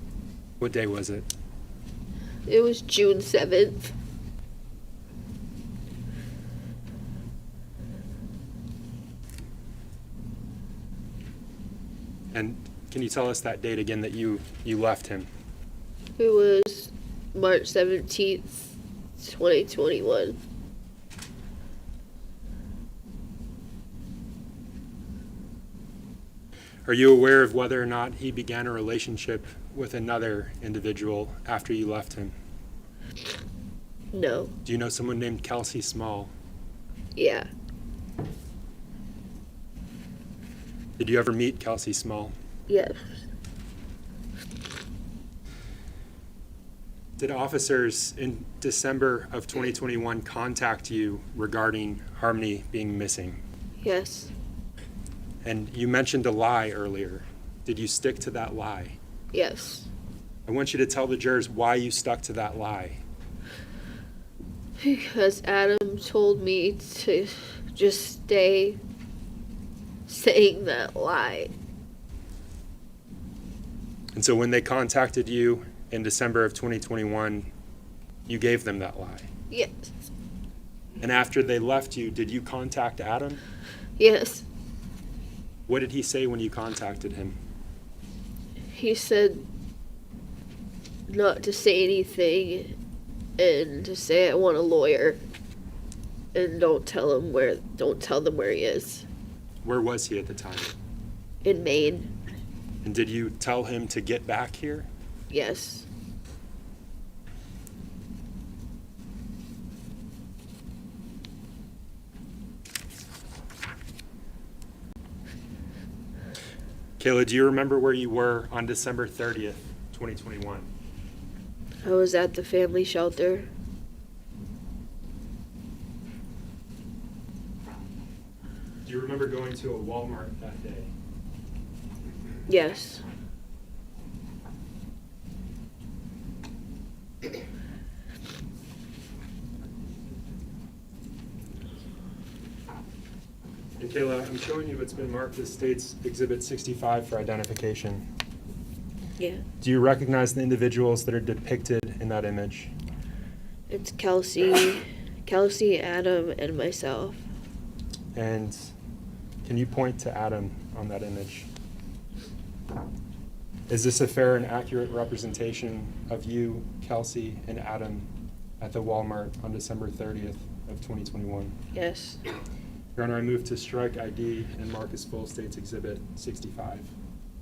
What day was it? It was June 7th. And can you tell us that date again that you left him? It was March 17th, 2021. Are you aware of whether or not he began a relationship with another individual after you left him? No. Do you know someone named Kelsey Small? Yeah. Did you ever meet Kelsey Small? Yes. Did officers in December of 2021 contact you regarding Harmony being missing? Yes. And you mentioned a lie earlier. Did you stick to that lie? Yes. I want you to tell the jurors why you stuck to that lie. Because Adam told me to just stay saying that lie. And so when they contacted you in December of 2021, you gave them that lie. Yes. And after they left you, did you contact Adam? Yes. What did he say when you contacted him? He said not to say anything and to say I want a lawyer and don't tell them where he is. Where was he at the time? In Maine. And did you tell him to get back here? Yes. Kayla, do you remember where you were on December 30th, 2021? I was at the family shelter. Do you remember going to a Walmart that day? Yes. And Kayla, I'm showing you what's been marked as State's Exhibit 65 for identification. Yeah. Do you recognize the individuals that are depicted in that image? It's Kelsey, Adam, and myself. And can you point to Adam on that image? Is this a fair and accurate representation of you, Kelsey, and Adam at the Walmart on December 30th of 2021? Yes. Your Honor, I move to strike ID and mark as full State's Exhibit 65.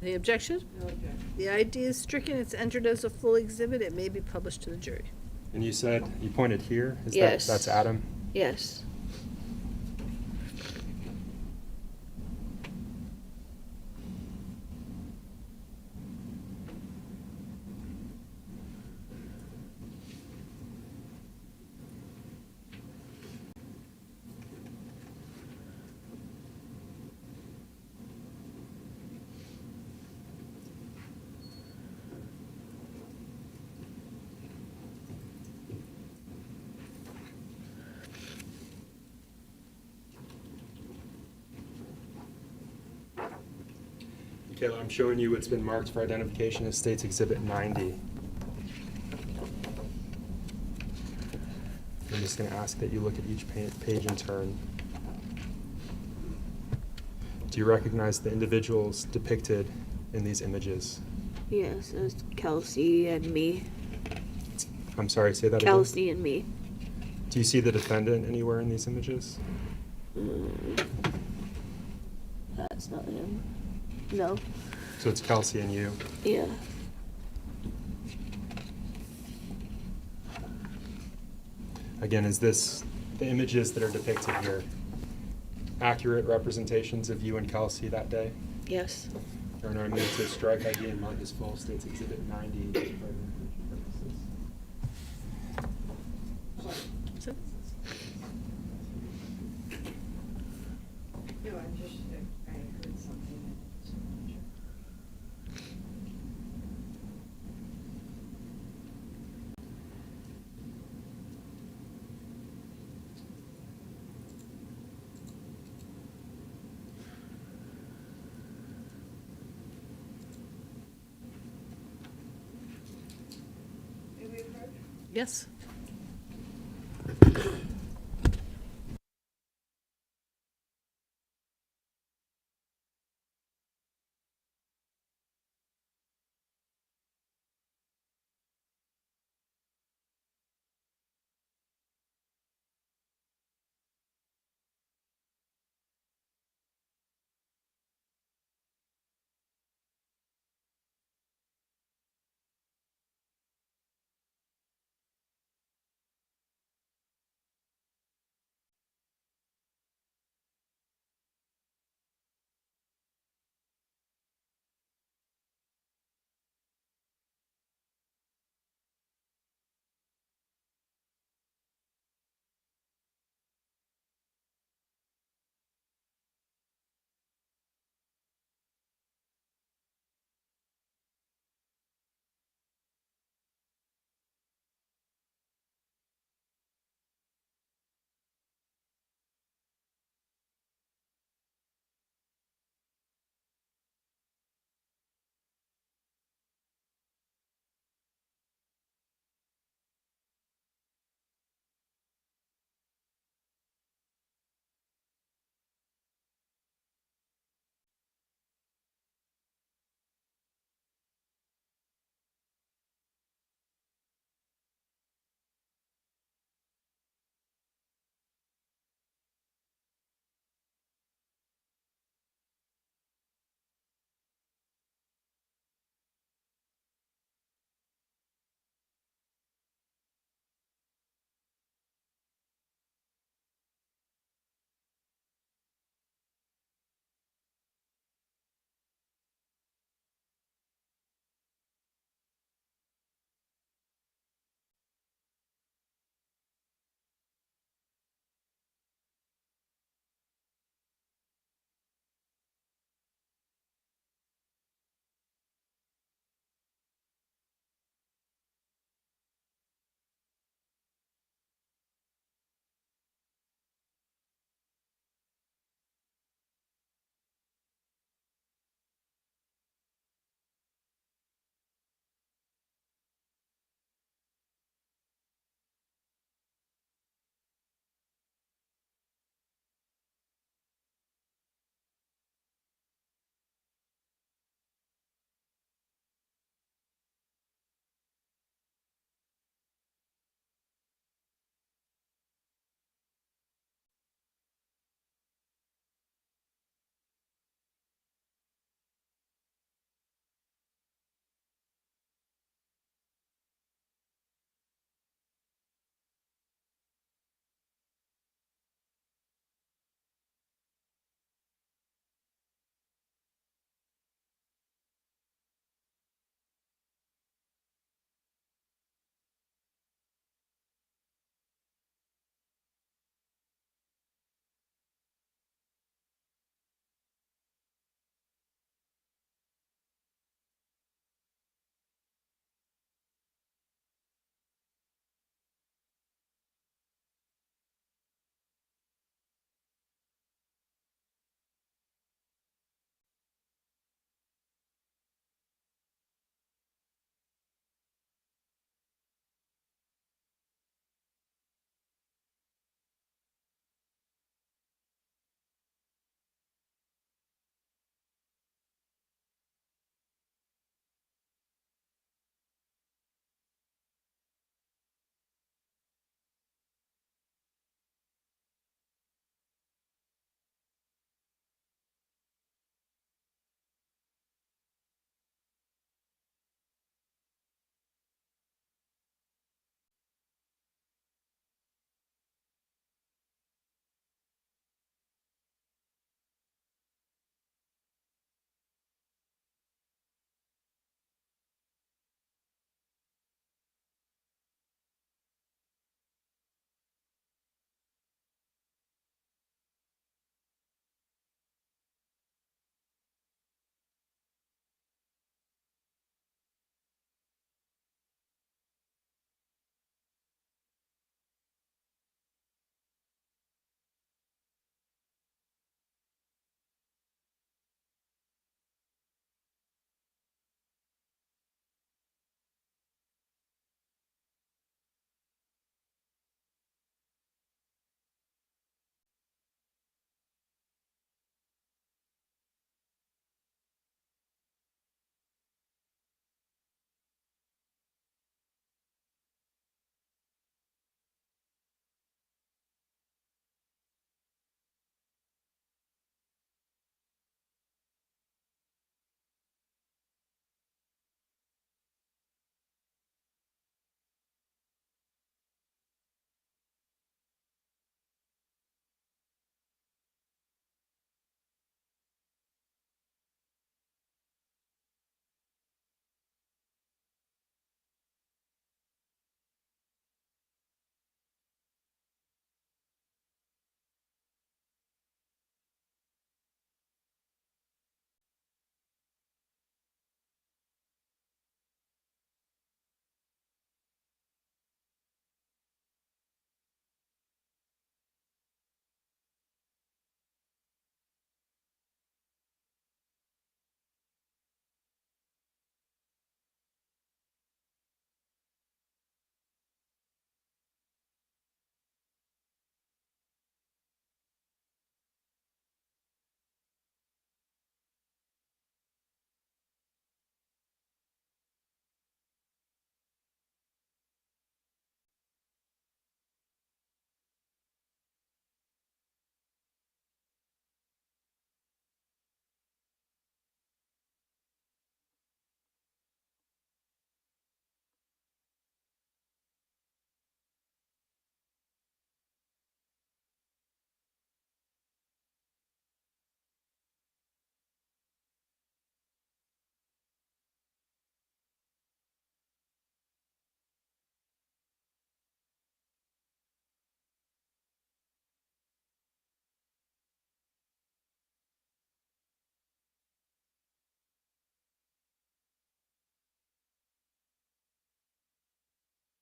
Any objection? No objection. The ID is stricken, it's entered as a full exhibit, it may be published to the jury. And you said, you pointed here? Is Yes. that's Adam? Yes. Kayla, I'm showing you what's been marked for identification as State's Exhibit 90. I'm just going to ask that you look at each page in turn. Do you recognize the individuals depicted in these images? Yes, it was Kelsey and me. I'm sorry, say that again. Kelsey and me. Do you see the defendant anywhere in these images? That's not him. No. So it's Kelsey and you. Yeah. Again, is this the images that are depicted here accurate representations of you and Kelsey that day? Yes. Your Honor, I move to strike ID and mark as full State's Exhibit 90 for identification purposes. No, I heard something. Yes.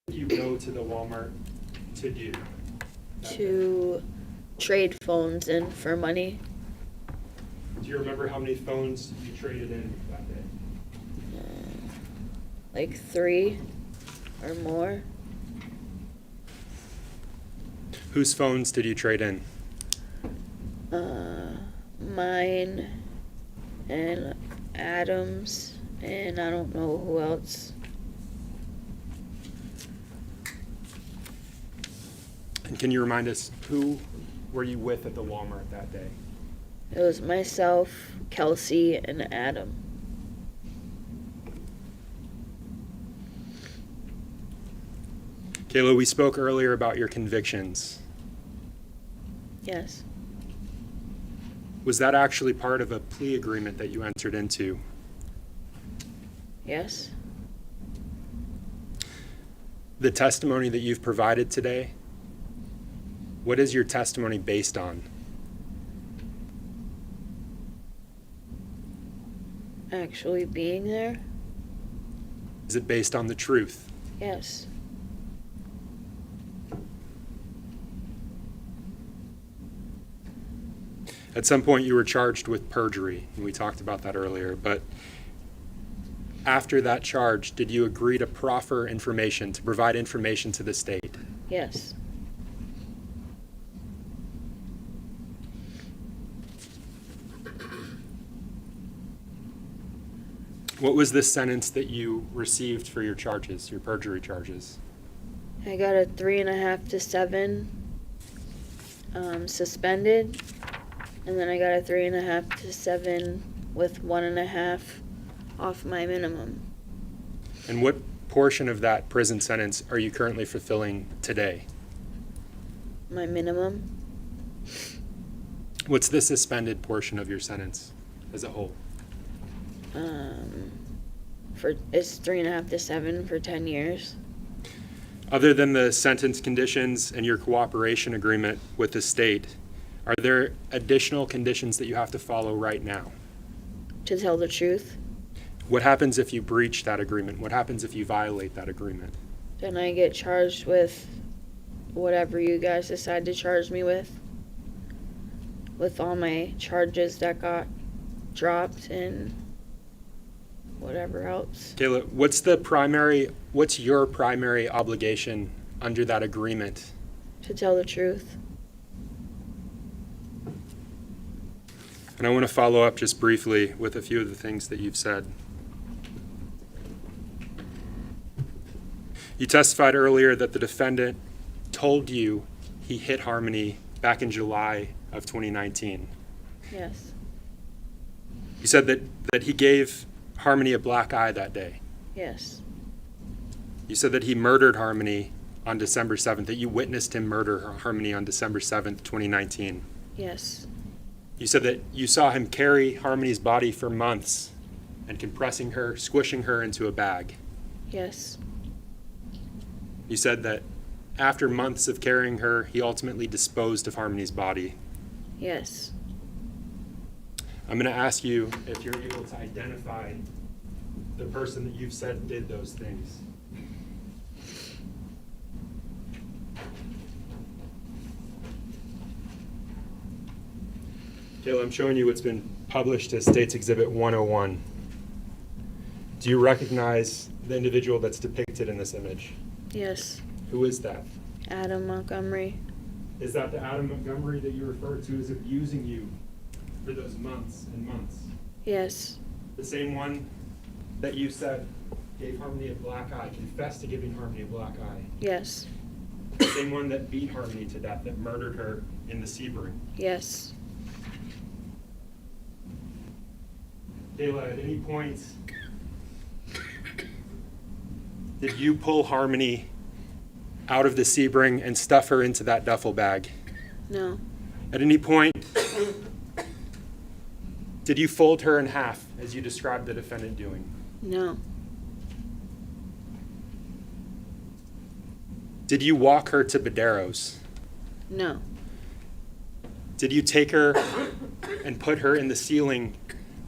did you go to the Walmart to do? To trade phones in for money. Do you remember how many phones you traded in that day? Like 3 or more. Whose phones did you trade in? Mine and Adam's, and I don't know who else. And can you remind us, who were you with at the Walmart that day? It was myself, Kelsey, and Adam. Kayla, we spoke earlier about your convictions. Yes. Was that actually part of a plea agreement that you entered into? Yes. The testimony that you've provided today, what is your testimony based on? Actually being there? Is it based on the truth? Yes. At some point, you were charged with perjury, and we talked about that earlier, but after that charge, did you agree to proffer information, to provide information to the state? Yes. What was the sentence that you received for your charges, your perjury charges? I got a 3.5 to 7 suspended, and then I got a 3.5 to 7 with 1.5 off my minimum. And what portion of that prison sentence are you currently fulfilling today? My minimum, What's the suspended portion of your sentence as a whole? it's 3.5 to 7 for 10 years. Other than the sentence conditions and your cooperation agreement with the state, are there additional conditions that you have to follow right now? To tell the truth, What happens if you breach that agreement? What happens if you violate that agreement? then I get charged with whatever you guys decide to charge me with all my charges that got dropped and whatever else. Kayla, what's your primary obligation under that agreement? To tell the truth. And I want to follow up just briefly with a few of the things that you've said. You testified earlier that the defendant told you he hit Harmony back in July of 2019. Yes. You said that he gave Harmony a black eye that day. Yes. You said that he murdered Harmony on December 7th, that you witnessed him murder Harmony on December 7th, 2019. Yes. You said that you saw him carry Harmony's body for months and compressing her, squishing her into a bag. Yes. You said that after months of carrying her, he ultimately disposed of Harmony's body. Yes. I'm going to ask you if you're able to identify the person that you've said did those things. Kayla, I'm showing you what's been published as State's Exhibit 101. Do you recognize the individual that's depicted in this image? Yes. Who is that? Adam Montgomery. Is that the Adam Montgomery that you referred to as abusing you for those months and months? Yes. The same one that you said gave Harmony a black eye, confessed to giving Harmony a black eye. Yes. The same one that beat Harmony to death, that murdered her in the Sebring. Yes. Kayla, at any point, did you pull Harmony out of the Sebring and stuff her into that duffel bag? No. At any point, did you fold her in half, as you described the defendant doing? No. Did you walk her to Badero's? No. Did you take her and put her in the ceiling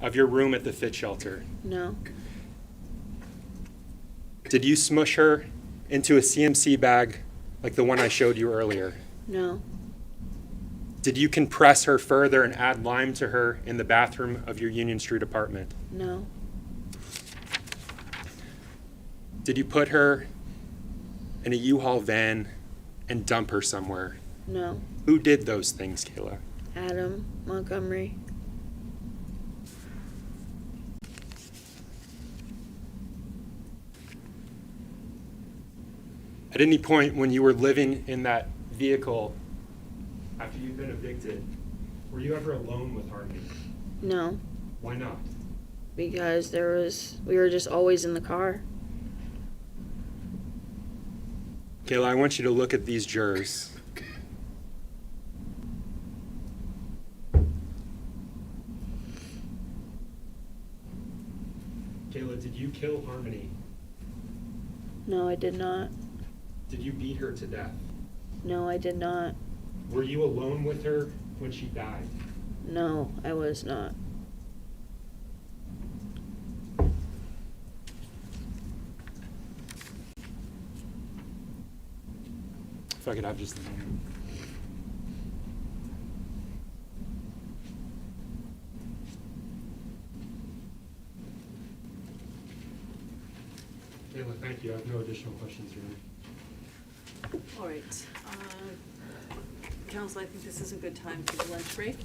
of your room at the fit shelter? No. Did you smush her into a CMC bag like the one I showed you earlier? No. Did you compress her further and add lime to her in the bathroom of your Union Street apartment? No. Did you put her in a U-Haul van and dump her somewhere? No. Who did those things, Kayla? Adam Montgomery. At any point when you were living in that vehicle after you'd been evicted, were you ever alone with Harmony? No. Why not? Because we were just always in the car. Kayla, I want you to look at these jurors. Kayla, did you kill Harmony? No, I did not. Did you beat her to death? No, I did not. Were you alone with her when she died? No, I was not. If I could have just the moment. Kayla, thank you. I have no additional questions for you. All right. Council, I think this is a good time for the lunch break.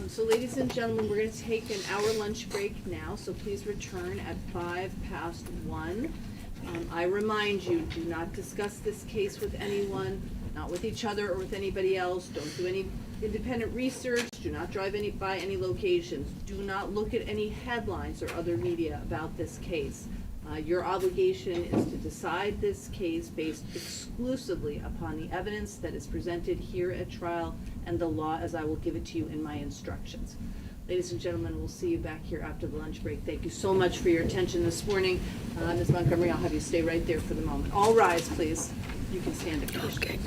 So ladies and gentlemen, we're going to take an hour lunch break now, so please return at 1:05. I remind you, do not discuss this case with anyone, not with each other or with anybody else. Don't do any independent research. Do not drive by any locations. Do not look at any headlines or other media about this case. Your obligation is to decide this case based exclusively upon the evidence that is presented here at trial and the law as I will give it to you in my instructions. Ladies and gentlemen, we'll see you back here after the lunch break. Thank you so much for your attention this morning. Ms. Montgomery, I'll have you stay right there for the moment. All rise, please. You can stand if you wish. Okay.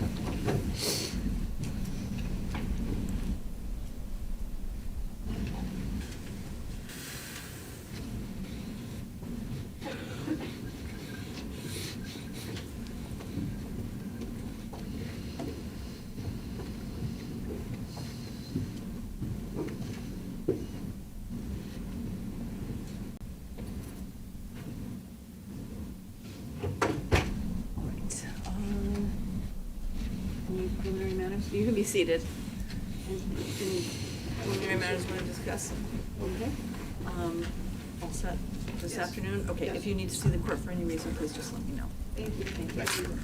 Any preliminary matters? You can be seated. Any preliminary matters you want to discuss? Okay. All set this afternoon? Okay, if you need to see the court for any reason, please just let me know. Thank you. Thank you.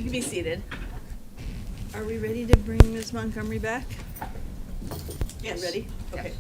can be seated. Are we ready to bring Ms. Montgomery back? Yes. Ready? Yeah. Okay.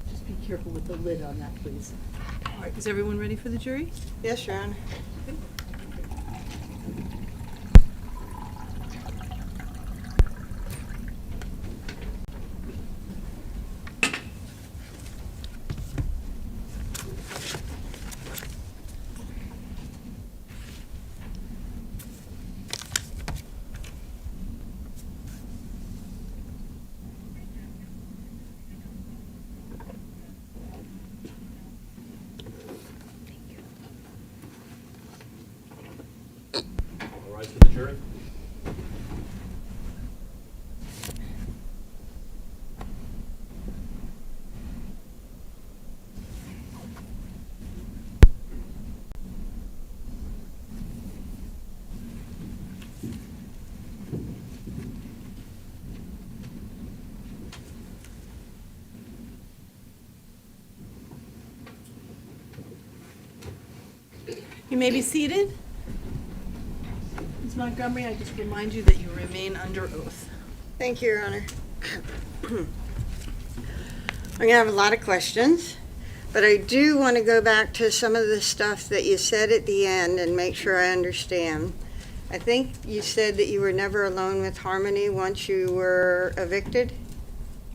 Just be careful with the lid on that, please. All right, is everyone ready for the jury? Yes, Your Honor. All rise for the jury. You may be seated. Ms. Montgomery, I just remind you that you remain under oath. Thank you, Your Honor. I'm gonna have a lot of questions, but I do want to go back to some of the stuff that you said at the end and make sure I understand. I think you said that you were never alone with Harmony once you were evicted,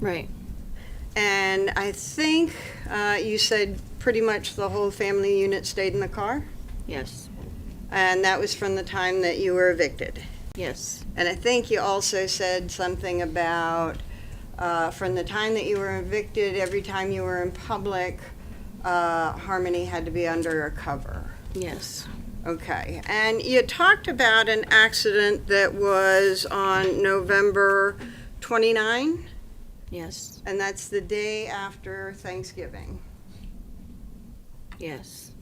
Right. and I think you said pretty much the whole family unit stayed in the car, Yes. and that was from the time that you were evicted. Yes. And I think you also said something about from the time that you were evicted, every time you were in public, Harmony had to be under a cover. Yes. Okay. And you talked about an accident that was on November 29, Yes. and that's the day after Thanksgiving, Yes.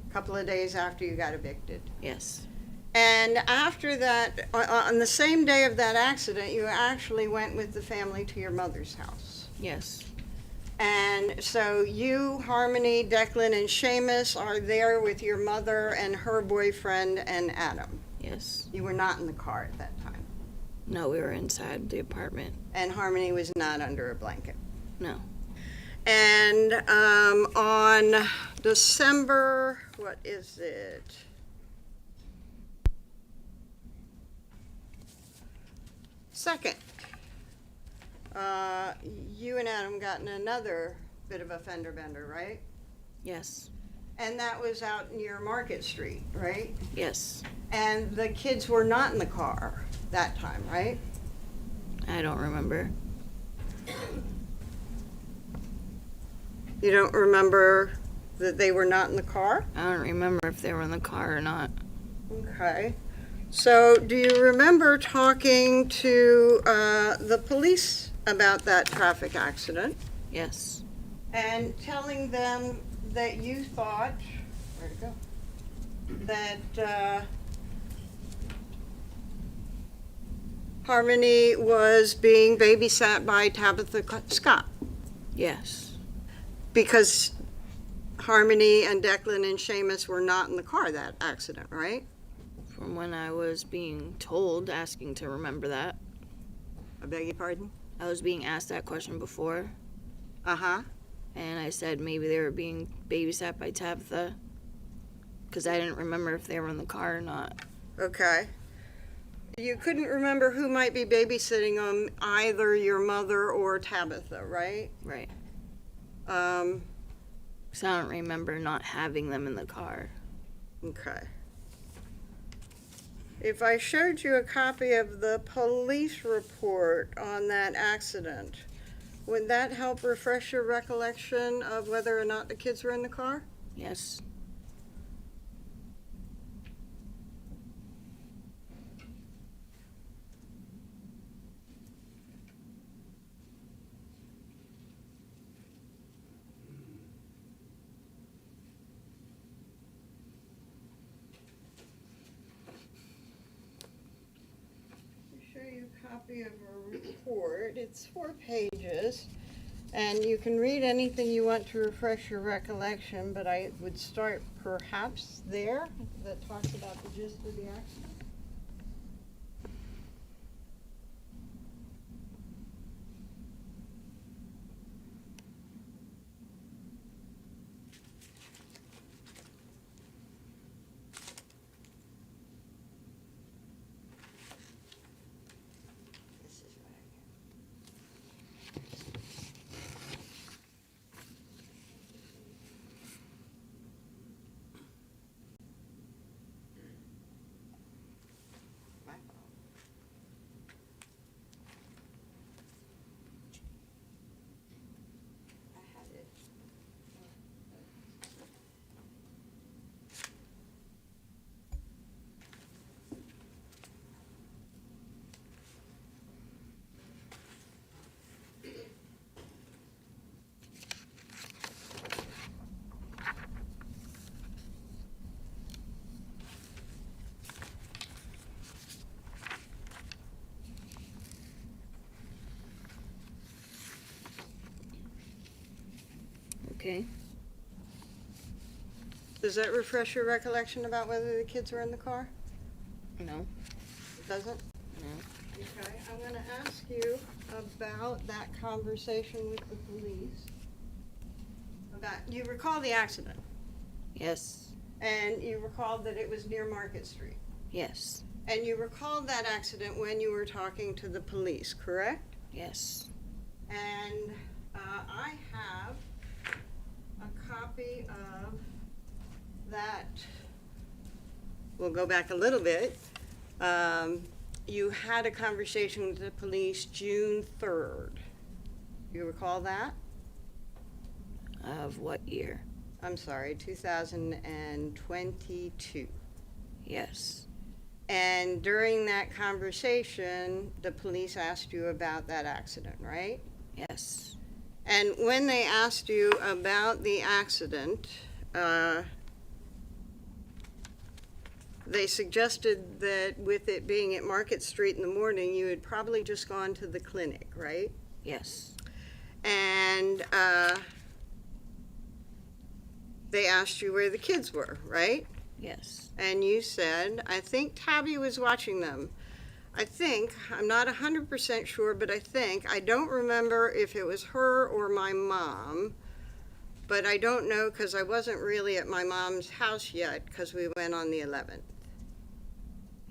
a couple of days after you got evicted. Yes. And after that, on the same day of that accident, you actually went with the family to your mother's house. Yes. And so you, Harmony, Declan, and Seamus are there with your mother and her boyfriend and Adam. Yes. You were not in the car at that time. No, we were inside the apartment. And Harmony was not under a blanket. No. And on December, what is it? Second, you and Adam got in another bit of a fender bender, right? Yes. And that was out near Market Street, right? Yes. And the kids were not in the car that time, right? I don't remember. You don't remember that they were not in the car? I don't remember if they were in the car or not. Okay. So do you remember talking to the police about that traffic accident Yes. and telling them that you thought, where'd it go? That Harmony was being babysat by Tabitha Scott? Yes. Because Harmony and Declan and Seamus were not in the car that accident, right? From when I was being told, asking to remember that. I beg your pardon? I was being asked that question before, Uh-huh. and I said maybe they were being babysat by Tabitha, because I didn't remember if they were in the car or not. Okay. You couldn't remember who might be babysitting on either your mother or Tabitha, right? Right. Um, So I don't remember not having them in the car. okay. If I showed you a copy of the police report on that accident, would that help refresh your recollection of whether or not the kids were in the car? Yes. I'll show you a copy of a report. It's 4 pages, and you can read anything you want to refresh your recollection, but I would start perhaps there, that talks about the gist of the accident. This is right here. My fault. I had it. Okay. Does that refresh your recollection about whether the kids were in the car? No. It doesn't? No. Okay, I'm gonna ask you about that conversation with the police. You recall the accident, Yes. and you recall that it was near Market Street. Yes. And you recalled that accident when you were talking to the police, correct? Yes. And I have a copy of that. We'll go back a little bit. You had a conversation with the police June 3rd. You recall that? Of what year? I'm sorry, 2022. Yes. And during that conversation, the police asked you about that accident, right? Yes. And when they asked you about the accident, they suggested that with it being at Market Street in the morning, you had probably just gone to the clinic, right? Yes. And they asked you where the kids were, right? Yes. And you said, I think Tabby was watching them. I'm not 100% sure, but I don't remember if it was her or my mom, but I don't know because I wasn't really at my mom's house yet because we went on the 11th.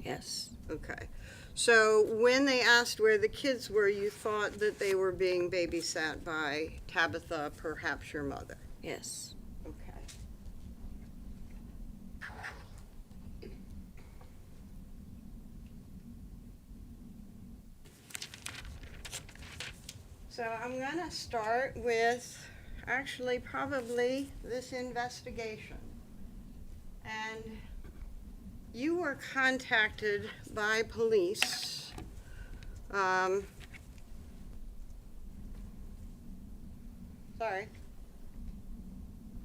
Yes. Okay. So when they asked where the kids were, you thought that they were being babysat by Tabitha, perhaps your mother. Yes. Okay. So I'm going to start with actually probably this investigation. And you were contacted by police. Sorry.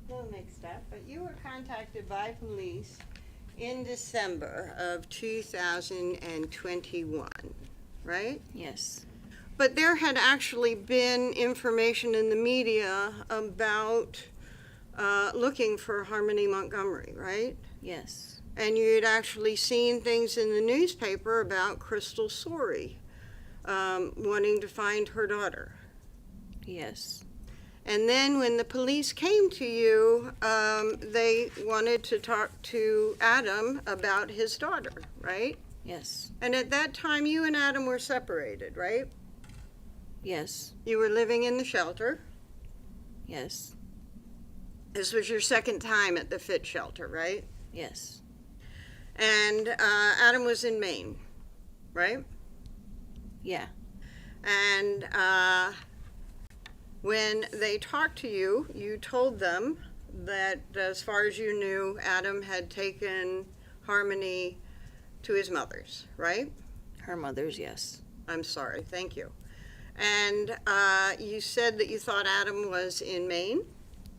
A little mixed up, but you were contacted by police in December of 2021, right? Yes. But there had actually been information in the media about looking for Harmony Montgomery, right? Yes. And you had actually seen things in the newspaper about Crystal Sorey wanting to find her daughter. Yes. And then when the police came to you, they wanted to talk to Adam about his daughter, right? Yes. And at that time, you and Adam were separated, right? Yes. You were living in the shelter. Yes. This was your second time at the Fit shelter, right? Yes. And Adam was in Maine, right? Yeah. And when they talked to you, you told them that as far as you knew, Adam had taken Harmony to his mother's, right? Her mother's, yes. I'm sorry, thank you. And you said that you thought Adam was in Maine,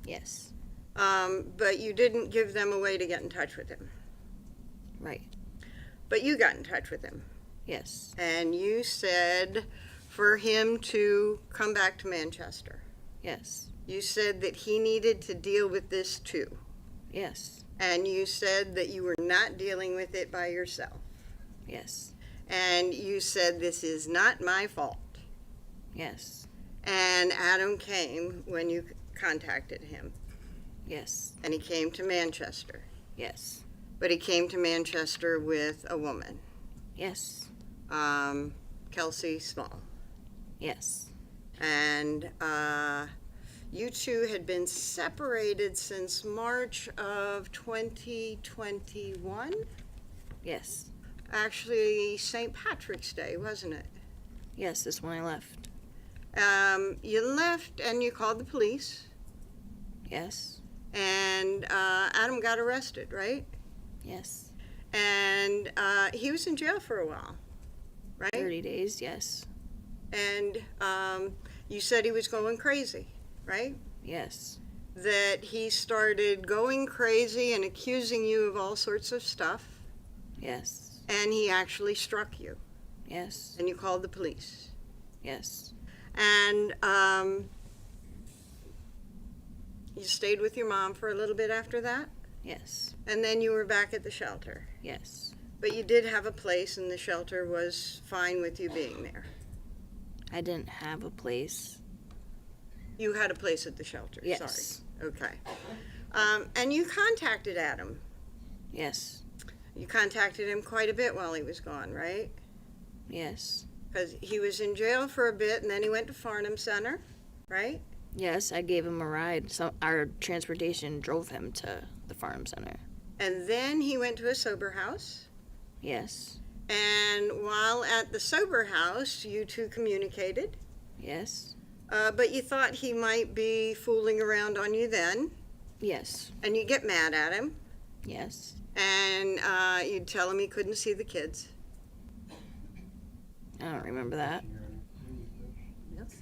Yes. but you didn't give them a way to get in touch with him. Right. But you got in touch with him, Yes. and you said for him to come back to Manchester. Yes. You said that he needed to deal with this too. Yes. And you said that you were not dealing with it by yourself. Yes. And you said, this is not my fault. Yes. And Adam came when you contacted him. Yes. And he came to Manchester. Yes. But he came to Manchester with a woman, Yes. Kelsey Small. Yes. And you two had been separated since March of 2021. Yes. Actually, St. Patrick's Day, wasn't it? Yes, that's when I left. You left and you called the police, Yes. and Adam got arrested, right? Yes. And he was in jail for a while, right? 30 days, yes. And you said he was going crazy, right? Yes. That he started going crazy and accusing you of all sorts of stuff, Yes. and he actually struck you, Yes. and you called the police. Yes. And you stayed with your mom for a little bit after that, Yes. and then you were back at the shelter. Yes. But you did have a place, and the shelter was fine with you being there. I didn't have a place. You had a place at the shelter, Yes. sorry. Okay. And you contacted Adam. Yes. You contacted him quite a bit while he was gone, right? Yes. Because he was in jail for a bit, and then he went to Farnham Center, right? Yes, I gave him a ride. Our transportation drove him to the farm center. And then he went to a sober house. Yes. And while at the sober house, you two communicated. Yes. But you thought he might be fooling around on you then, Yes. and you get mad at him, Yes. and you'd tell him he couldn't see the kids. I don't remember that. Yes.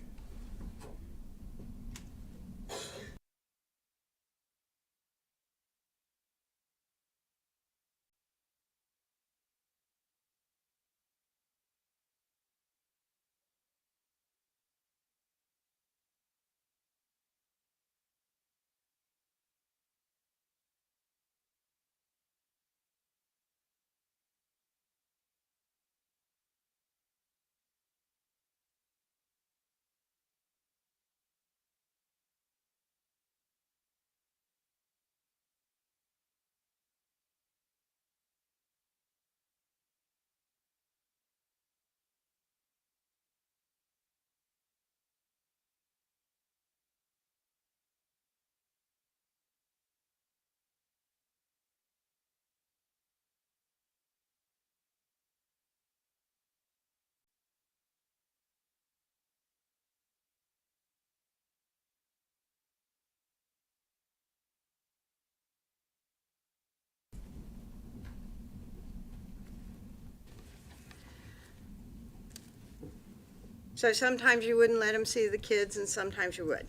So sometimes you wouldn't let him see the kids, and sometimes you would.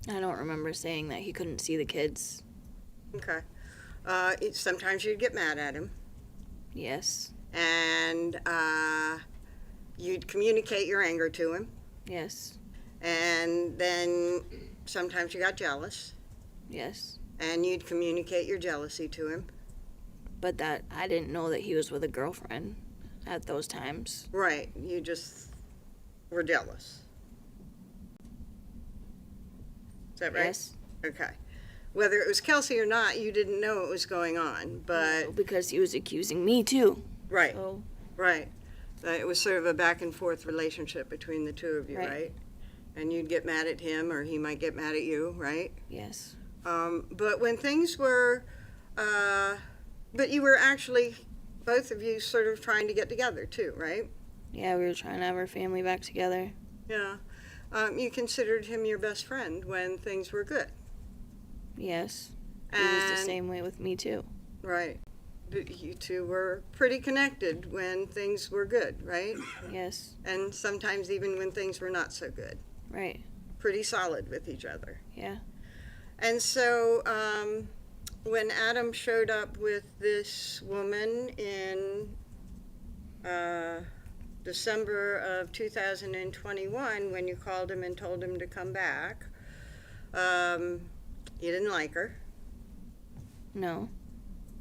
I don't remember saying that he couldn't see the kids. Okay. Sometimes you'd get mad at him, Yes. and you'd communicate your anger to him, Yes. and then sometimes you got jealous, Yes. and you'd communicate your jealousy to him. But that I didn't know that he was with a girlfriend at those times. Right, you just were jealous. Is that right? Yes. Okay. Whether it was Kelsey or not, you didn't know what was going on, but, because he was accusing me too. right, So, right. It was sort of a back and forth relationship between the two of you, Right. right? And you'd get mad at him, or he might get mad at you, right? yes. But when things were, but you were actually, both of you sort of trying to get together too, right? Yeah, we were trying to have our family back together. Yeah. You considered him your best friend when things were good. Yes. He was the And- same way with me too. Right. You two were pretty connected when things were good, right? Yes. And sometimes even when things were not so good. Right. Pretty solid with each other. Yeah. And so when Adam showed up with this woman in December of 2021, when you called him and told him to come back, you didn't like her. No.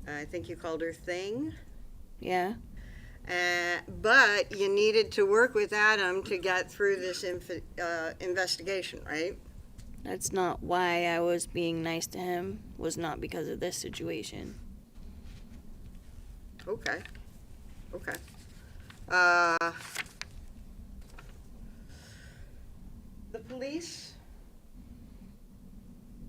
I think you called her Thing. Yeah. But you needed to work with Adam to get through this investigation, right? That's not why I was being nice to him. Was not because of this situation. Okay. Okay. The police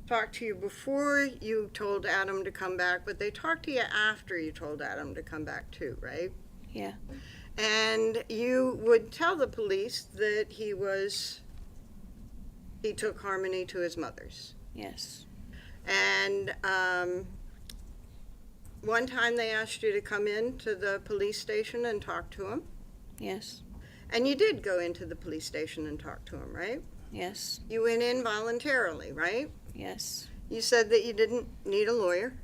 talked to you before you told Adam to come back, but they talked to you after you told Adam to come back too, right? Yeah. And you would tell the police that he took Harmony to his mother's. Yes. And one time they asked you to come in to the police station and talk to him. Yes. And you did go into the police station and talk to him, right? Yes. You went in voluntarily, right? Yes. You said that you didn't need a lawyer.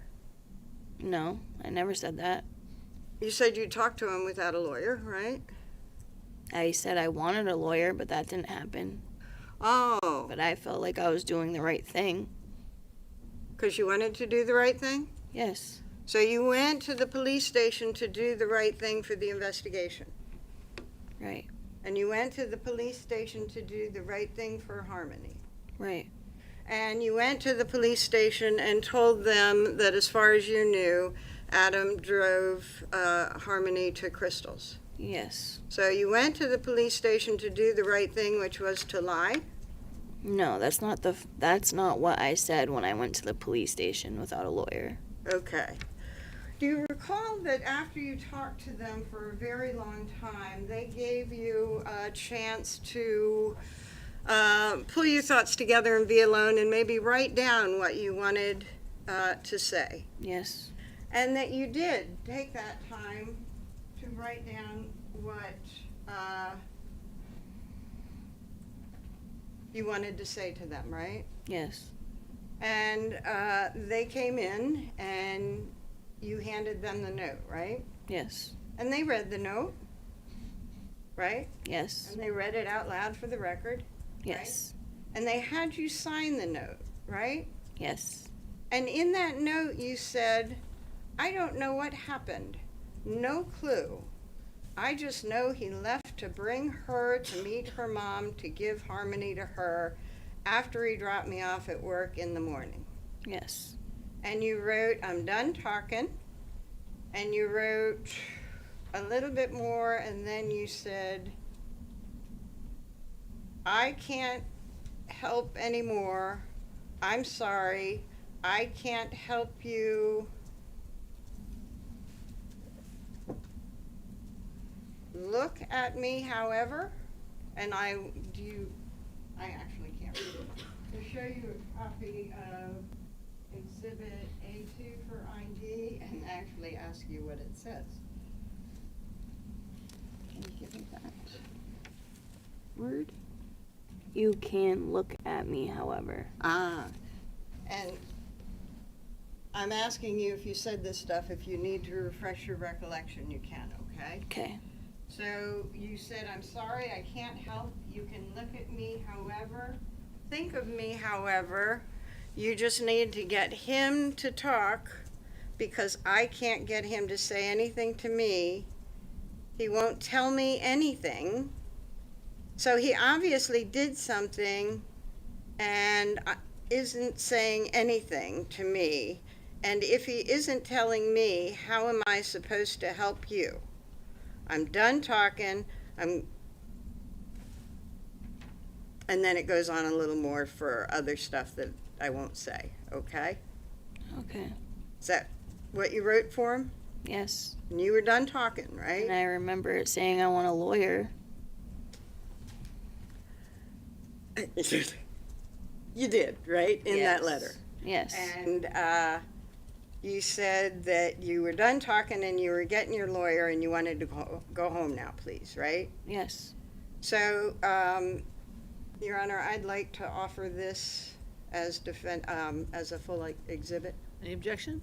No, I never said that. You said you'd talk to him without a lawyer, right? I said I wanted a lawyer, but that didn't happen. Oh, But I felt like I was doing the right thing. because you wanted to do the right thing? Yes. So you went to the police station to do the right thing for the investigation. Right. And you went to the police station to do the right thing for Harmony. Right. And you went to the police station and told them that as far as you knew, Adam drove Harmony to Crystal's. Yes. So you went to the police station to do the right thing, which was to lie? No, that's not what I said when I went to the police station without a lawyer. Okay. Do you recall that after you talked to them for a very long time, they gave you a chance to pull your thoughts together and be alone and maybe write down what you wanted to say? Yes. And that you did take that time to write down what you wanted to say to them, right? Yes. And they came in and you handed them the note, right? Yes. And they read the note, right? Yes. And they read it out loud for the record. Yes. And they had you sign the note, right? Yes. And in that note you said, I don't know what happened. No clue. I just know he left to bring her to meet her mom to give Harmony to her after he dropped me off at work in the morning. Yes. And you wrote, I'm done talking. And you wrote a little bit more, and then you said, I can't help anymore. I'm sorry. I can't help you. Look at me, however, and I actually can't read it. To show you a copy of Exhibit A2 for ID and actually ask you what it says. Can you give me that word? You can look at me, however. And I'm asking you if you said this stuff, if you need to refresh your recollection, you can, okay? Okay. So you said, I'm sorry, I can't help. You can look at me, however. Think of me, however. You just need to get him to talk because I can't get him to say anything to me. He won't tell me anything. So he obviously did something, and isn't saying anything to me, and if he isn't telling me, how am I supposed to help you? I'm done talking, and then it goes on a little more for other stuff that I won't say, okay? Okay. Is that what you wrote for him? Yes. And you were done talking, And right? I remember it saying I want a lawyer. You did, right, in that Yes. letter? Yes. And you said that you were done talking and you were getting your lawyer and you wanted to go home now, please, right? Yes. So, Your Honor, I'd like to offer this as as a full exhibit. Any objection?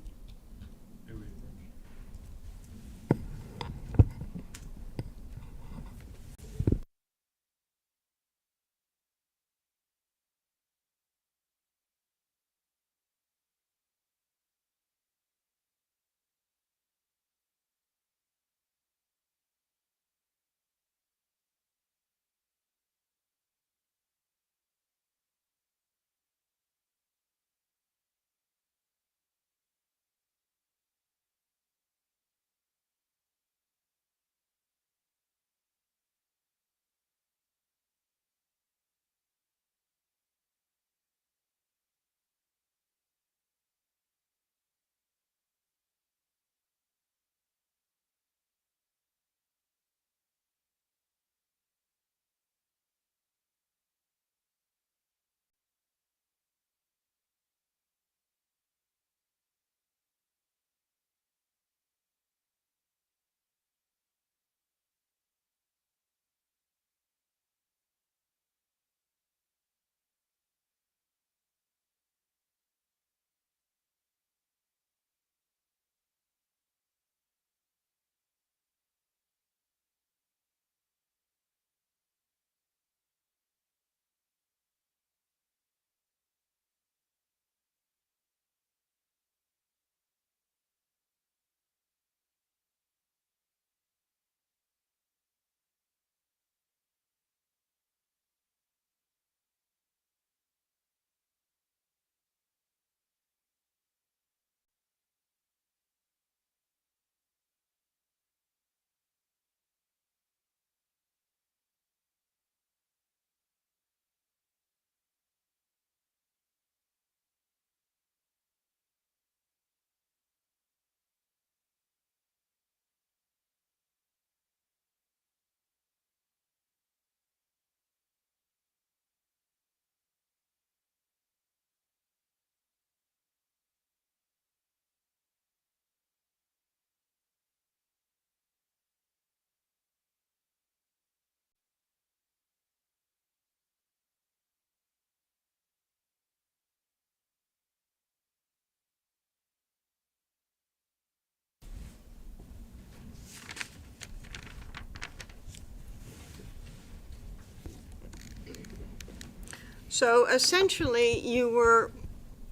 So essentially, you were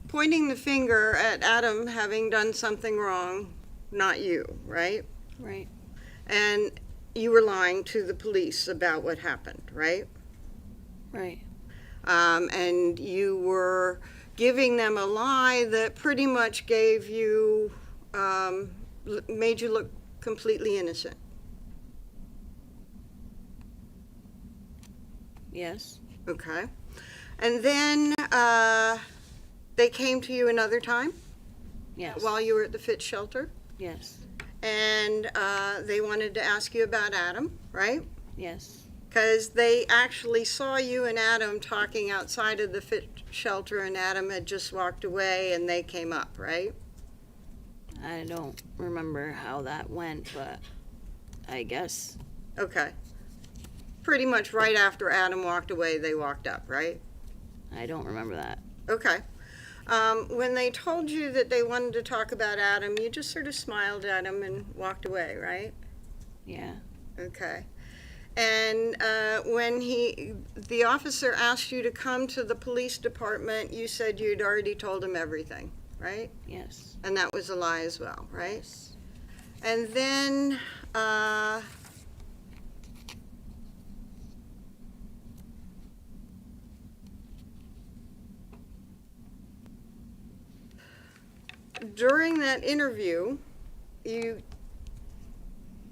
pointing the finger at Adam having done something wrong, not you, right? Right. And you were lying to the police about what happened, right? Right. And you were giving them a lie that pretty much gave you, made you look completely innocent. Yes. Okay. And then they came to you another time Yes. while you were at the fit shelter, Yes. and they wanted to ask you about Adam, right? Yes. Because they actually saw you and Adam talking outside of the fit shelter, and Adam had just walked away, and they came up, right? I don't remember how that went, but I guess. Okay. Pretty much right after Adam walked away, they walked up, right? I don't remember that. Okay. When they told you that they wanted to talk about Adam, you just sort of smiled at him and walked away, right? Yeah. Okay. And when the officer asked you to come to the police department, you said you'd already told him everything, right? Yes. And that was a lie as well, right? Yes. And then during that interview, you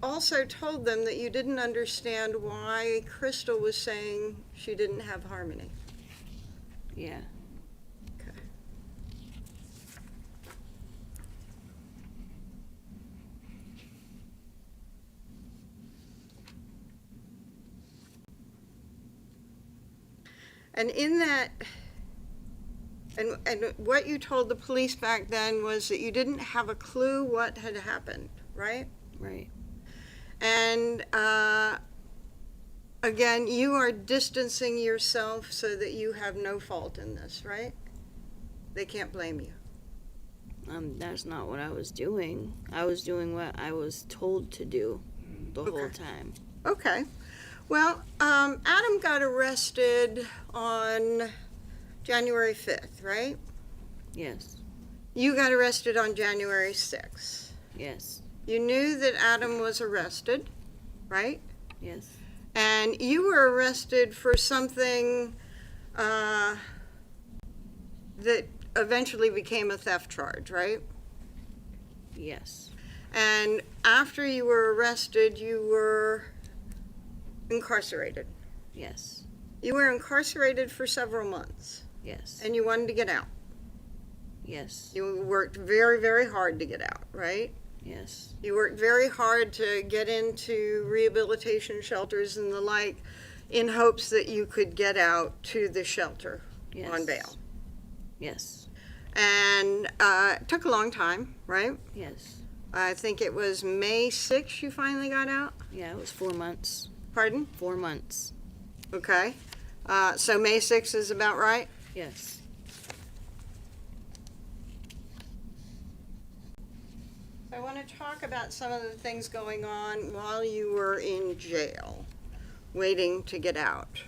also told them that you didn't understand why Crystal was saying she didn't have harmony. Yeah. Okay. And in that, and what you told the police back then was that you didn't have a clue what had happened, right? Right. And again, you are distancing yourself so that you have no fault in this, right? They can't blame you. That's not what I was doing. I was doing what I was told to do the whole Okay. time. Okay. Well, Adam got arrested on January 5th, right? Yes. You got arrested on January 6th. Yes. You knew that Adam was arrested, right? Yes. And you were arrested for something that eventually became a theft charge, right? Yes. And after you were arrested, you were incarcerated. Yes. You were incarcerated for several months, Yes. and you wanted to get out. Yes. You worked very, very hard to get out, right? Yes. You worked very hard to get into rehabilitation shelters and the like in hopes that you could get out to the shelter Yes. on bail. Yes. And it took a long time, right? Yes. I think it was May 6th you finally got out. Yeah, it was 4 months. Pardon? 4 months. Okay. So May 6th is about right? Yes. I want to talk about some of the things going on while you were in jail, waiting to get out.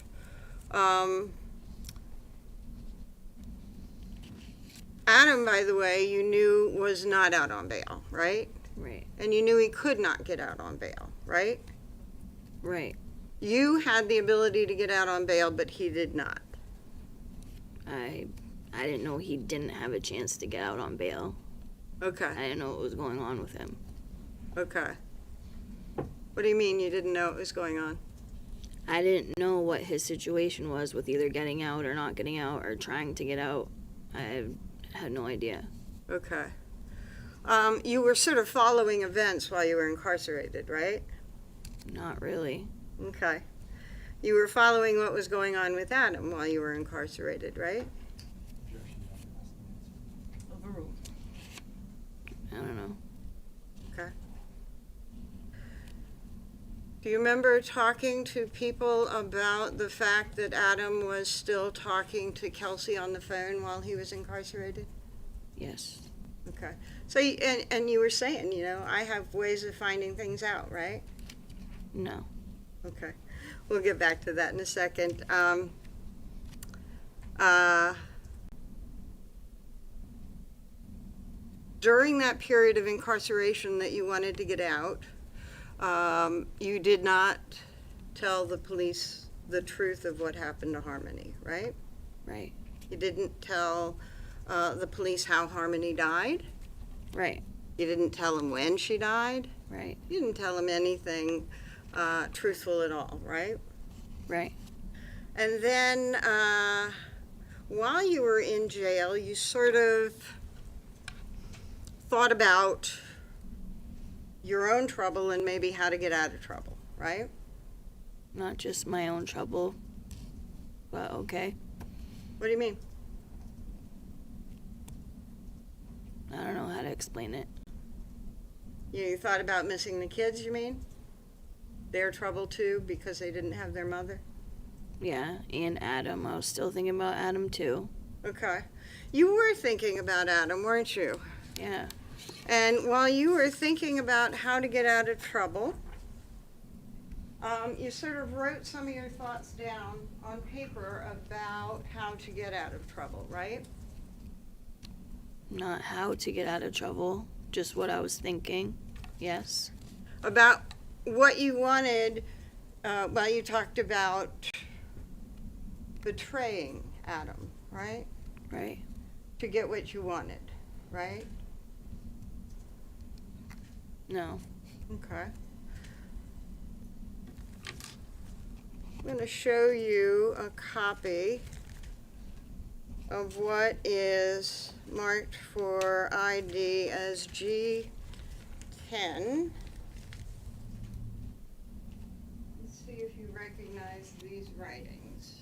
Adam, by the way, you knew was not out on bail, right? Right. And you knew he could not get out on bail, right? Right. You had the ability to get out on bail, but he did not. I didn't know he didn't have a chance to get out on bail. Okay, I didn't know what was going on with him. okay. What do you mean you didn't know what was going on? I didn't know what his situation was with either getting out or not getting out or trying to get out. I had no idea. Okay. You were sort of following events while you were incarcerated, right? Not really. Okay. You were following what was going on with Adam while you were incarcerated, right? I don't know. Do you remember talking to people about the fact that Adam was still talking to Kelsey on the phone while he was incarcerated? Yes. Okay. So, and you were saying, you know, I have ways of finding things out, right? No. Okay. We'll get back to that in a second. During that period of incarceration that you wanted to get out, you did not tell the police the truth of what happened to Harmony, right? Right. You didn't tell the police how Harmony died. Right. You didn't tell them when she died. Right. You didn't tell them anything truthful at all, right? Right. And then while you were in jail, you sort of thought about your own trouble and maybe how to get out of trouble, right? Not just my own trouble, but okay. What do you mean? I don't know how to explain it. You thought about missing the kids, you mean? Their trouble too, because they didn't have their mother? Yeah, and Adam. I was still thinking about Adam too. Okay. You were thinking about Adam, weren't you? Yeah. And while you were thinking about how to get out of trouble, you sort of wrote some of your thoughts down on paper about how to get out of trouble, right? Not how to get out of trouble, just what I was thinking. Yes. About what you wanted, well, you talked about betraying Adam, right? Right. To get what you wanted, right? No. Okay. I'm going to show you a copy of what is marked for ID as G10. Let's see if you recognize these writings.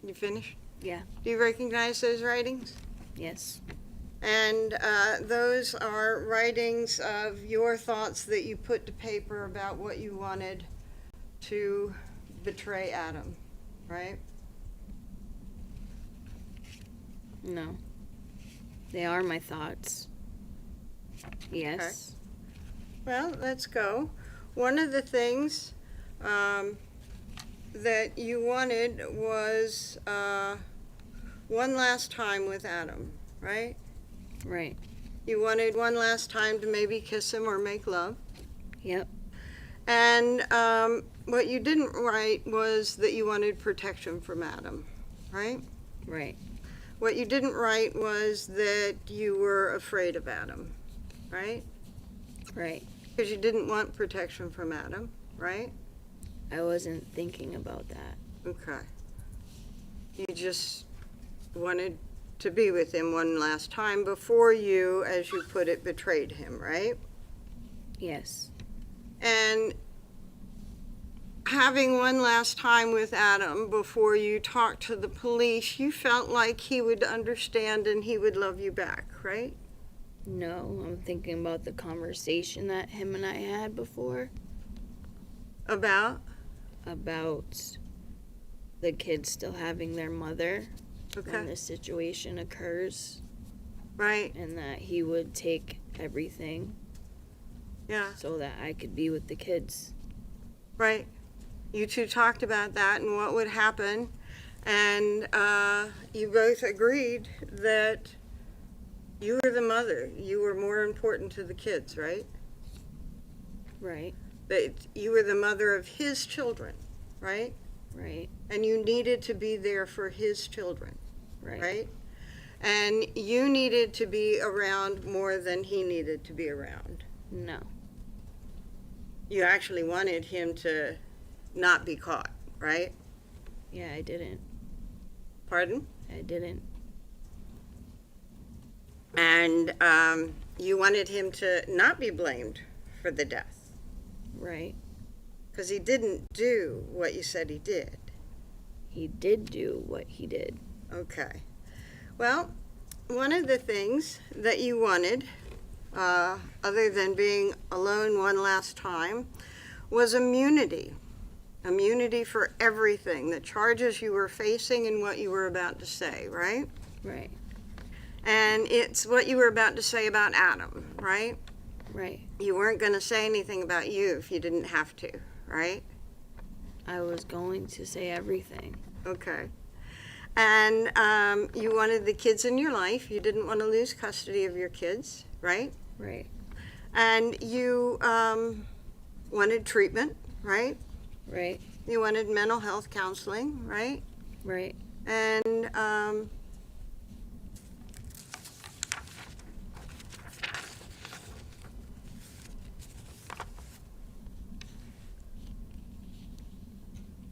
You finished? Yeah. Do you recognize those writings? Yes. And those are writings of your thoughts that you put to paper about what you wanted to betray Adam, right? No. They are my thoughts. Yes. Well, let's go. One of the things that you wanted was one last time with Adam, right? Right. You wanted one last time to maybe kiss him or make love. Yep. And what you didn't write was that you wanted protection from Adam, right? Right. What you didn't write was that you were afraid of Adam, right? Right. Because you didn't want protection from Adam, right? I wasn't thinking about that. Okay. You just wanted to be with him one last time before you, as you put it, betrayed him, right? Yes. And having one last time with Adam before you talked to the police, you felt like he would understand and he would love you back, right? No, I'm thinking about the conversation that him and I had before About? the kids still having their mother when Okay. this situation occurs, Right. and that he would take everything Yeah. so that I could be with the kids. Right. You two talked about that and what would happen, and you both agreed that you were the mother. You were more important to the kids, right? Right. That you were the mother of his children, right? Right. And you needed to be there for his children, Right. right? And you needed to be around more than he needed to be around. No. You actually wanted him to not be caught, right? Yeah, I didn't. Pardon? I didn't. And you wanted him to not be blamed for the death, Right. because he didn't do what you said he did. He did do what he did. Okay. Well, one of the things that you wanted, other than being alone one last time, was immunity. Immunity for everything, the charges you were facing and what you were about to say, right? Right. And it's what you were about to say about Adam, right? Right. You weren't going to say anything about you if you didn't have to, right? I was going to say everything. Okay. And you wanted the kids in your life. You didn't want to lose custody of your kids, right? Right. And you wanted treatment, right? Right. You wanted mental health counseling, right? Right. And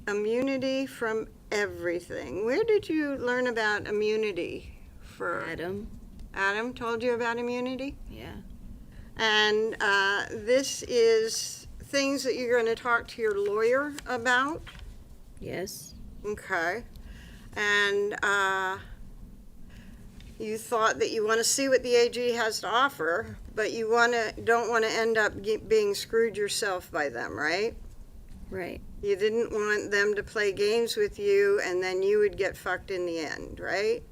immunity from everything. Where did you learn about immunity? For Adam told you about immunity? Yeah. And this is things that you're going to talk to your lawyer about? Yes. Okay. And you thought that you want to see what the AG has to offer, but you don't want to end up being screwed yourself by them, right? Right. You didn't want them to play games with you and then you would get fucked in the end, right?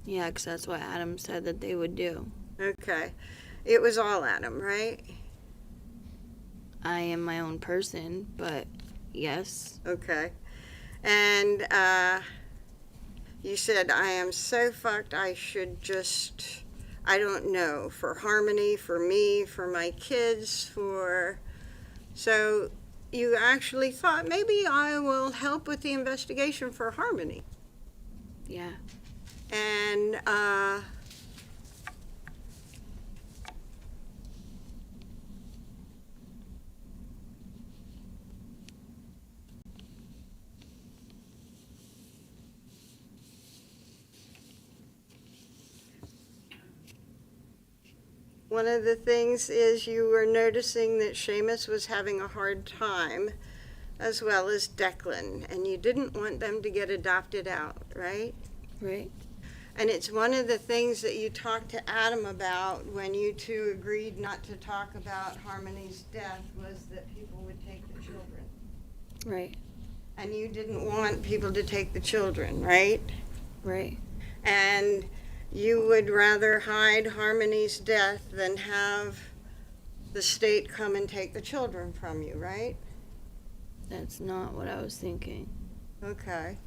Yeah, 'cause that's what Adam said that they would do. Okay. It was all Adam, right? I am my own person, but yes. Okay. And you said, I am so fucked, I should just, I don't know, for Harmony, for me, for my kids, so you actually thought, maybe I will help with the investigation for Harmony. Yeah. And one of the things is you were noticing that Seamus was having a hard time, as well as Declan, and you didn't want them to get adopted out, right? Right. And it's one of the things that you talked to Adam about when you two agreed not to talk about Harmony's death, was that people would take the children. Right. And you didn't want people to take the children, right? Right. And you would rather hide Harmony's death than have the state come and take the children from you, right? That's not what I was thinking. Okay.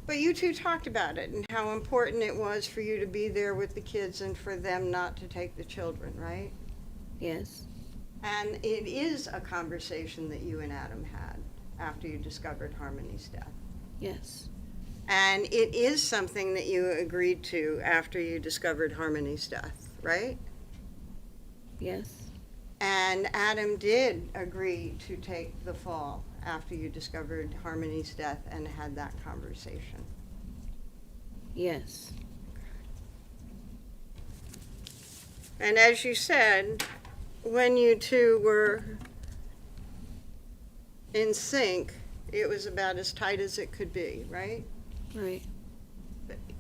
But you two talked about it and how important it was for you to be there with the kids and for them not to take the children, right? Yes. And it is a conversation that you and Adam had after you discovered Harmony's death. Yes. And it is something that you agreed to after you discovered Harmony's death, right? Yes. And Adam did agree to take the fall after you discovered Harmony's death and had that conversation. Yes. And as you said, when you two were in sync, it was about as tight as it could be, right? Right.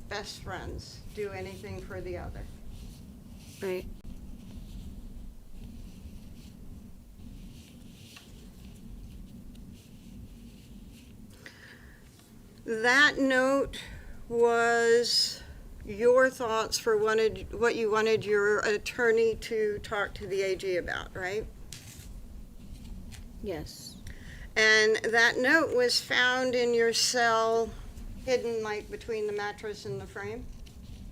Best friends, do anything for the other. Right. That note was your thoughts for what you wanted your attorney to talk to the AG about, right? Yes. And that note was found in your cell, hidden like between the mattress and the frame?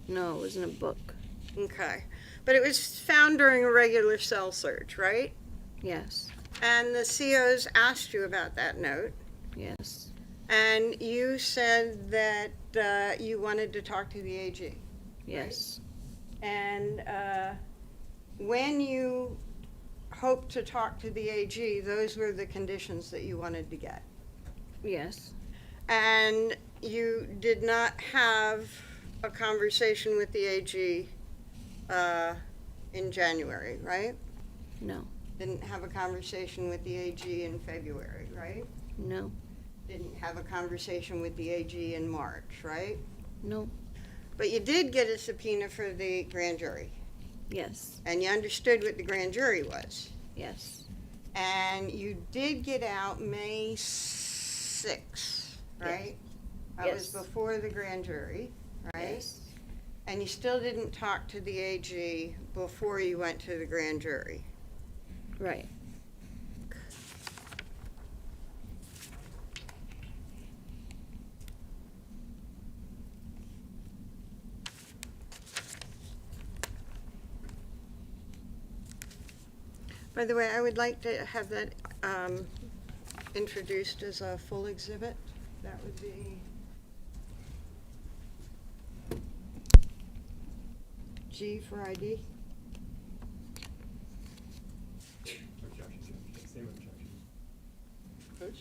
No, it was in a book. Okay. But it was found during a regular cell search, right? Yes. And the COs asked you about that note. Yes. And you said that you wanted to talk to the AG. Yes. And when you hoped to talk to the AG, those were the conditions that you wanted to get. Yes. And you did not have a conversation with the AG in January, right? No. Didn't have a conversation with the AG in February, right? No. Didn't have a conversation with the AG in March, right? No. But you did get a subpoena for the grand jury, Yes. and you understood what the grand jury was. Yes. And you did get out May 6th, right? That was Yes. before the grand jury, right? Yes. And you still didn't talk to the AG before you went to the grand jury. Right. By the way, I would like to have that introduced as a full exhibit. That would be G for ID. Coach?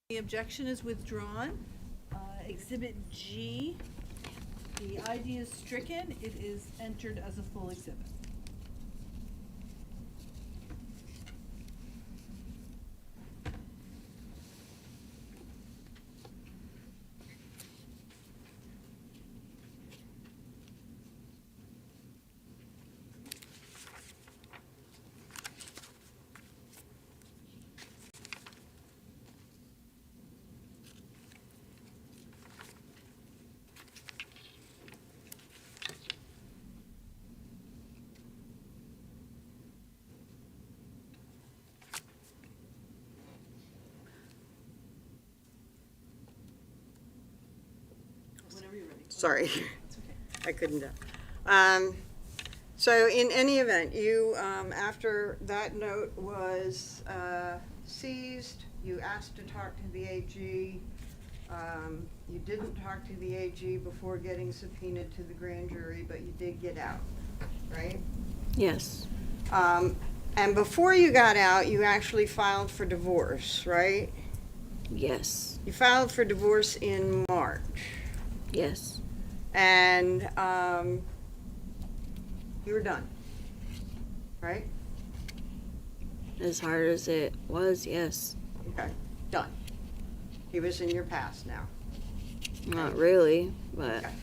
The objection is withdrawn. Exhibit G, the ID is stricken. It is entered as a full exhibit. Whenever you're ready. Sorry, It's okay. I couldn't. So in any event, you, after that note was seized, you asked to talk to the AG. You didn't talk to the AG before getting subpoenaed to the grand jury, but you did get out, right? Yes. And before you got out, you actually filed for divorce, right? Yes. You filed for divorce in March. Yes. And you were done, right? As hard as it was, yes. Okay, done. He was in your past now. Not really, but Okay.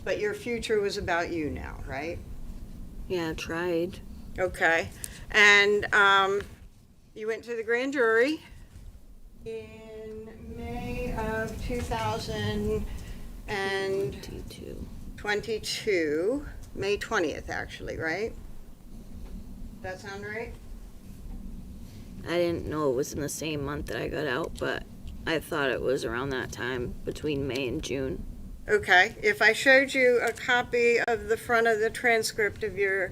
But your future was about you now, right? yeah, I tried. Okay. And you went to the grand jury in May of 2022, T2. May 20th, actually, right? That sound right? I didn't know it was in the same month that I got out, but I thought it was around that time, between May and June. Okay. If I showed you a copy of the front of the transcript of your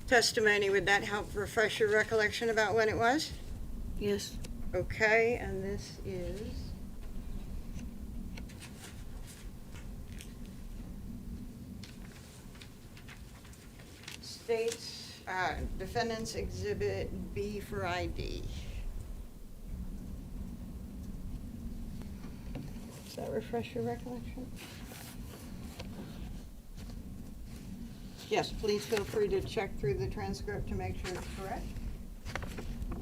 testimony, would that help refresh your recollection about when it was? Yes. Okay, and this is State's Defendant's Exhibit B for ID. Does that refresh your recollection? Yes, please feel free to check through the transcript to make sure it's correct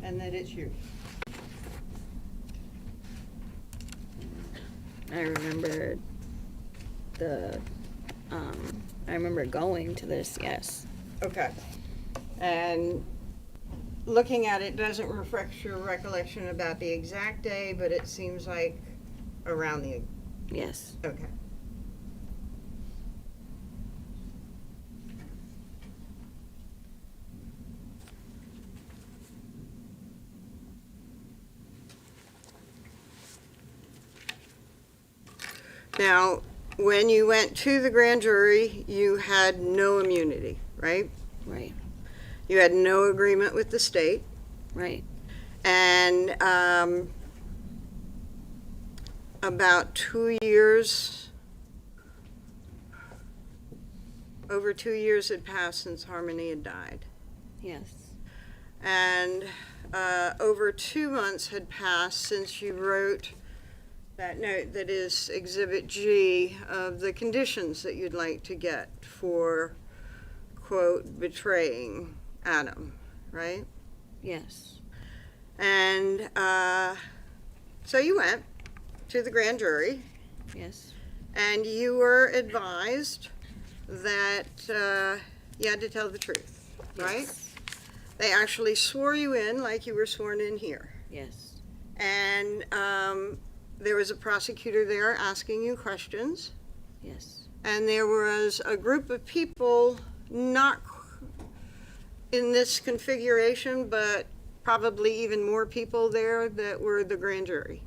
and that it's you. I remember I remember going to this, yes. Okay. And looking at it doesn't refresh your recollection about the exact day, but it seems like around the, Yes. okay. Now, when you went to the grand jury, you had no immunity, right? Right. You had no agreement with the state, Right. and about 2 years, over 2 years had passed since Harmony had died. Yes. And over 2 months had passed since you wrote that note that is Exhibit G of the conditions that you'd like to get for, quote, betraying Adam, right? Yes. And so you went to the grand jury, Yes. and you were advised that you had to tell the truth, right? Yes. They actually swore you in like you were sworn in here. Yes. And there was a prosecutor there asking you questions, Yes. and there was a group of people not in this configuration, but probably even more people there that were the grand jury.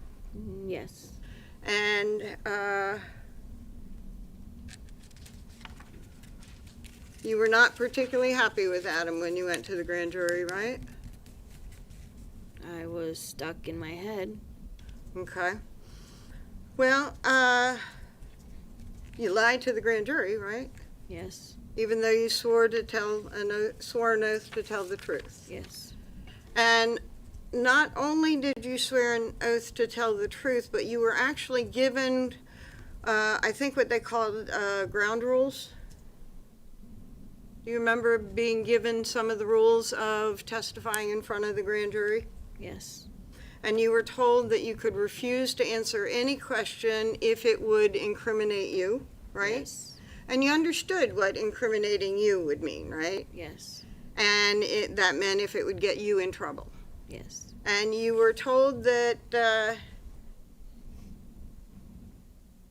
Yes. And you were not particularly happy with Adam when you went to the grand jury, right? I was stuck in my head. Okay. Well, you lied to the grand jury, right? Yes. Even though you swore to swore an oath to tell the truth. Yes. And not only did you swear an oath to tell the truth, but you were actually given, I think what they called ground rules. Do you remember being given some of the rules of testifying in front of the grand jury? Yes. And you were told that you could refuse to answer any question if it would incriminate you, right? Yes. And you understood what incriminating you would mean, right? Yes. And that meant if it would get you in trouble. Yes. And you were told that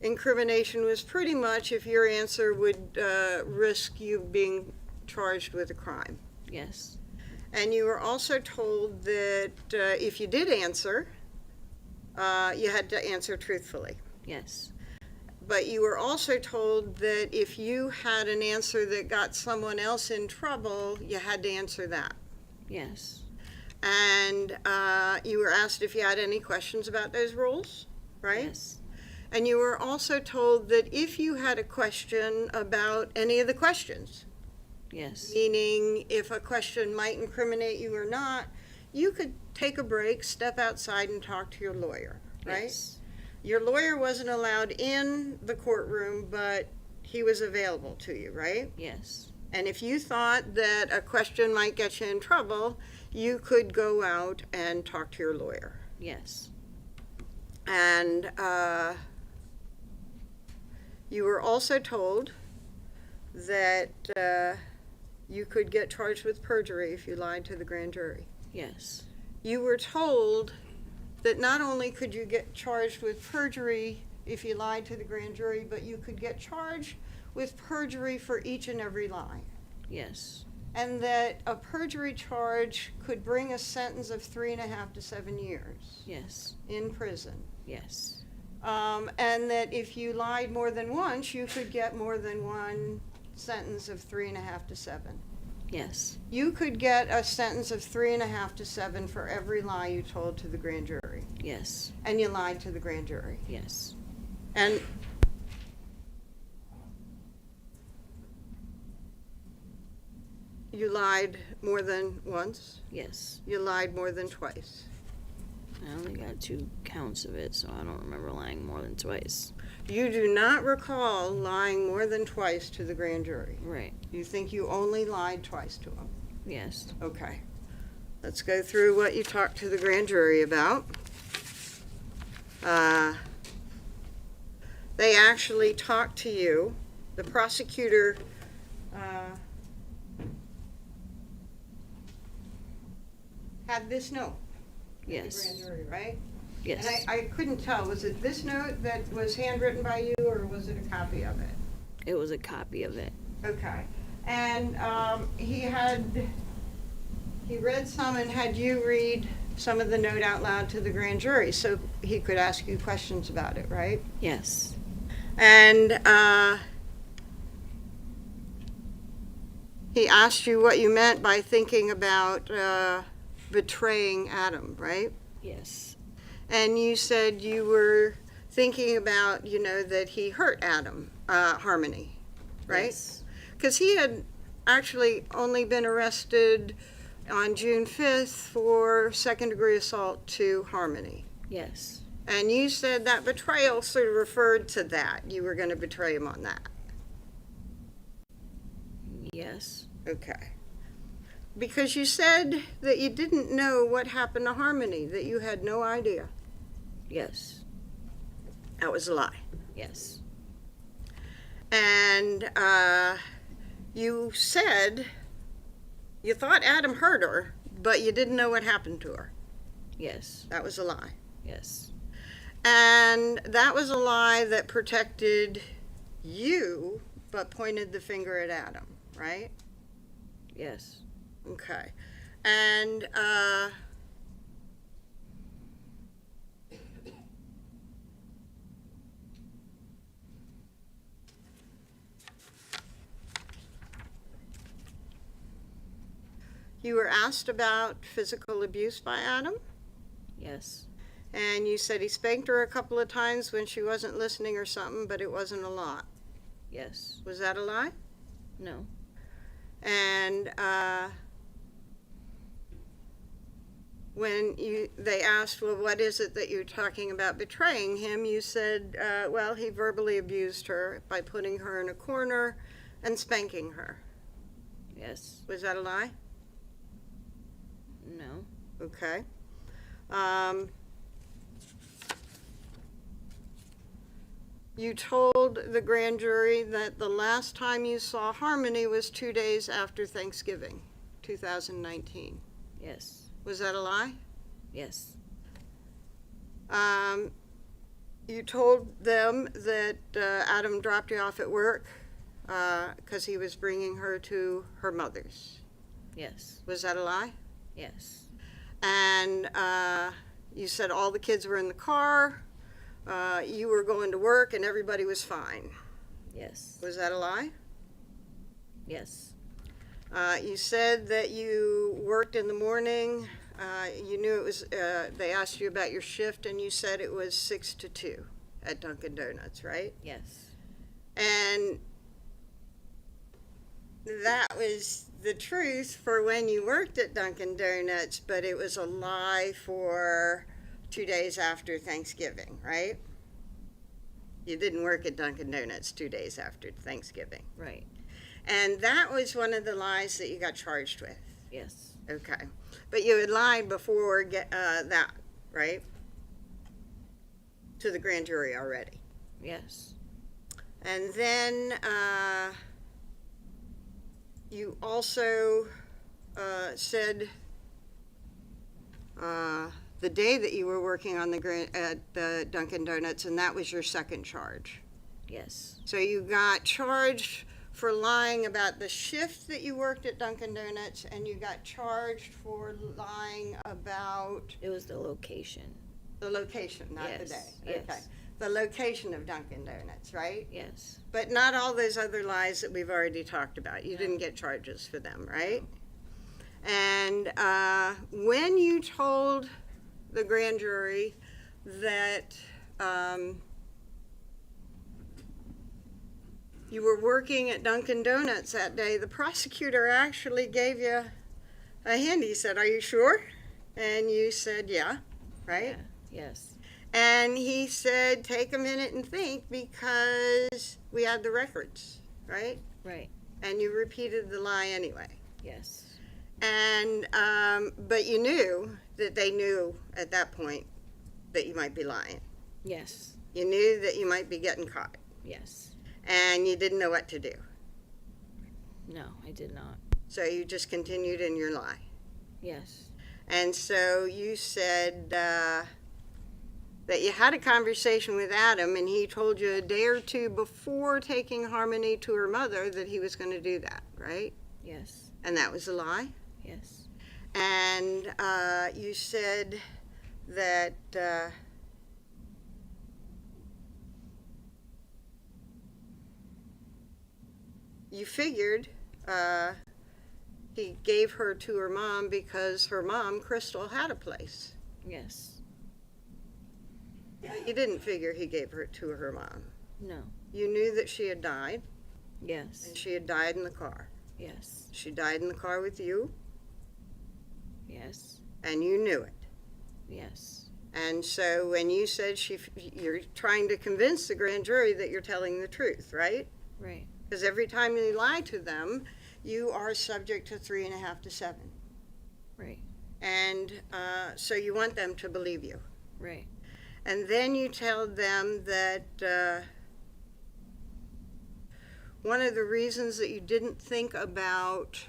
incrimination was pretty much if your answer would risk you being charged with a crime. Yes. And you were also told that if you did answer, you had to answer truthfully. Yes. But you were also told that if you had an answer that got someone else in trouble, you had to answer that. Yes. And you were asked if you had any questions about those rules, right? Yes. And you were also told that if you had a question about any of the questions, Yes. meaning if a question might incriminate you or not, you could take a break, step outside, and talk to your lawyer, right? Yes. Your lawyer wasn't allowed in the courtroom, but he was available to you, right? Yes. And if you thought that a question might get you in trouble, you could go out and talk to your lawyer. Yes. And you were also told that you could get charged with perjury if you lied to the grand jury. Yes. You were told that not only could you get charged with perjury if you lied to the grand jury, but you could get charged with perjury for each and every lie. Yes. And that a perjury charge could bring a sentence of 3.5 to 7 years Yes. in prison. Yes. And that if you lied more than once, you could get more than one sentence of 3.5 to 7. Yes. You could get a sentence of 3.5 to 7 for every lie you told to the grand jury. Yes. And you lied to the grand jury. Yes. And you lied more than once. Yes. You lied more than twice. I only got 2 counts of it, so I don't remember lying more than twice. You do not recall lying more than twice to the grand jury. Right. You think you only lied twice to them. Yes. Okay. Let's go through what you talked to the grand jury about. They actually talked to you. The prosecutor had this note. at the Yes. grand jury, right? Yes. And I couldn't tell, was it this note that was handwritten by you, or was it a copy of it? It was a copy of it. Okay. And he read some and had you read some of the note out loud to the grand jury, so he could ask you questions about it, right? Yes. And he asked you what you meant by thinking about betraying Adam, right? Yes. And you said you were thinking about, that he hurt Adam, Harmony, right? Yes. Because he had actually only been arrested on June 5th for second-degree assault to Harmony. Yes. And you said that betrayal sort of referred to that. You were going to betray him on that. Yes. Okay. Because you said that you didn't know what happened to Harmony, that you had no idea. Yes. That was a lie. Yes. And you said you thought Adam hurt her, but you didn't know what happened to her. Yes. That was a lie. Yes. And that was a lie that protected you, but pointed the finger at Adam, right? Yes. Okay. And you were asked about physical abuse by Adam, Yes. and you said he spanked her a couple of times when she wasn't listening or something, but it wasn't a lot. Yes. Was that a lie? No. And when they asked, well, what is it that you're talking about betraying him, you said, well, he verbally abused her by putting her in a corner and spanking her. Yes. Was that a lie? No. Okay. You told the grand jury that the last time you saw Harmony was 2 days after Thanksgiving, 2019. Yes. Was that a lie? Yes. You told them that Adam dropped you off at work because he was bringing her to her mother's. Yes. Was that a lie? Yes. And you said all the kids were in the car, you were going to work, and everybody was fine. Yes. Was that a lie? Yes. You said that you worked in the morning. You knew it was, they asked you about your shift, and you said it was 6 to 2 at Dunkin' Donuts, right? Yes. And that was the truth for when you worked at Dunkin' Donuts, but it was a lie for 2 days after Thanksgiving, right? You didn't work at Dunkin' Donuts 2 days after Thanksgiving. Right. And that was one of the lies that you got charged with. Yes. Okay. But you had lied before that, right? To the grand jury already. Yes. And then you also said the day that you were working on at the Dunkin' Donuts, and that was your second charge. Yes. So you got charged for lying about the shift that you worked at Dunkin' Donuts, and you got charged for lying about It was the location. the location, not the day. Yes, yes. Okay. The location of Dunkin' Donuts, right? Yes. But not all those other lies that we've already talked about. You didn't get charges for them, right? And when you told the grand jury that you were working at Dunkin' Donuts that day, the prosecutor actually gave you a hint. He said, "Are you sure?" And you said, "Yeah," right? Yeah. Yes. And he said, "Take a minute and think because we had the records," right? Right. And you repeated the lie anyway. Yes. And, but you knew that they knew at that point that you might be lying. Yes. You knew that you might be getting caught. Yes. And you didn't know what to do. No, I did not. So you just continued in your lie. Yes. And so you said that you had a conversation with Adam, and he told you a day or two before taking Harmony to her mother that he was going to do that, right? Yes. And that was a lie. Yes. And you said that you figured he gave her to her mom because her mom, Crystal, had a place. Yes. But you didn't figure he gave her to her mom. No. You knew that she had died, Yes. and she had died in the car. Yes. She died in the car with you, Yes. and you knew it. Yes. And so when you said you're trying to convince the grand jury that you're telling the truth, right? Right. Because every time you lie to them, you are subject to 3.5 to 7. Right. And so you want them to believe you. Right. And then you tell them that one of the reasons that you didn't think about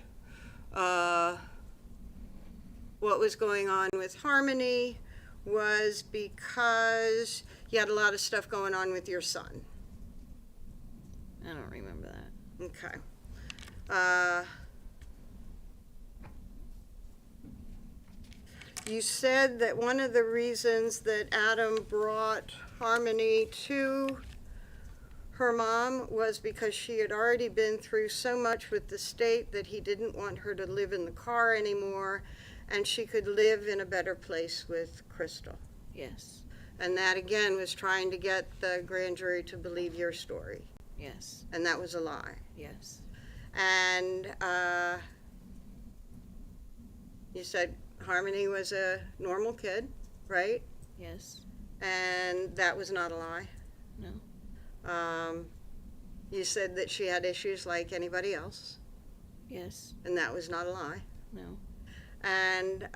what was going on with Harmony was because you had a lot of stuff going on with your son. I don't remember that. Okay. You said that one of the reasons that Adam brought Harmony to her mom was because she had already been through so much with the state that he didn't want her to live in the car anymore, and she could live in a better place with Crystal. Yes. And that, again, was trying to get the grand jury to believe your story. Yes. And that was a lie. Yes. And you said Harmony was a normal kid, right? Yes. And that was not a lie. No. You said that she had issues like anybody else, Yes. and that was not a lie. No. And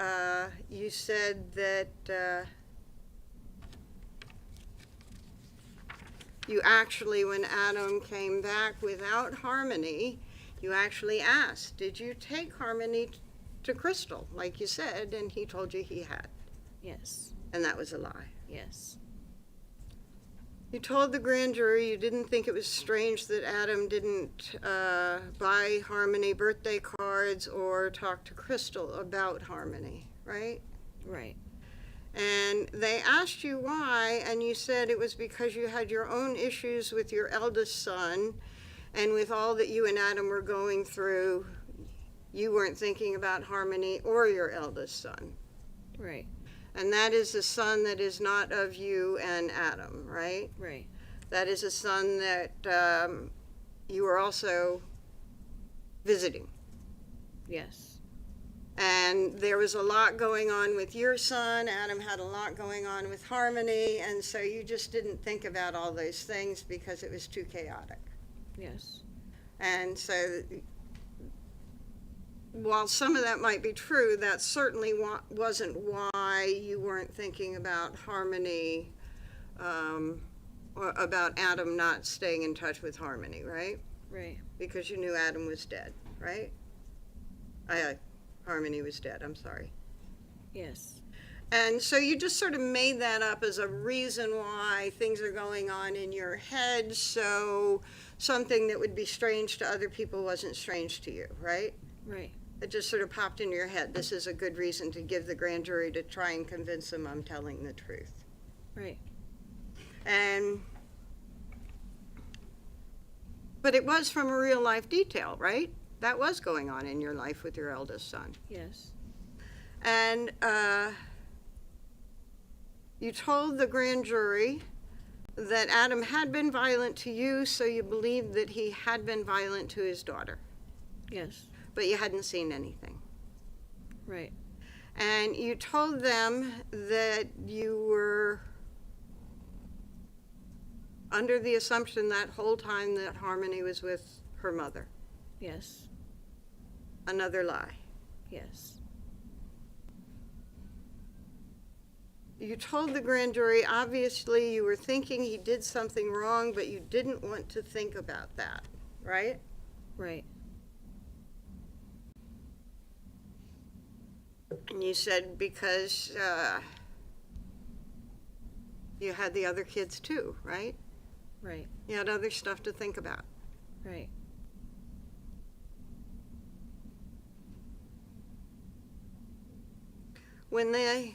you said that you actually, when Adam came back without Harmony, you actually asked, did you take Harmony to Crystal, like you said, and he told you he had, Yes. and that was a lie. Yes. You told the grand jury you didn't think it was strange that Adam didn't buy Harmony birthday cards or talk to Crystal about Harmony, right? Right. And they asked you why, and you said it was because you had your own issues with your eldest son, and with all that you and Adam were going through, you weren't thinking about Harmony or your eldest son. Right. And that is a son that is not of you and Adam, right? Right. That is a son that you were also visiting. Yes. And there was a lot going on with your son. Adam had a lot going on with Harmony. And so you just didn't think about all those things because it was too chaotic. Yes. And so while some of that might be true, that certainly wasn't why you weren't thinking about Harmony, or about Adam not staying in touch with Harmony, right? Right. Because you knew Adam was dead, right? Harmony was dead, I'm sorry. Yes. And so you just sort of made that up as a reason why things are going on in your head, so something that would be strange to other people wasn't strange to you, right? Right. It just sort of popped into your head. This is a good reason to give the grand jury to try and convince them I'm telling the truth. Right. But it was from a real life detail, right? That was going on in your life with your eldest son. Yes. And you told the grand jury that Adam had been violent to you, so you believed that he had been violent to his daughter, Yes. but you hadn't seen anything. Right. And you told them that you were under the assumption that whole time that Harmony was with her mother. Yes. Another lie. Yes. You told the grand jury, obviously, you were thinking he did something wrong, but you didn't want to think about that, right? Right. And you said because you had the other kids too, right? Right. You had other stuff to think about. Right. When the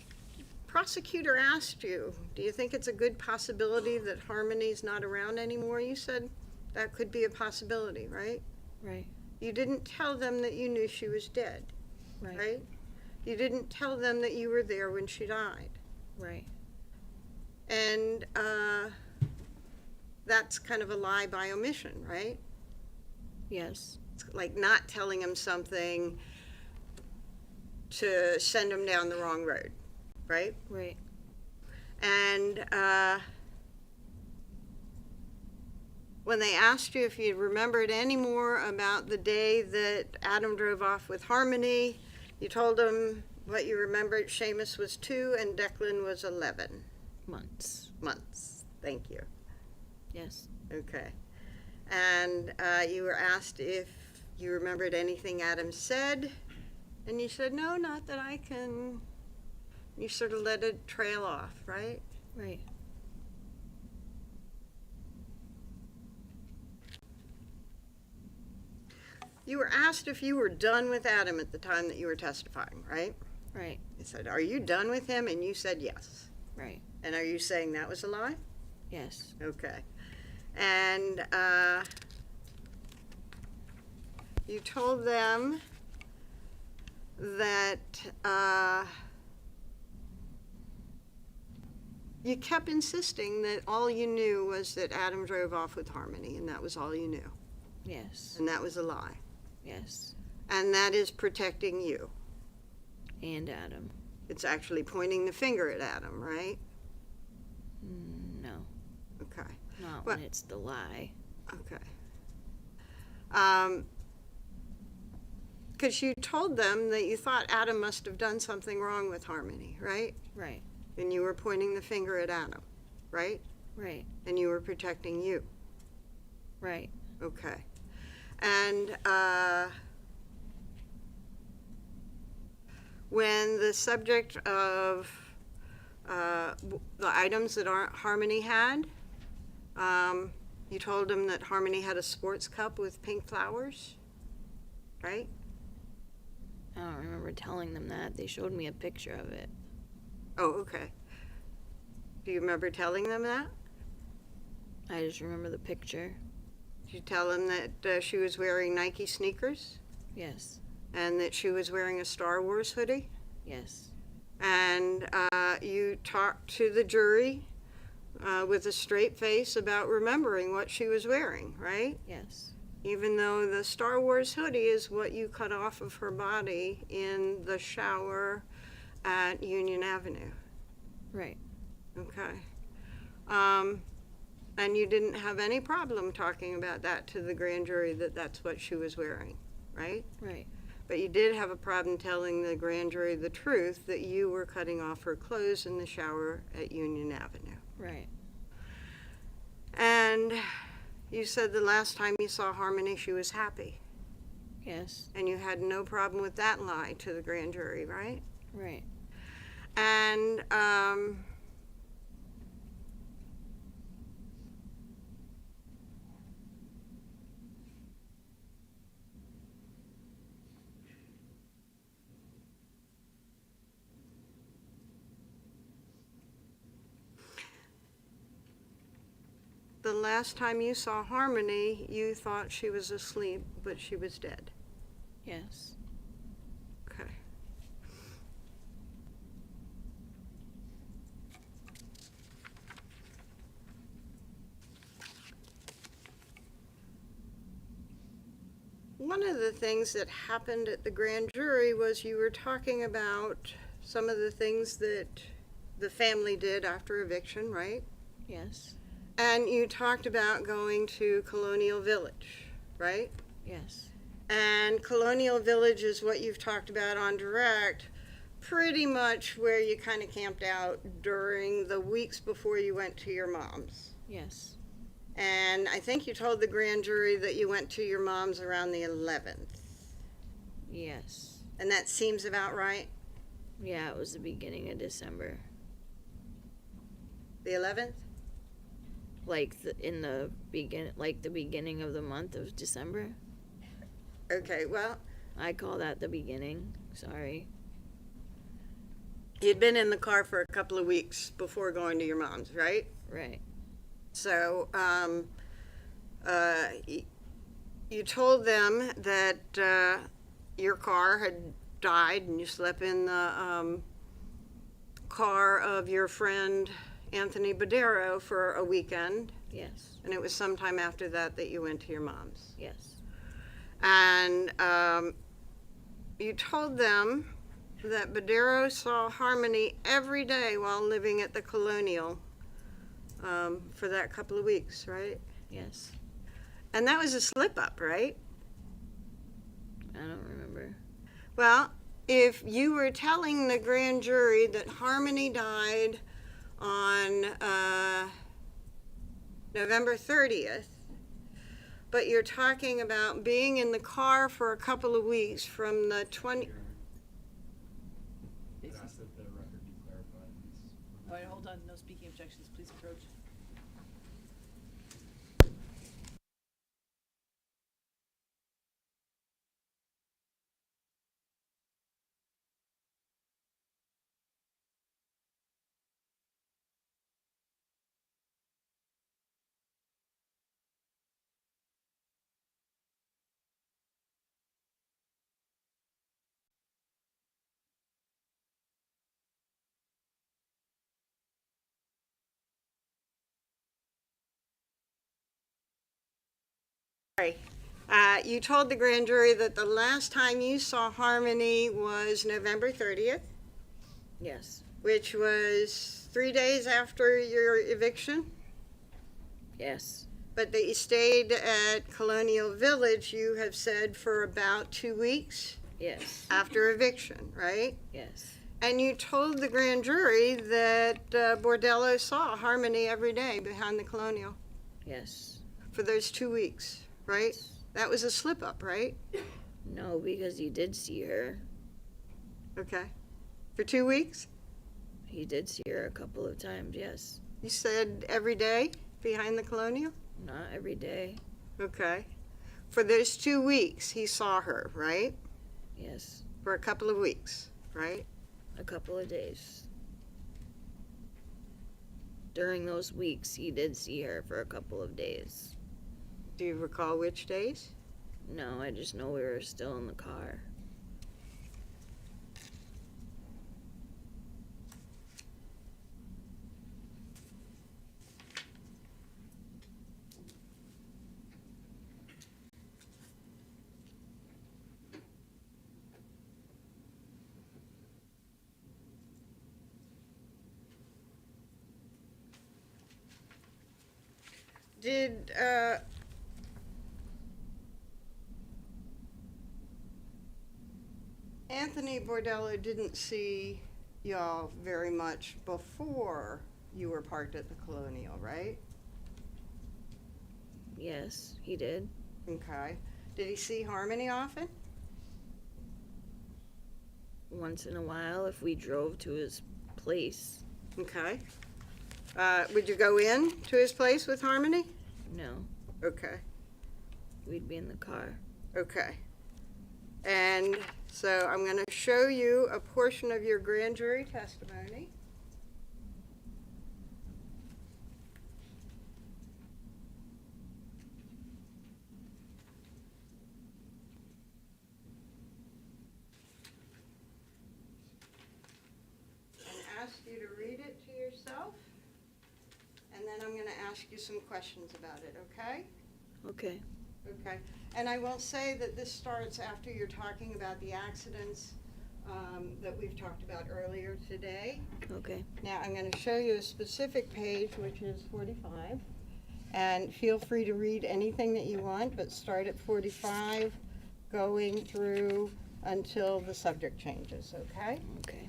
prosecutor asked you, do you think it's a good possibility that Harmony's not around anymore? You said that could be a possibility, right? Right. You didn't tell them that you knew she was dead, Right. right? You didn't tell them that you were there when she died. Right. And that's kind of a lie by omission, right? Yes. It's like not telling them something to send them down the wrong road, right? Right. And when they asked you if you remembered any more about the day that Adam drove off with Harmony, you told them what you remembered. Seamus was 2 and Declan was 11 Months. months. Thank you. Yes. Okay. And you were asked if you remembered anything Adam said, and you said, no, not that I can. You sort of let it trail off, right? Right. You were asked if you were done with Adam at the time that you were testifying, right? Right. They said, are you done with him? And you said yes. Right. And are you saying that was a lie? Yes. Okay. And you told them that you kept insisting that all you knew was that Adam drove off with Harmony, and that was all you knew. Yes. And that was a lie. Yes. And that is protecting you. And Adam. It's actually pointing the finger at Adam, right? No. Okay. Not Well- when it's the lie. Okay. Because you told them that you thought Adam must have done something wrong with Harmony, right? Right. And you were pointing the finger at Adam, right? Right. And you were protecting you. Right. Okay. And when the subject of the items that Harmony had, you told him that Harmony had a sports cup with pink flowers, right? I don't remember telling them that. They showed me a picture of it. Oh, okay. Do you remember telling them that? I just remember the picture. Did you tell them that she was wearing Nike sneakers Yes. and that she was wearing a Star Wars hoodie? Yes. And you talked to the jury with a straight face about remembering what she was wearing, right? Yes. even though the Star Wars hoodie is what you cut off of her body in the shower at Union Avenue. Right. Okay. And you didn't have any problem talking about that to the grand jury, that that's what she was wearing, right? Right. But you did have a problem telling the grand jury the truth, that you were cutting off her clothes in the shower at Union Avenue. Right. And you said the last time you saw Harmony, she was happy. Yes. And you had no problem with that lie to the grand jury, right? Right. And the last time you saw Harmony, you thought she was asleep, but she was dead. Yes. Okay. One of the things that happened at the grand jury was you were talking about some of the things that the family did after eviction, right? Yes. And you talked about going to Colonial Village, right? Yes. And Colonial Village is what you've talked about on direct, pretty much where you kind of camped out during the weeks before you went to your mom's. Yes. And I think you told the grand jury that you went to your mom's around the 11th. Yes. And that seems about right? Yeah, it was the beginning of December. The 11th? Like the beginning of the month of December. Okay, well, I call that the beginning. Sorry. you'd been in the car for a couple of weeks before going to your mom's, right? Right. So, you told them that your car had died and you slept in the car of your friend Anthony Badero for a weekend, Yes. and it was sometime after that that you went to your mom's. Yes. And you told them that Badero saw Harmony every day while living at the Colonial for that couple of weeks, right? Yes. And that was a slip-up, right? I don't remember. Well, if you were telling the grand jury that Harmony died on November 30th, but you're talking about being in the car for a couple of weeks from the 20... I'd ask that the record be clarified. All right, hold on, no speaking objections, please approach. You told the grand jury that the last time you saw Harmony was November 30th, Yes. which was 3 days after your eviction, Yes. but that you stayed at Colonial Village, you have said, for about 2 weeks Yes. after eviction, right? Yes. And you told the grand jury that Bordello saw Harmony every day behind the Colonial Yes. for those 2 weeks, right? That was a slip-up, right? No, because he did see her. Okay. For 2 weeks? He did see her a couple of times, yes. You said every day behind the Colonial? Not every day. Okay. For those 2 weeks, he saw her, right? Yes. For a couple of weeks, right? A couple of days. During those weeks, he did see her for a couple of days. Do you recall which days? No, I just know we were still in the car. Did, Anthony Bordello didn't see y'all very much before you were parked at the Colonial, right? Yes, he did. Okay. Did he see Harmony often? Once in a while, if we drove to his place. Okay. Would you go in to his place with Harmony? No, Okay. we'd be in the car. Okay. And so I'm going to show you a portion of your grand jury testimony. And ask you to read it to yourself. And then I'm going to ask you some questions about it, okay? Okay. Okay, and I will say that this starts after you're talking about the accidents that we've talked about earlier today. Okay. Now, I'm going to show you a specific page, which is 45, and feel free to read anything that you want, but start at 45, going through until the subject changes, okay? Okay.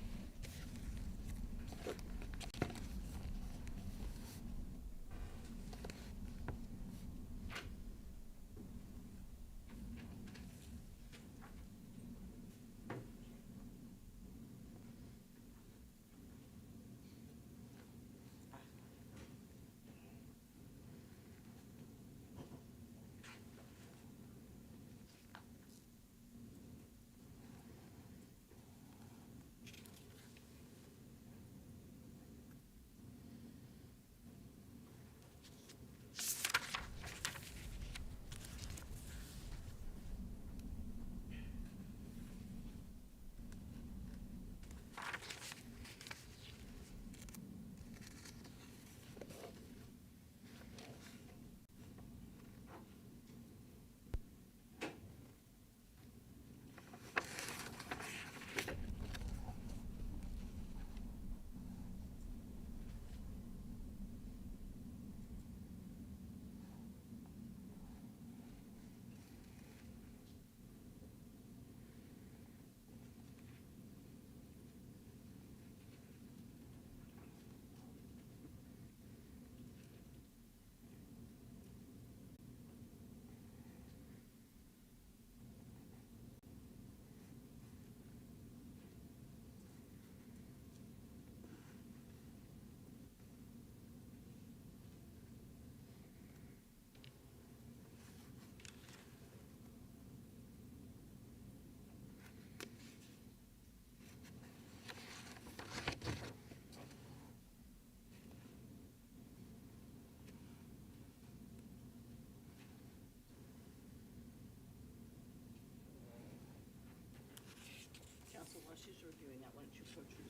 Council, while she's reviewing that, why don't you approach her?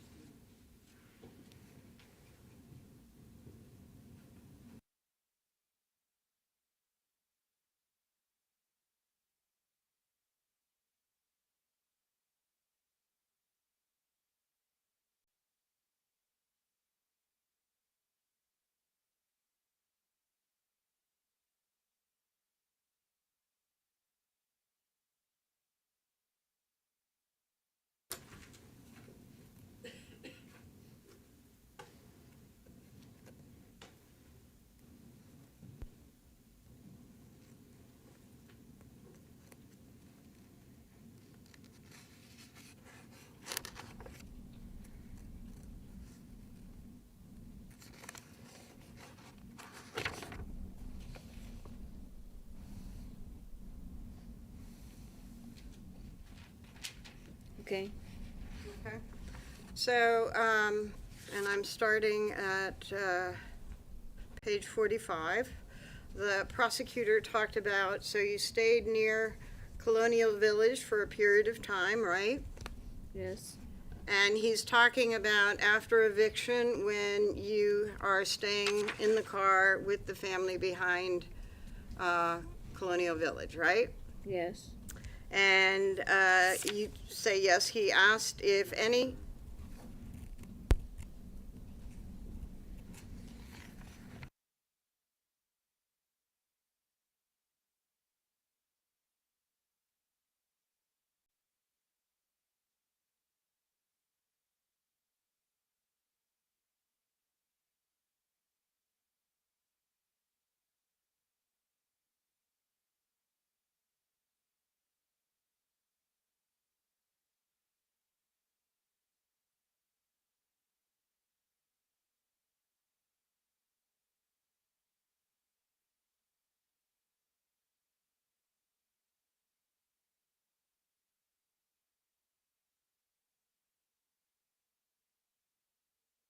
Okay. Okay. So, and I'm starting at page 45. The prosecutor talked about, so you stayed near Colonial Village for a period of time, right? Yes. And he's talking about after eviction when you are staying in the car with the family behind Colonial Village, right? Yes. And you say yes, he asked if any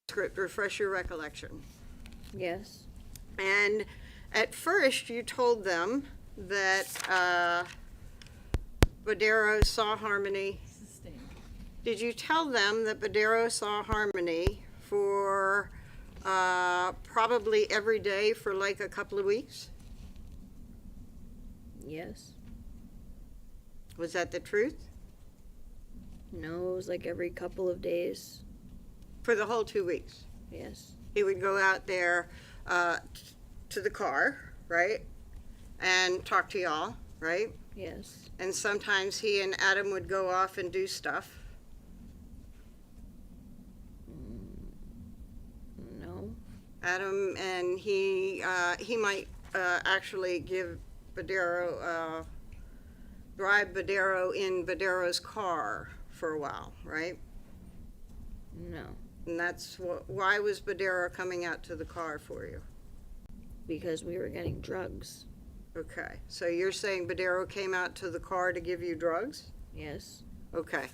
script, refresh your recollection. Yes. And at first, you told them that Badero saw Harmony. Did you tell them that Badero saw Harmony for probably every day for like a couple of weeks? Yes. Was that the truth? No, it was like every couple of days. For the whole 2 weeks? Yes. He would go out there to the car, right? And talk to y'all, right? Yes. And sometimes he and Adam would go off and do stuff. No. Adam and he might actually give Badero, drive Badero in Badero's car for a while, right? No. And that's why was Badero coming out to the car for you? Because we were getting drugs. Okay, so you're saying Badero came out to the car to give you drugs? Yes. Okay.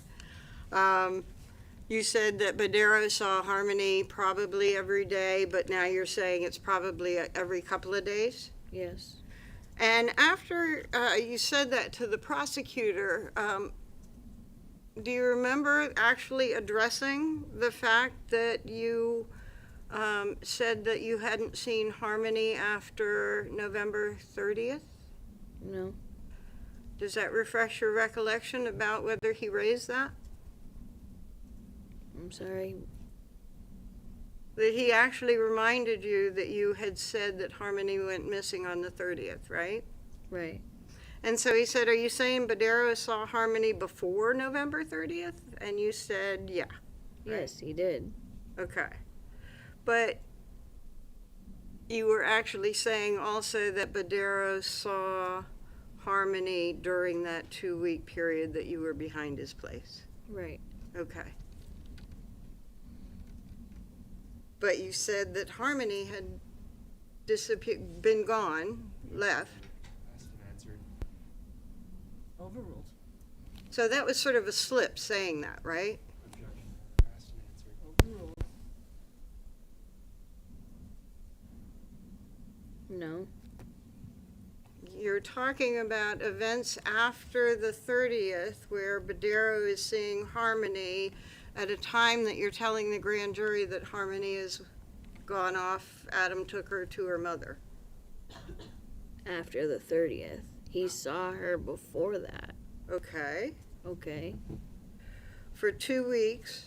You said that Badero saw Harmony probably every day, but now you're saying it's probably every couple of days? Yes. And after you said that to the prosecutor, do you remember actually addressing the fact that you said that you hadn't seen Harmony after November 30th? No. Does that refresh your recollection about whether he raised that? I'm sorry. That he actually reminded you that you had said that Harmony went missing on the 30th, right? Right. And so he said, are you saying Badero saw Harmony before November 30th? And you said, yeah. Yes, he did. Okay. But you were actually saying also that Badero saw Harmony during that 2-week period that you were behind his place. Right. Okay. But you said that Harmony had disappeared, been gone, left. Asked and answered. Overruled. So that was sort of a slip saying that, right? Objection. Asked and answered. Overruled. No. You're talking about events after the 30th where Badero is seeing Harmony at a time that you're telling the grand jury that Harmony has gone off. Adam took her to her mother. After the 30th. He saw her before that. Okay. Okay. For 2 weeks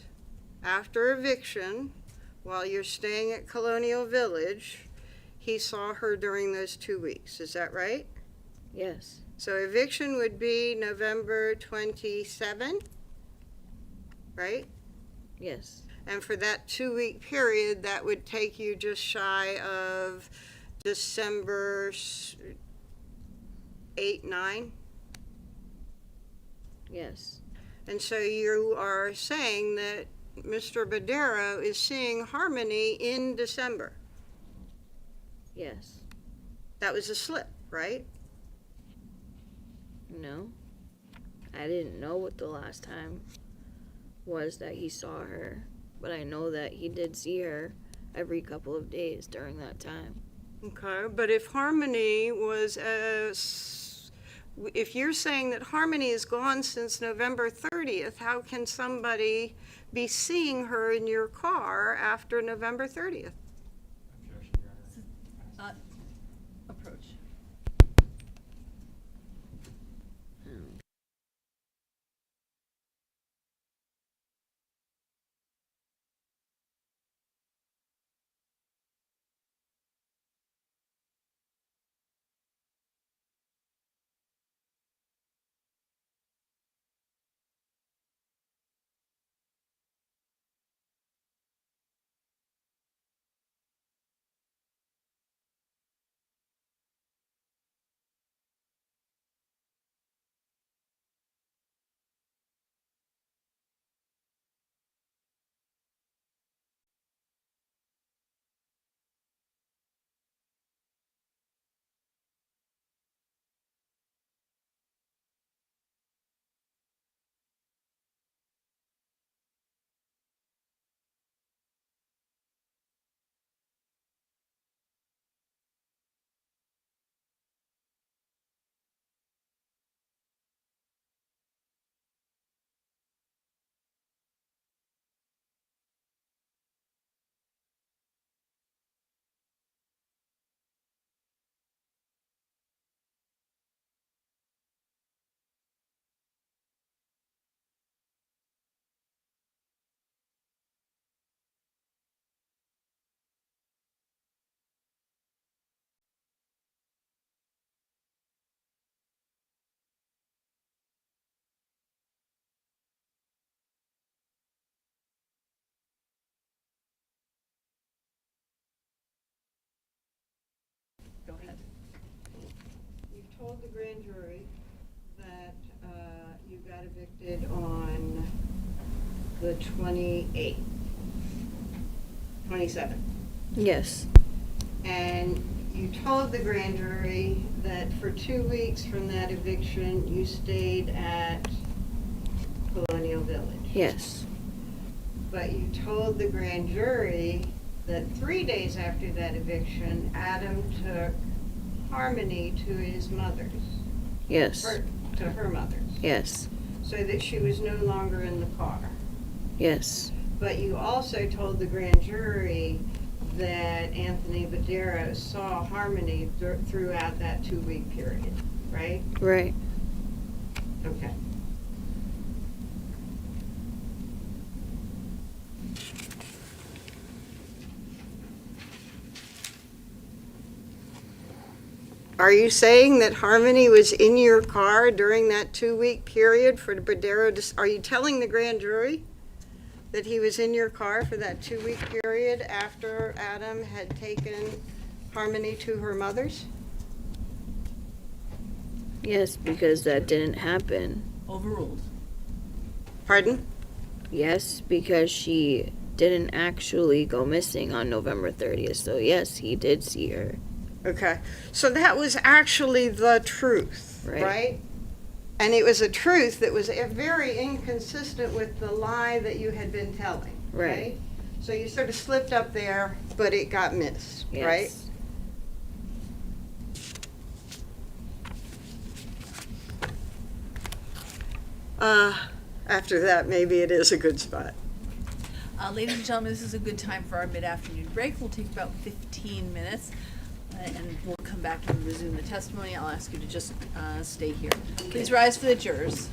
after eviction, while you're staying at Colonial Village, he saw her during those 2 weeks. Is that right? Yes. So eviction would be November 27th, right? Yes. And for that 2-week period, that would take you just shy of December 8, 9. Yes. And so you are saying that Mr. Badero is seeing Harmony in December. Yes. That was a slip, right? No. I didn't know what the last time was that he saw her, but I know that he did see her every couple of days during that time. Okay, but if Harmony was if you're saying that Harmony is gone since November 30th, how can somebody be seeing her in your car after November 30th? Objection, Your Honor. Approach. told the grand jury that you got evicted on the 28th, 27th. Yes. And you told the grand jury that for 2 weeks from that eviction, you stayed at Colonial Village. Yes. But you told the grand jury that 3 days after that eviction, Adam took Harmony to his mother's, Yes. to her mother's, Yes. so that she was no longer in the car. Yes. But you also told the grand jury that Anthony Badero saw Harmony throughout that 2-week period, right? Right. Okay. Are you saying that Harmony was in your car during that 2-week period for the Badero? Are you telling the grand jury that he was in your car for that 2-week period after Adam had taken Harmony to her mother's? Yes, because that didn't happen. Overruled. Pardon? Yes, because she didn't actually go missing on November 30th. So yes, he did see her. Okay. So that was actually the truth, Right. right? And it was a truth that was very inconsistent with the lie that you had been telling, right? Right. So you sort of slipped up there, but it got missed, right? Yes. After that, maybe it is a good spot. Ladies and gentlemen, this is a good time for our mid-afternoon break. We'll take about 15 minutes, and we'll come back and resume the testimony. I'll ask you to just stay here. Please rise for the jurors.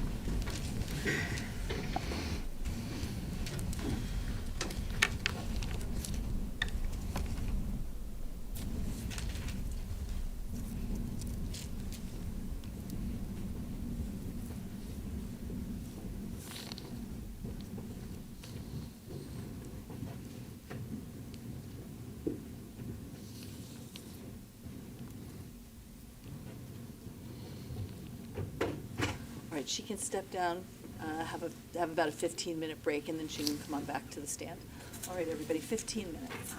All right, she can step down, have about a 15-minute break, and then she can come on back to the stand. All right, everybody, 15 minutes.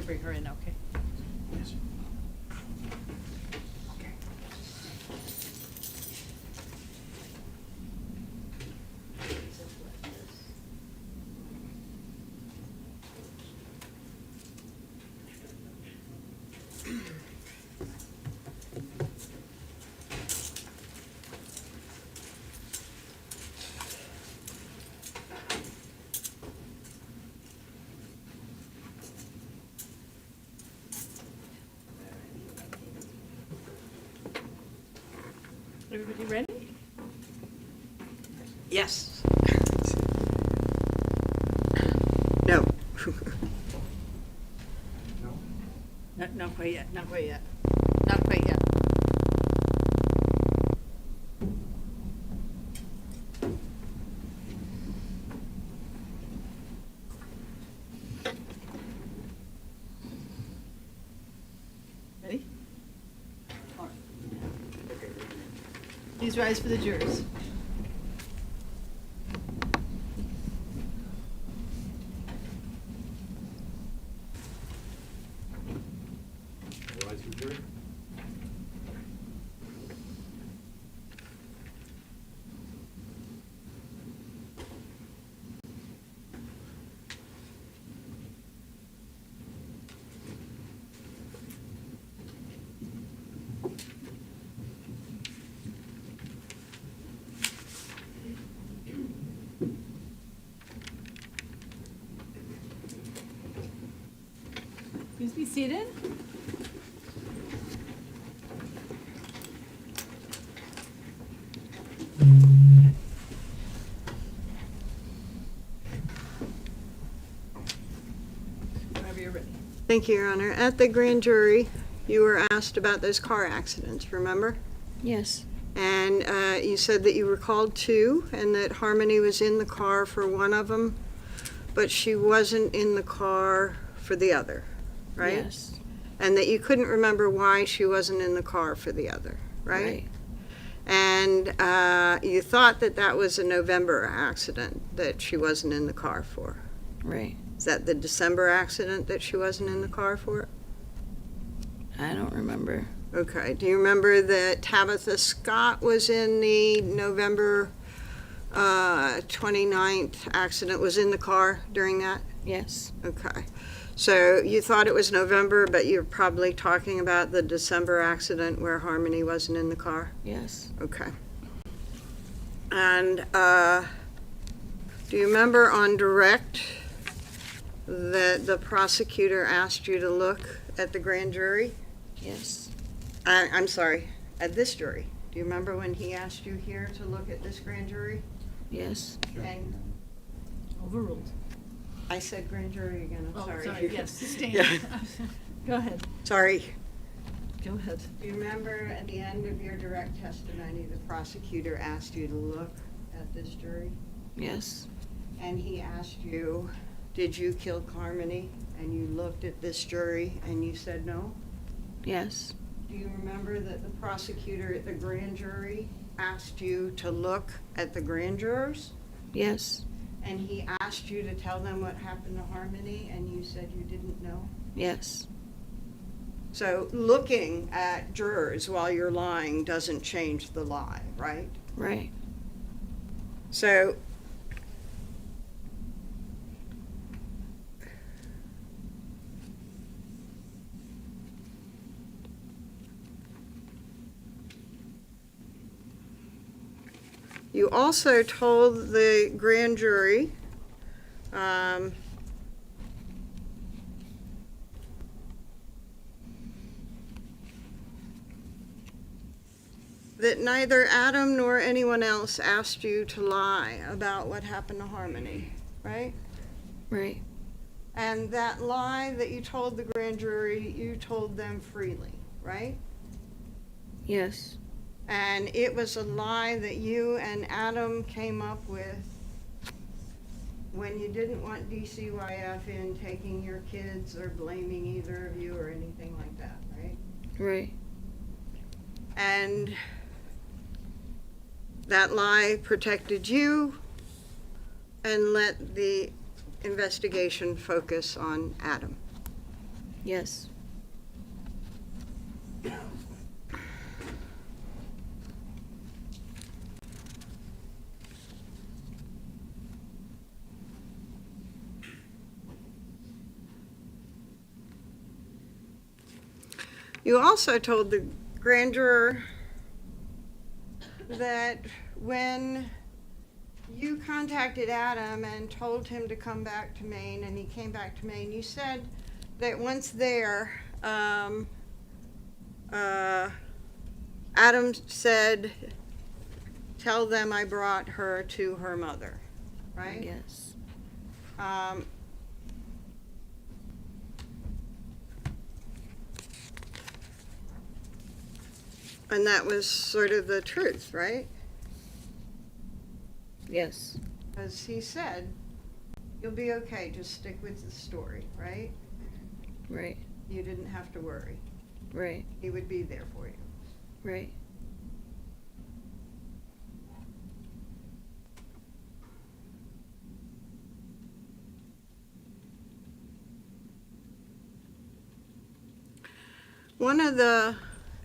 bring her in, okay. Everybody ready? Yes. No. Not quite yet, not quite yet. Not quite yet. Ready? Please rise for the jurors. Please be seated. Whenever you're ready. Thank you, Your Honor. At the grand jury, you were asked about those car accidents, remember? Yes. And you said that you recalled two, and that Harmony was in the car for one of them, but she wasn't in the car for the other, right? Yes. And that you couldn't remember why she wasn't in the car for the other, right? And you thought that that was a November accident that she wasn't in the car for. Right. Is that the December accident that she wasn't in the car for? I don't remember. Okay. Do you remember that Tabitha Scott was in the November 29th accident, was in the car during that? Yes. Okay. So you thought it was November, but you're probably talking about the December accident where Harmony wasn't in the car? Yes. Okay. And do you remember on direct that the prosecutor asked you to look at the grand jury? Yes. I'm sorry, at this jury. Do you remember when he asked you here to look at this grand jury? Yes. And Overruled. I said grand jury again, I'm Oh, sorry. sorry, yes, stand. Yeah. Go ahead, Sorry. go ahead. Do you remember at the end of your direct testimony, the prosecutor asked you to look at this jury? Yes. And he asked you, did you kill Harmony? And you looked at this jury and you said no? Yes. Do you remember that the prosecutor at the grand jury asked you to look at the grand jurors? Yes. And he asked you to tell them what happened to Harmony, and you said you didn't know? Yes. So looking at jurors while you're lying doesn't change the lie, right? Right. So you also told the grand jury that neither Adam nor anyone else asked you to lie about what happened to Harmony, right? Right. And that lie that you told the grand jury, you told them freely, right? Yes. And it was a lie that you and Adam came up with when you didn't want DCYF in taking your kids or blaming either of you or anything like that, right? Right. And that lie protected you and let the investigation focus on Adam. Yes. You also told the grand juror that when you contacted Adam and told him to come back to Maine, and he came back to Maine, you said that once there, Adam said, "Tell them I brought her to her mother," right? Yes. Um, and that was sort of the truth, right? Yes. As he said, you'll be okay, just stick with the story, right? Right. You didn't have to worry. Right. He would be there for you. Right. One of the,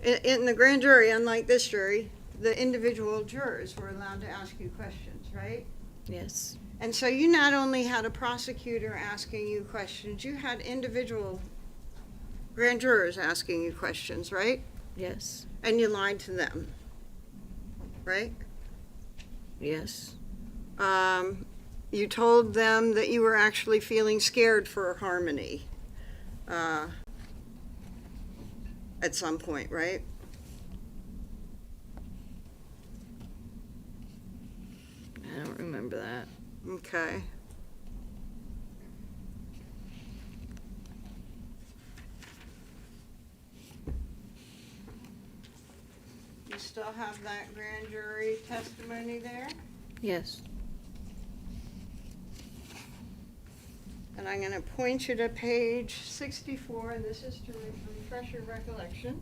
in the grand jury, unlike this jury, the individual jurors were allowed to ask you questions, right? Yes. And so you not only had a prosecutor asking you questions, you had individual grand jurors asking you questions, right? Yes. And you lied to them, right? Yes. You told them that you were actually feeling scared for Harmony at some point, right? I don't remember that. Okay. You still have that grand jury testimony there? Yes. And I'm going to point you to page 64, and this is to refresh your recollection.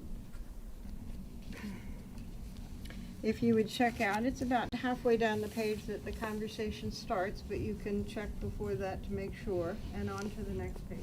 If you would check out, it's about halfway down the page that the conversation starts, but you can check before that to make sure, and on to the next page.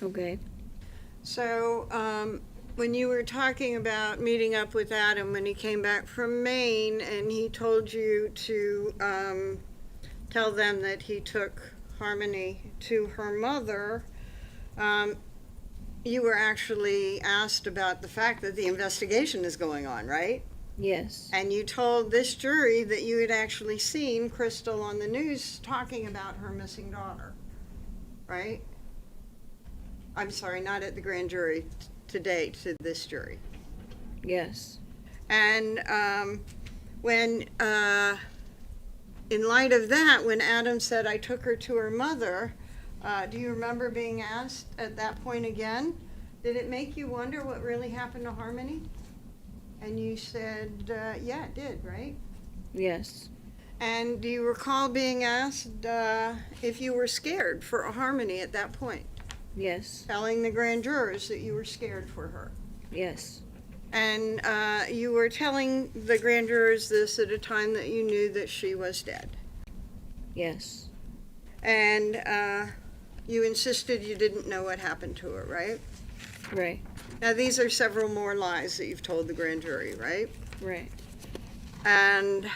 Okay. So, when you were talking about meeting up with Adam when he came back from Maine, and he told you to tell them that he took Harmony to her mother, you were actually asked about the fact that the investigation is going on, right? Yes. And you told this jury that you had actually seen Crystal on the news talking about her missing daughter, right? I'm sorry, not at the grand jury today, to this jury. Yes. And when, in light of that, when Adam said, "I took her to her mother," do you remember being asked at that point again, did it make you wonder what really happened to Harmony? And you said, yeah, it did, right? Yes. And do you recall being asked if you were scared for Harmony at that point? Yes. Telling the grand jurors that you were scared for her. Yes. And you were telling the grand jurors this at a time that you knew that she was dead. Yes. And you insisted you didn't know what happened to her, right? Right. Now, these are several more lies that you've told the grand jury, right? Right. And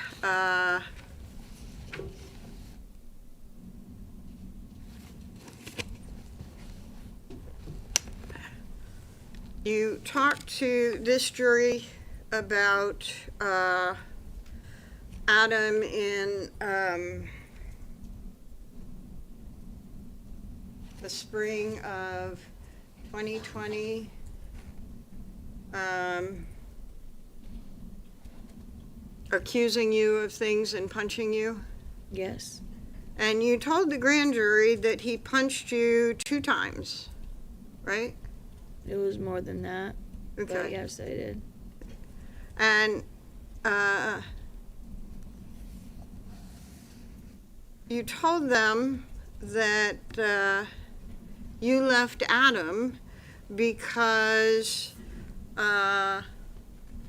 You talked to this jury about Adam in the spring of 2020. Accusing you of things and punching you. Yes. And you told the grand jury that he punched you 2 times, right? It was more than that. But Okay. yes, I did. And you told them that you left Adam because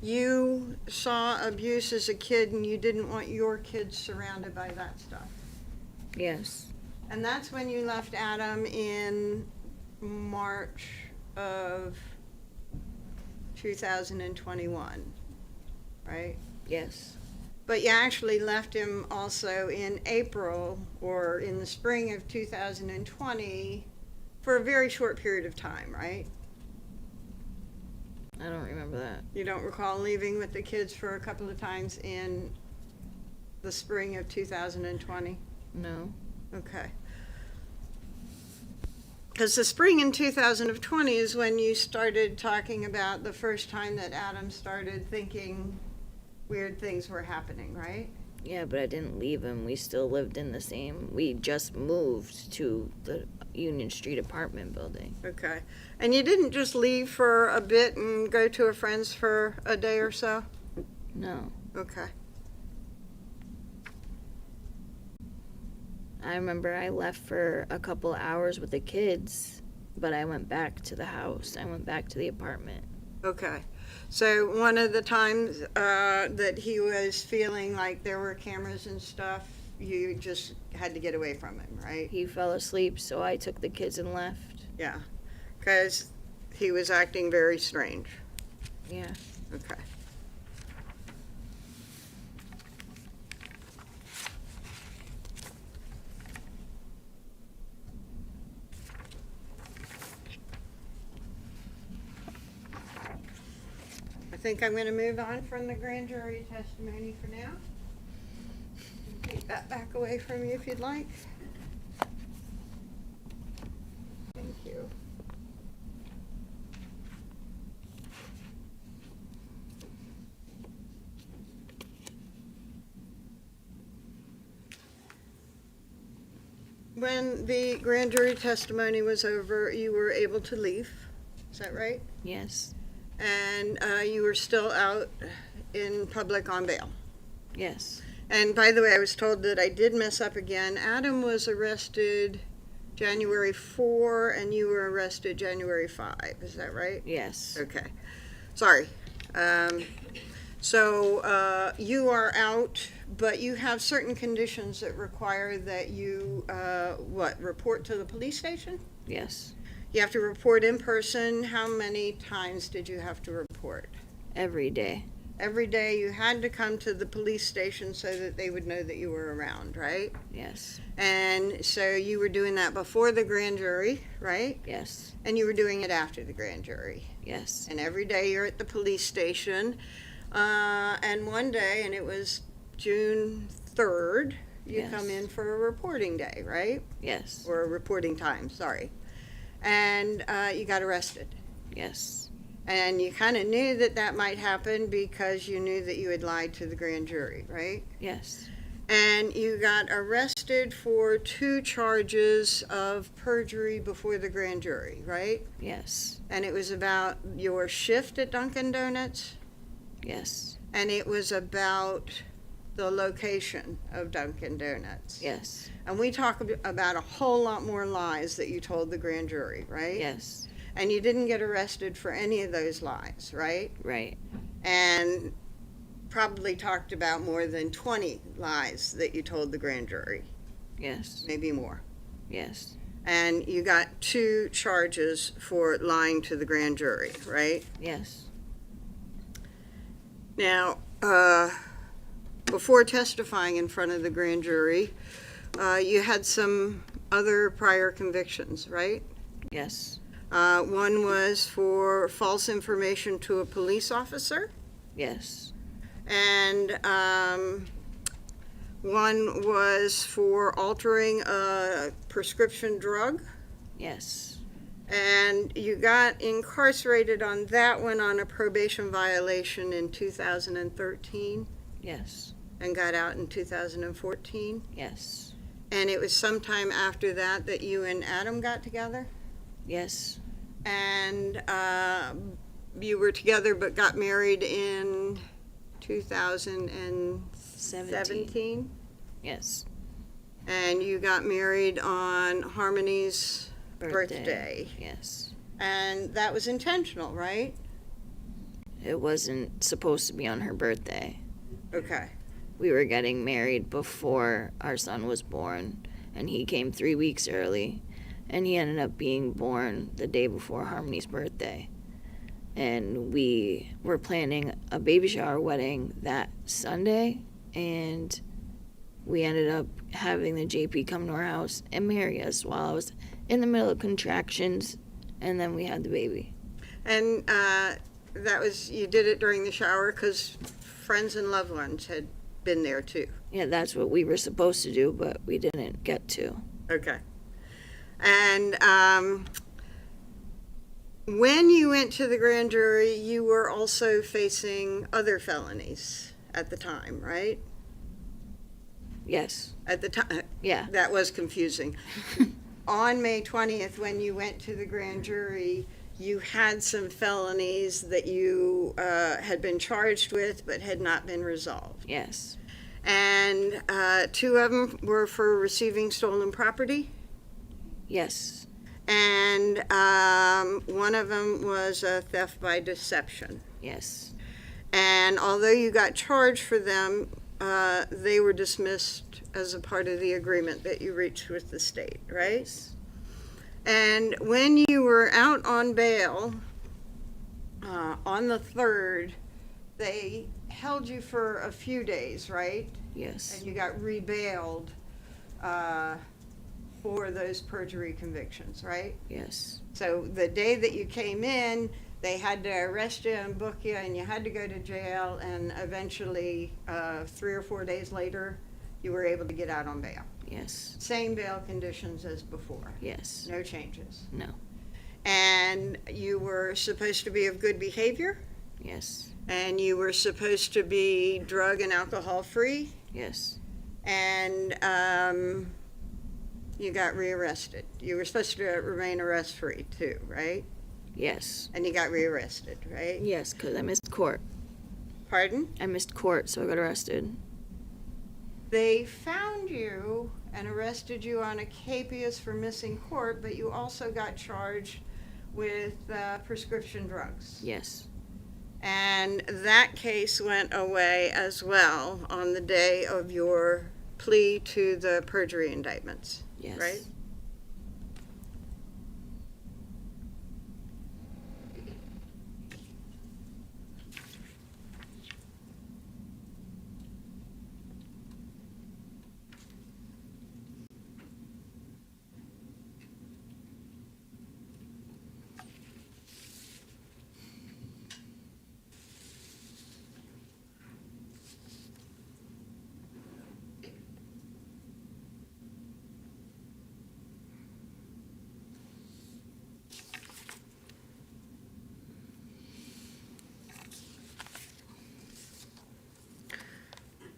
you saw abuse as a kid and you didn't want your kids surrounded by that stuff. Yes. And that's when you left Adam in March of 2021, right? Yes. But you actually left him also in April or in the spring of 2020 for a very short period of time, right? I don't remember that. You don't recall leaving with the kids for a couple of times in the spring of 2020? No. Okay. Because the spring in 2020 is when you started talking about the first time that Adam started thinking weird things were happening, right? Yeah, but I didn't leave him. We still lived in the same. We just moved to the Union Street apartment building. Okay. And you didn't just leave for a bit and go to a friend's for a day or so? No. Okay. I remember I left for a couple hours with the kids, but I went back to the house. I went back to the apartment. Okay. So one of the times that he was feeling like there were cameras and stuff, you just had to get away from him, right? He fell asleep, so I took the kids and left. Yeah. Because he was acting very strange. Yeah. Okay. I think I'm going to move on from the grand jury testimony for now. Take that back away from you if you'd like. Thank you. When the grand jury testimony was over, you were able to leave. Is that right? Yes. And you were still out in public on bail. Yes. And by the way, I was told that I did mess up again. Adam was arrested January 4 and you were arrested January 5. Is that right? Yes. Okay. Sorry. So you are out, but you have certain conditions that require that you, report to the police station? Yes. You have to report in person. How many times did you have to report? Every day. Every day you had to come to the police station so that they would know that you were around, right? Yes. And so you were doing that before the grand jury, right? Yes. And you were doing it after the grand jury. Yes. And every day you're at the police station. And one day, and it was June 3rd, you Yes. come in for a reporting day, right? Yes. Or a reporting time, sorry. And you got arrested. Yes. And you kind of knew that that might happen because you knew that you had lied to the grand jury, right? Yes. And you got arrested for 2 charges of perjury before the grand jury, right? Yes. And it was about your shift at Dunkin' Donuts, Yes. and it was about the location of Dunkin' Donuts. Yes. And we talk about a whole lot more lies that you told the grand jury, right? Yes. And you didn't get arrested for any of those lies, right? Right. And probably talked about more than 20 lies that you told the grand jury, Yes. maybe more. Yes. And you got 2 charges for lying to the grand jury, right? Yes. Now, before testifying in front of the grand jury, you had some other prior convictions, right? Yes. One was for false information to a police officer, Yes. and one was for altering a prescription drug. Yes. And you got incarcerated on that one on a probation violation in 2013 Yes. and got out in 2014. Yes. And it was sometime after that that you and Adam got together. Yes. And you were together but got married in 2017. Yes. And you got married on Harmony's birthday. Yes. And that was intentional, right? It wasn't supposed to be on her birthday. Okay. We were getting married before our son was born, and he came 3 weeks early, and he ended up being born the day before Harmony's birthday. And we were planning a baby shower wedding that Sunday, and we ended up having the JP come to our house and marry us while I was in the middle of contractions, and then we had the baby. And that was, you did it during the shower because friends and loved ones had been there too. Yeah, that's what we were supposed to do, but we didn't get to. Okay. And when you went to the grand jury, you were also facing other felonies at the time, right? Yes. At the time, Yeah. that was confusing. On May 20th, when you went to the grand jury, you had some felonies that you had been charged with but had not been resolved. Yes. And two of them were for receiving stolen property, Yes. and one of them was a theft by deception. Yes. And although you got charged for them, they were dismissed as a part of the agreement that you reached with the state, right? And when you were out on bail, on the 3rd, they held you for a few days, right? Yes. And you got rebailed for those perjury convictions, right? Yes. So the day that you came in, they had to arrest you and book you, and you had to go to jail, and eventually, 3 or 4 days later, you were able to get out on bail. Yes. Same bail conditions as before, Yes. no changes. No. And you were supposed to be of good behavior, Yes. and you were supposed to be drug and alcohol free, Yes. and you got rearrested. You were supposed to remain arrest free too, right? Yes. And you got rearrested, right? Yes, because I missed court. Pardon? I missed court, so I got arrested. They found you and arrested you on a capias for missing court, but you also got charged with prescription drugs. Yes. And that case went away as well on the day of your plea to the perjury indictments, Yes. right?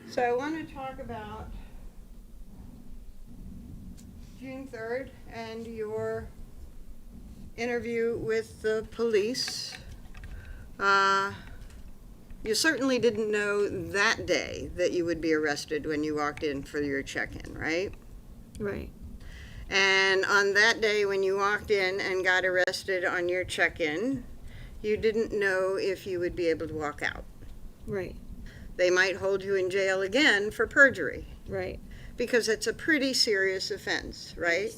So I want to talk about June 3rd and your interview with the police. You certainly didn't know that day that you would be arrested when you walked in for your check-in, right? Right. And on that day when you walked in and got arrested on your check-in, you didn't know if you would be able to walk out. Right. They might hold you in jail again for perjury, Right. because it's a pretty serious offense, right?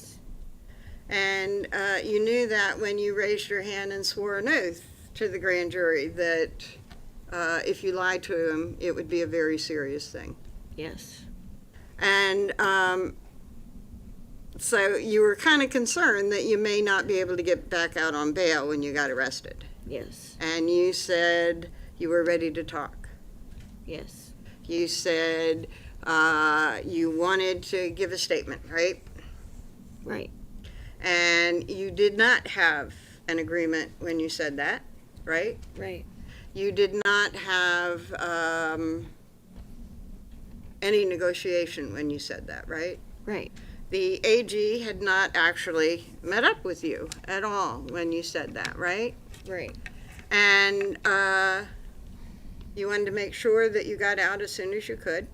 And you knew that when you raised your hand and swore an oath to the grand jury that if you lied to them, it would be a very serious thing. Yes. And So you were kind of concerned that you may not be able to get back out on bail when you got arrested. Yes. And you said you were ready to talk. Yes. You said you wanted to give a statement, right? Right. And you did not have an agreement when you said that, right? Right. You did not have any negotiation when you said that, right? Right. The AG had not actually met up with you at all when you said that, right? Right. And you wanted to make sure that you got out as soon as you could,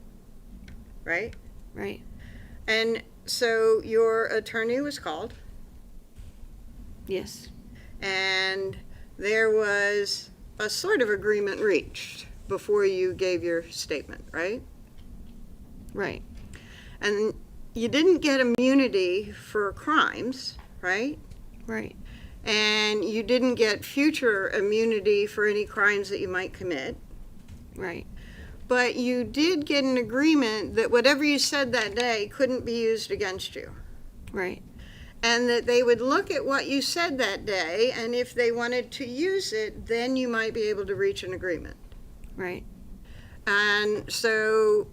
right? Right. And so your attorney was called, Yes. and there was a sort of agreement reached before you gave your statement, right? Right. And you didn't get immunity for crimes, right? Right. And you didn't get future immunity for any crimes that you might commit. Right. But you did get an agreement that whatever you said that day couldn't be used against you. Right. And that they would look at what you said that day, and if they wanted to use it, then you might be able to reach an agreement. Right. And so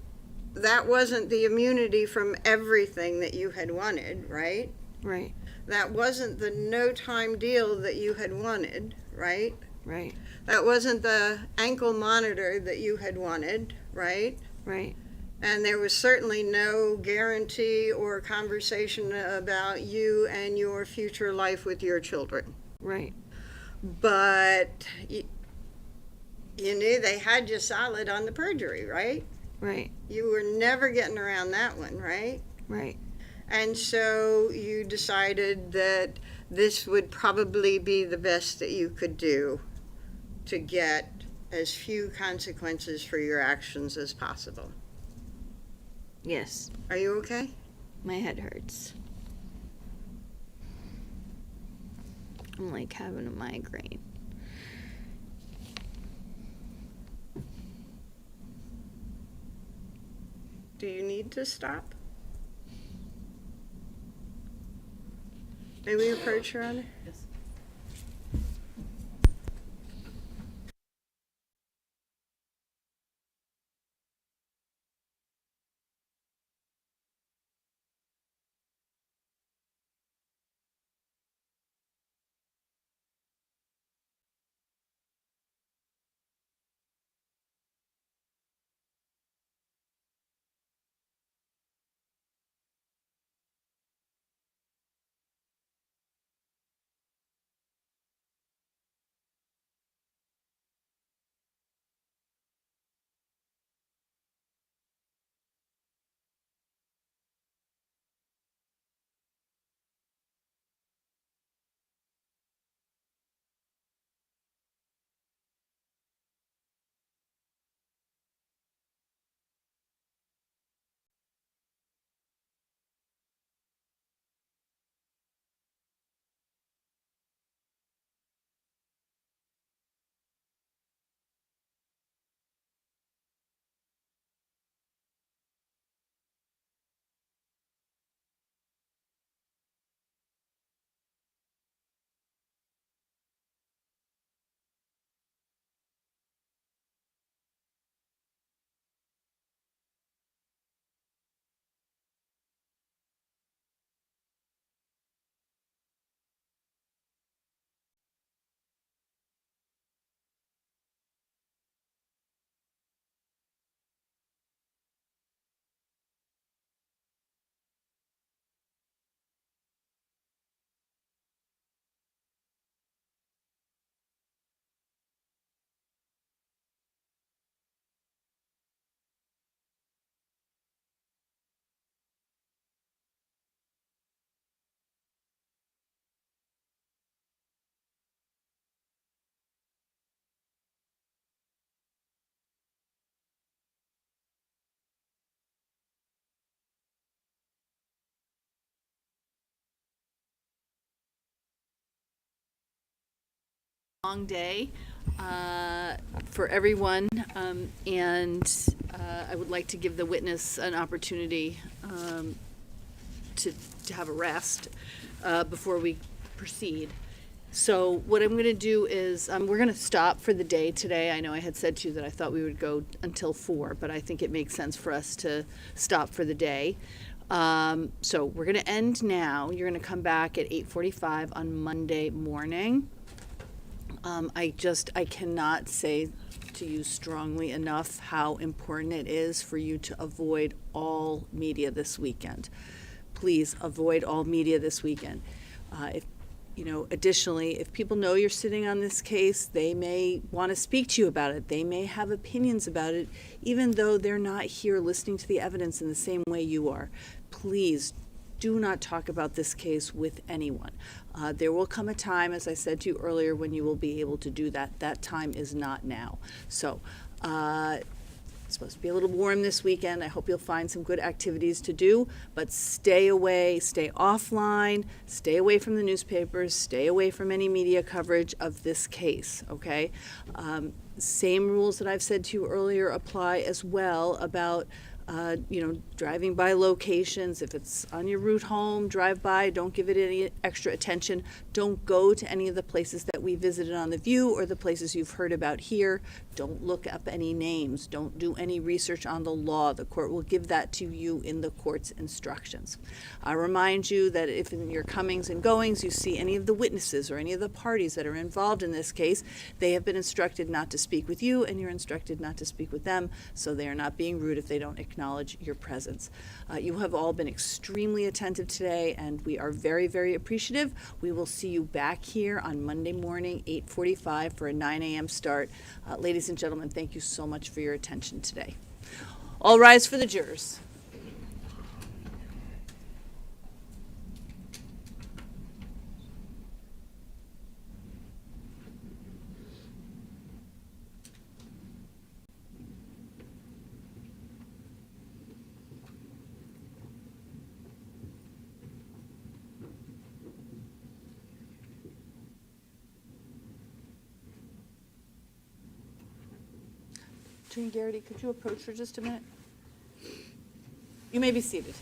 that wasn't the immunity from everything that you had wanted, right? Right. That wasn't the no time deal that you had wanted, right? Right. That wasn't the ankle monitor that you had wanted, right? Right. And there was certainly no guarantee or conversation about you and your future life with your children. Right. But you knew they had you solid on the perjury, right? Right. You were never getting around that one, right? Right. And so you decided that this would probably be the best that you could do to get as few consequences for your actions as possible. Yes. Are you okay? My head hurts. I'm like having a migraine. Do you need to stop? May we approach, Your Honor? Yes. Long day for everyone, and I would like to give the witness an opportunity to have a rest before we proceed. So what I'm going to do is, we're going to stop for the day today. I know I had said to you that I thought we would go until 4, but I think it makes sense for us to stop for the day. So we're going to end now. You're going to come back at 8:45 on Monday morning. I cannot say to you strongly enough how important it is for you to avoid all media this weekend. Please avoid all media this weekend. Additionally, if people know you're sitting on this case, they may want to speak to you about it. They may have opinions about it, even though they're not here listening to the evidence in the same way you are. Please do not talk about this case with anyone. There will come a time, as I said to you earlier, when you will be able to do that. That time is not now. So, it's supposed to be a little warm this weekend. I hope you'll find some good activities to do, but stay away, stay offline, stay away from the newspapers, stay away from any media coverage of this case, okay? Same rules that I've said to you earlier apply as well about driving by locations. If it's on your route home, drive by, don't give it any extra attention. Don't go to any of the places that we visited on The View or the places you've heard about here. Don't look up any names. Don't do any research on the law. The court will give that to you in the court's instructions. I remind you that if in your comings and goings you see any of the witnesses or any of the parties that are involved in this case, they have been instructed not to speak with you, and you're instructed not to speak with them, so they are not being rude if they don't acknowledge your presence. You have all been extremely attentive today, and we are very, very appreciative. We will see you back here on Monday morning, 8:45 for a 9 a.m. start. Ladies and gentlemen, thank you so much for your attention today. All rise for the jurors. Attorney Garrity, could you approach for just a minute? You may be seated.